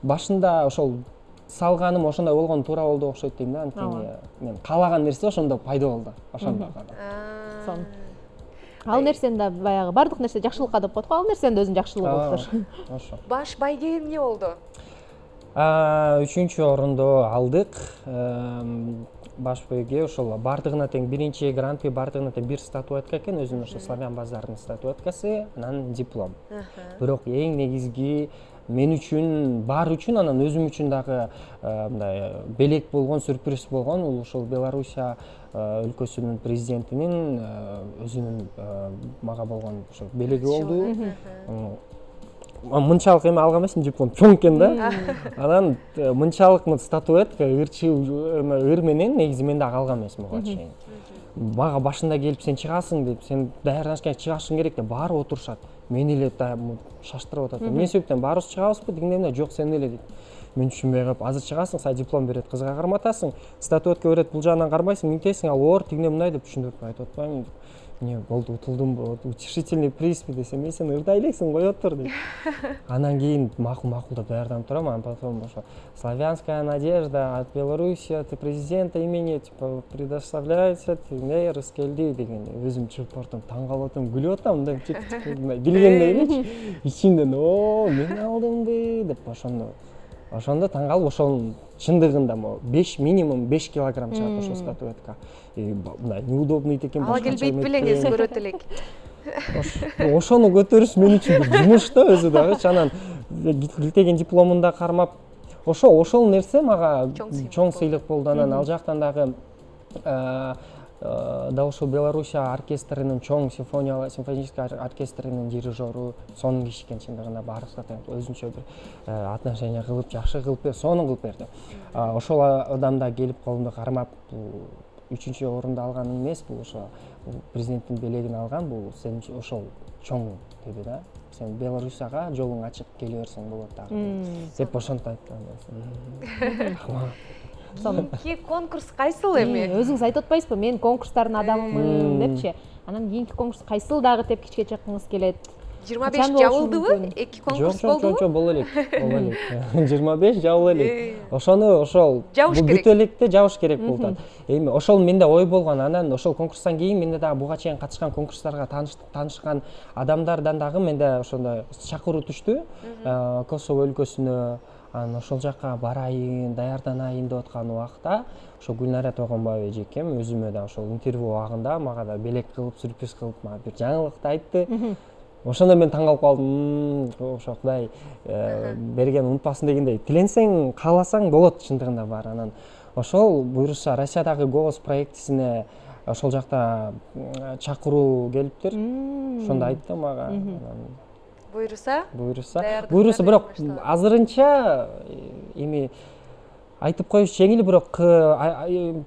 башында ошол салганым ошондой болгон туура болду окшойт дейм да. Анткени мен каалаган нерсе ошондо пайда болду. Ошондо. Ал нерсени да баягы бардык нерсе жакшылыкка деп коет го, ал нерсенин өзүнүн жакшылыгы болуптур. Ошо. Баш байге эмне болду? 3-чү орунду алдык. Баш байге ошол бардыгына тең биринчи гран-при, бардыгына тең бир статуэтка экен, өзүнүн ошо Славян базарынын статуэткасы, анан диплом. Бирок эң негизги мен үчүн, бар үчүн, анан өзүм үчүн дагы мындай белек болгон, сюрприз болгон, бул ошол Белоруссия өлкөсүнүн президентинин өзүнүн мага болгон ошо белеги болду. Мынчалык эме алган эмесмин, диплом чоң экен да. Анан мынчалык статуэтка ыр менен негизи мен дагы алган эмесмин буга чейин. Мага башында келип сен чыгасың деп, сен даярданышкан чыгашың керек деп баары отурушат. Мени эле шаштырып атат. Эмне себептен баарыбыз чыгабызбы дегенде жок, сен эле дейт. Мен түшүнбөй калып, азыр чыгасың, сага диплом берет, кызга карматасың, статуэтка берет, бул жагынан кармайсың, минтесиң, ал оор тигине мындай деп түшүндүрүп айтып атпаймынбы. Не болду, утулдумбу, утешительный призбы десем, мен сен ырдай элексиң, кой отур дейт. Анан кийин макул-макулдап даярданып турам, анан потом ошо славянская надежда от Белоруссии, от президента имени типа предоставляется тебе Рыскелди деген өзүм чыгып бардым, таң калып атам, күлүп атам, мындай билгендей элечи. Ичимден, о, мен алдымбы деп ошондо таң калып, ошонун чындыгында минимум 5 килограмм чыгат ошол статуэтка. Мындай неудобный экен, ала келбейт белеңиз көрөт элек. Ошону көтөрүш мен үчүн бир жумуш да өзү дагычы. Анан килтеген дипломун да кармап, ошол нерсе мага чоң сыйлык болду. Анан ал жактан дагы да ошол Белоруссия оркестринин чоң симфонический оркестринин дирижеру, сонун киши экен чындыгында, баарыбызга тең өзүнчө бир отношение кылып, жакшы кылып, сонун кылып берди. Ошол адам да келип колумду кармап, 3-чү орунду алган эмес, бул ошо президенттин белегин алган, бул сен ошол чоң деди да. Сен Белоруссияга жолуң ачык, келе берсең болот дагы деп ошентип айткан. Кийинки конкурс кайсыл эми? Өзүңүз айтып атпайсызбы, мен конкурстардын адамымын депчи. Анан кийинки конкурс кайсыл дагы тепкичке чыккыңыз келет? 25 жабылдыбы? 2 конкурс болдубу? Жок, боло элек. 25 жабыла элек. Ошону ошол бүтөлүктө жабыш керек болду. Эми ошол менде ой болгон. Анан ошол конкурстан кийин менде дагы буга чейин катышкан конкурстарга таанышкан адамдардан дагы менде ошондой чакыруу түштү. Косово өлкөсүнө, анан ошол жакка барайын, даярданайын деп аткан убакта ошо Гүлнара Тогонбаева эжекем өзүмө да ошол интервью убагында мага да белек кылып, сюрприз кылып, мага бир жаңылыкты айтты. Ошондо мен таң калып калдым. Ошо Кудай берген унутпасын дегендей, тиленсең, кааласаң болот чындыгында бар. Анан ошол буюрса Россиядагы голос проектисине ошол жакта чакыруу келиптир. Ошондо айтты мага. Буйруса, бирок азырынча эми айтып коюш жеңил, бирок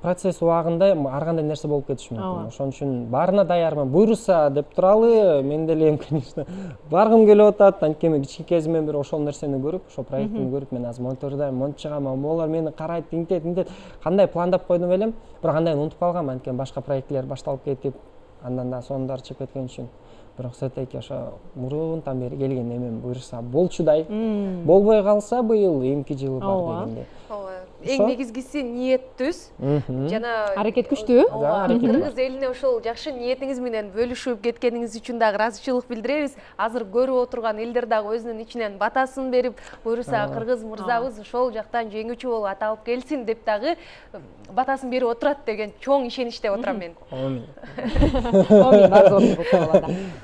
процесс убагында ар кандай нерсе болуп кетиши мүмкүн. Ошон үчүн баарына даярмын. Буйруса деп туралы, мен деле конечно баргым келип атат. Анткени кичине кезимден бери ошол нерсени көрүп, ошол проектини көрүп, мен азыр монитордойм, монтип чыгам, могулар мени карайт, тинтет, кандай пландап койдум элем, бирок андайын унутуп калгам, анткени башка проекттер башталып кетип, андан да соңдары чыгып кеткен үчүн. Бирок сетеки ошо мурунтан бери келген эмем буюрса болчудай. Болбой калса быйыл эмки жылы бар дегенде. Эң негизгиси ниеттүүс жана аракет күчтүү. Кыргыз элине ошол жакшы ниетиңиз менен бөлүшүп кеткениңиз үчүн дагы ыраазычылык билдиребиз. Азыр көрүп отурган элдер дагы өзүнүн ичинен батасын берип, буюрса кыргыз мырзабыз ошол жактан жеңүүчү болуп аталып келсин деп дагы батасын берип отурат деген чоң ишеничте отурам мен.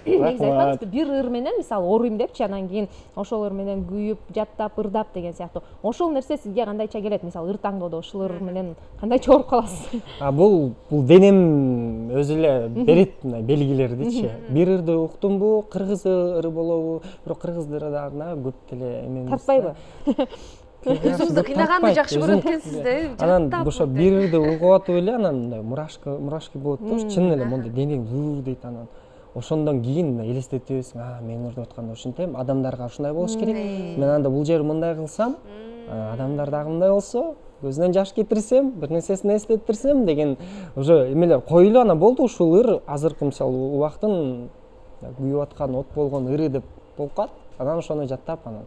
Негизи айтпаңызбы, бир ыр менен мисалы оруйм депчи, анан кийин ошол ыр менен күйүп, жаттап, ырдап деген сыяктуу. Ошол нерсе сизге кандайча келет? Мисалы ыр таңдоодо ошол ыр менен кандайча ооруп каласыз? Бул денем өзү эле берет мындай белгилердичи. Бир ырды уктумбу, кыргыз ыры болобу, бирок кыргыздарда көп деле эме эмес. Тартпайбы? Өзүңүздү кыйнаганды жакшы көрөт экенсиз да. Анан ошо бир ырды угуп атып эле анан мындай мурашки болот да, чын эле мондай денең зуур дейт. Анан ошондон кийин элестетебиз, мен ырдап атканда ушинтем, адамдарга ушундай болуш керек. Мен анда бул жер мындай кылсам, адамдар дагы мындай болсо, көзүнөн жаш кетирсем, бир нерсесин эстеттирсем деген уже эмелер коюлуп, анан болду ушул ыр азыркы мисалы убактын күйүп аткан от болгон ыры деп болуп калат. Анан ошону жаттап, анан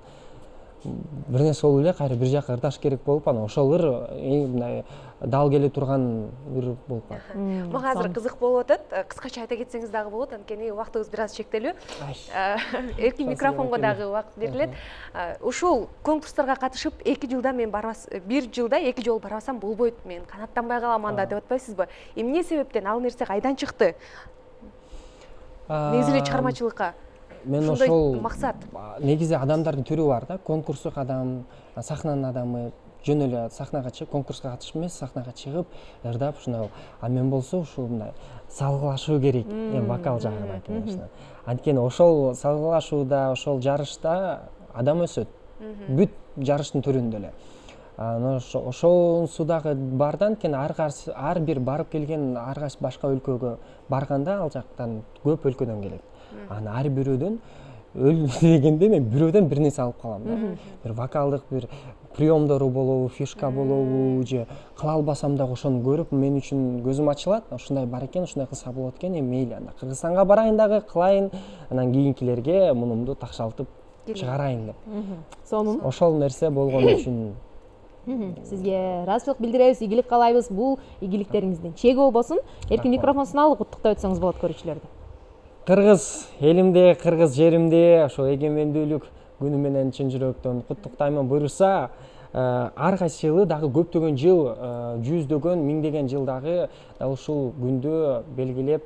бир нерсе болуп эле кайра бир жака ырдаш керек болуп анан ошол ыр мындай дал келе турган ыр болуп калат. Мага азыр кызык болуп атат. Кыскача айта кетсеңиз дагы болот, анткени убактыбыз бир аз чектелүү. Эркин микрофонго дагы убакыт берилет. Ушул конкурстарга катышып 2 жылда мен бир жылда 2 жолу барбасам болбойт, мен канаттанбай калам анда деп атпайсызбы? Эмне себептен ал нерсе кайдан чыкты? Негизи эле чыгармачылыкка. Мен ошол максат. Негизи адамдардын түрү бар да, конкурстук адам, сахнанын адамы, жөн эле сахнага чыгып, конкурска катышып эмес, сахнага чыгып, ырдап ушундай. А мен болсо ушул мындай салгылашуу керек, вокал жагынан, конечно. Анткени ошол салгылашууда, ошол жарышта адам өсөт. Бүт жарыштын түрүндө эле. Ошонусу дагы бар да, анткени ар бир барып келген ар кайсы башка өлкөгө барганда ал жактан көп өлкөдөн келет. Анан ар бирөөдөн дегенде мен бирөөдөн бир нерсе алып калам да. Бир вокалдык бир приемдору болобу, фишка болобу, же кыла албасам дагы ошону көрүп мен үчүн көзүм ачылат. Ушундай бар экен, ушундай кылса болот экен, мейли анда Кыргызстанга барайын дагы кылайын, анан кийинкилерге мунумду такшалтып чыгарайын деп. Сонун. Ошол нерсе болгон үчүн Сизге ыраазычылык билдиребиз, ийгилик каалайбыз. Бул ийгиликтериңиздин чеги болбосун. Эркин микрофонун алып куттуктап өтсөңүз болот көрүүчүлөрдү. Кыргыз элимде, кыргыз жеримде ошо эгемендүүлүк күнү менен чын жүрөктөн куттуктаймын. Буюрса, ар кайсы жылы дагы көптөгөн жыл, жүздөгөн, миңдеген жыл дагы ушул күндү белгилеп,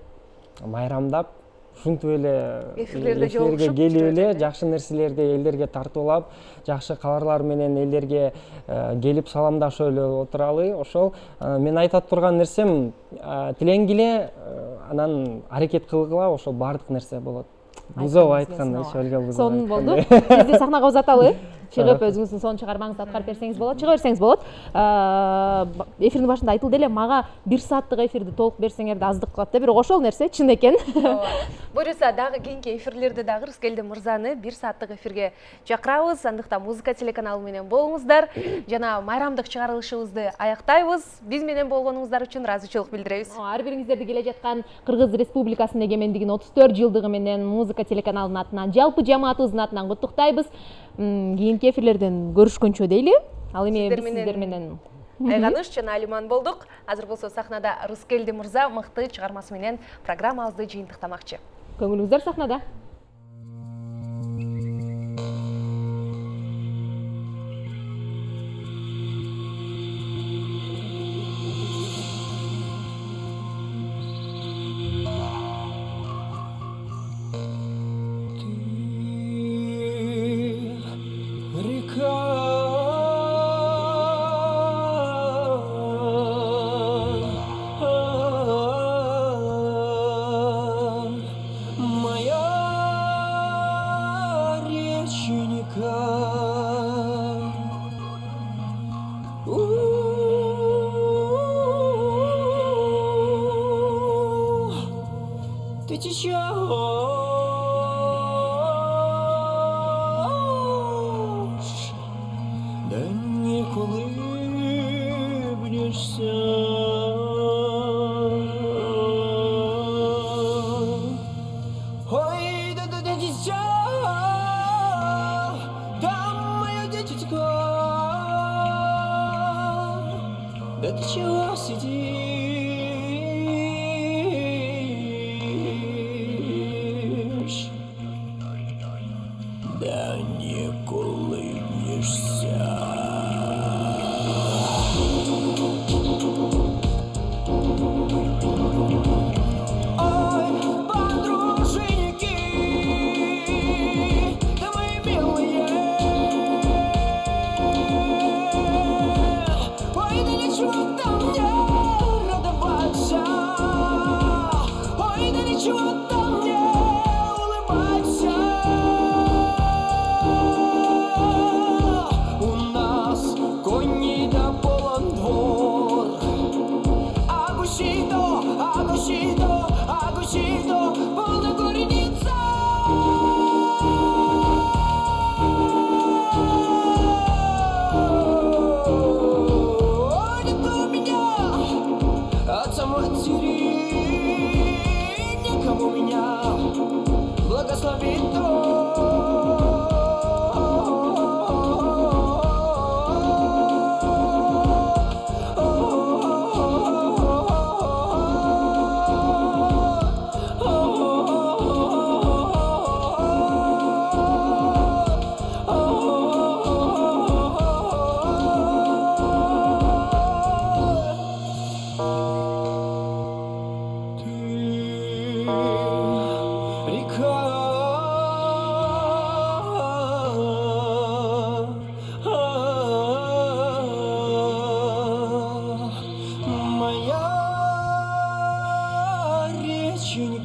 майрамдап, ушинтип эле эфирлерге келип эле жакшы нерселерди элдерге тартуулап, жакшы кабарлар менен элдерге келип саламдашып эле отуралы. Ошол мен айтат турган нерсем тилеңгиле, анан аракет кылгыла, ошол баардык нерсе болот. Бузов айткан, ошолго бузов. Сонун болду. Сизди сахнага узаталы. Чыгып өзүңүздүн сонун чыгармаңызды аткарып берсеңиз болот. Чыга берсеңиз болот. Эфирдин башында айтылды эле, мага 1 сааттык эфирди толук берсеңер да аздык кылат да, бирок ошол нерсе чын экен. Буюрса дагы кийинки эфирлерде дагы Рыскелди мырзаны 1 сааттык эфирге чакырабыз. Андыктан музыка телеканалы менен болуңуздар. Жана майрамдык чыгарылышыбызды аяктайбыз. Биз менен болгонуңуздар үчүн ыраазычылык билдиребиз. Ар бириңиздерди келе жаткан Кыргыз Республикасынын эгемендигинин 34 жылдыгы менен музыка телеканалынын атынан, жалпы жамаатыбыздын атынан куттуктайбыз. Кийинки эфирлерден көрүшкөнчө дейли. Ал эми биз сиздер менен Айганыш жана Алиман болдук. Азыр болсо сахнада Рыскелди мырза мыкты чыгармасы менен программабызды жыйынтыктамакчы. Көңүлүңүздөр сахнада. Ты течешь, да не улыбнешься. Ой, да дитя, да мое дитятко, да ты чего сидишь? Да не улыбнешься. Ой, подруженьки, да мои милые. Ой, да ничего там мне радоваться. Ой, да ничего там мне улыбаться. У нас кони да полон двор. Агусидо, полна куреница. Нет у меня отца матери, никому меня благословит Бог.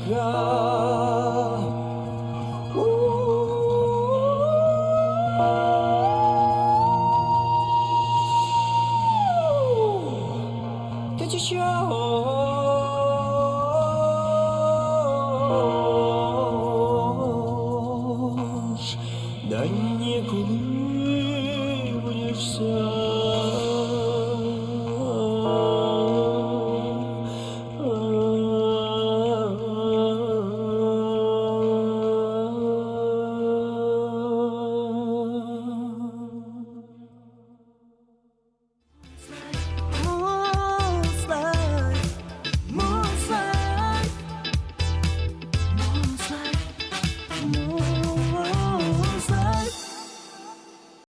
Ты течешь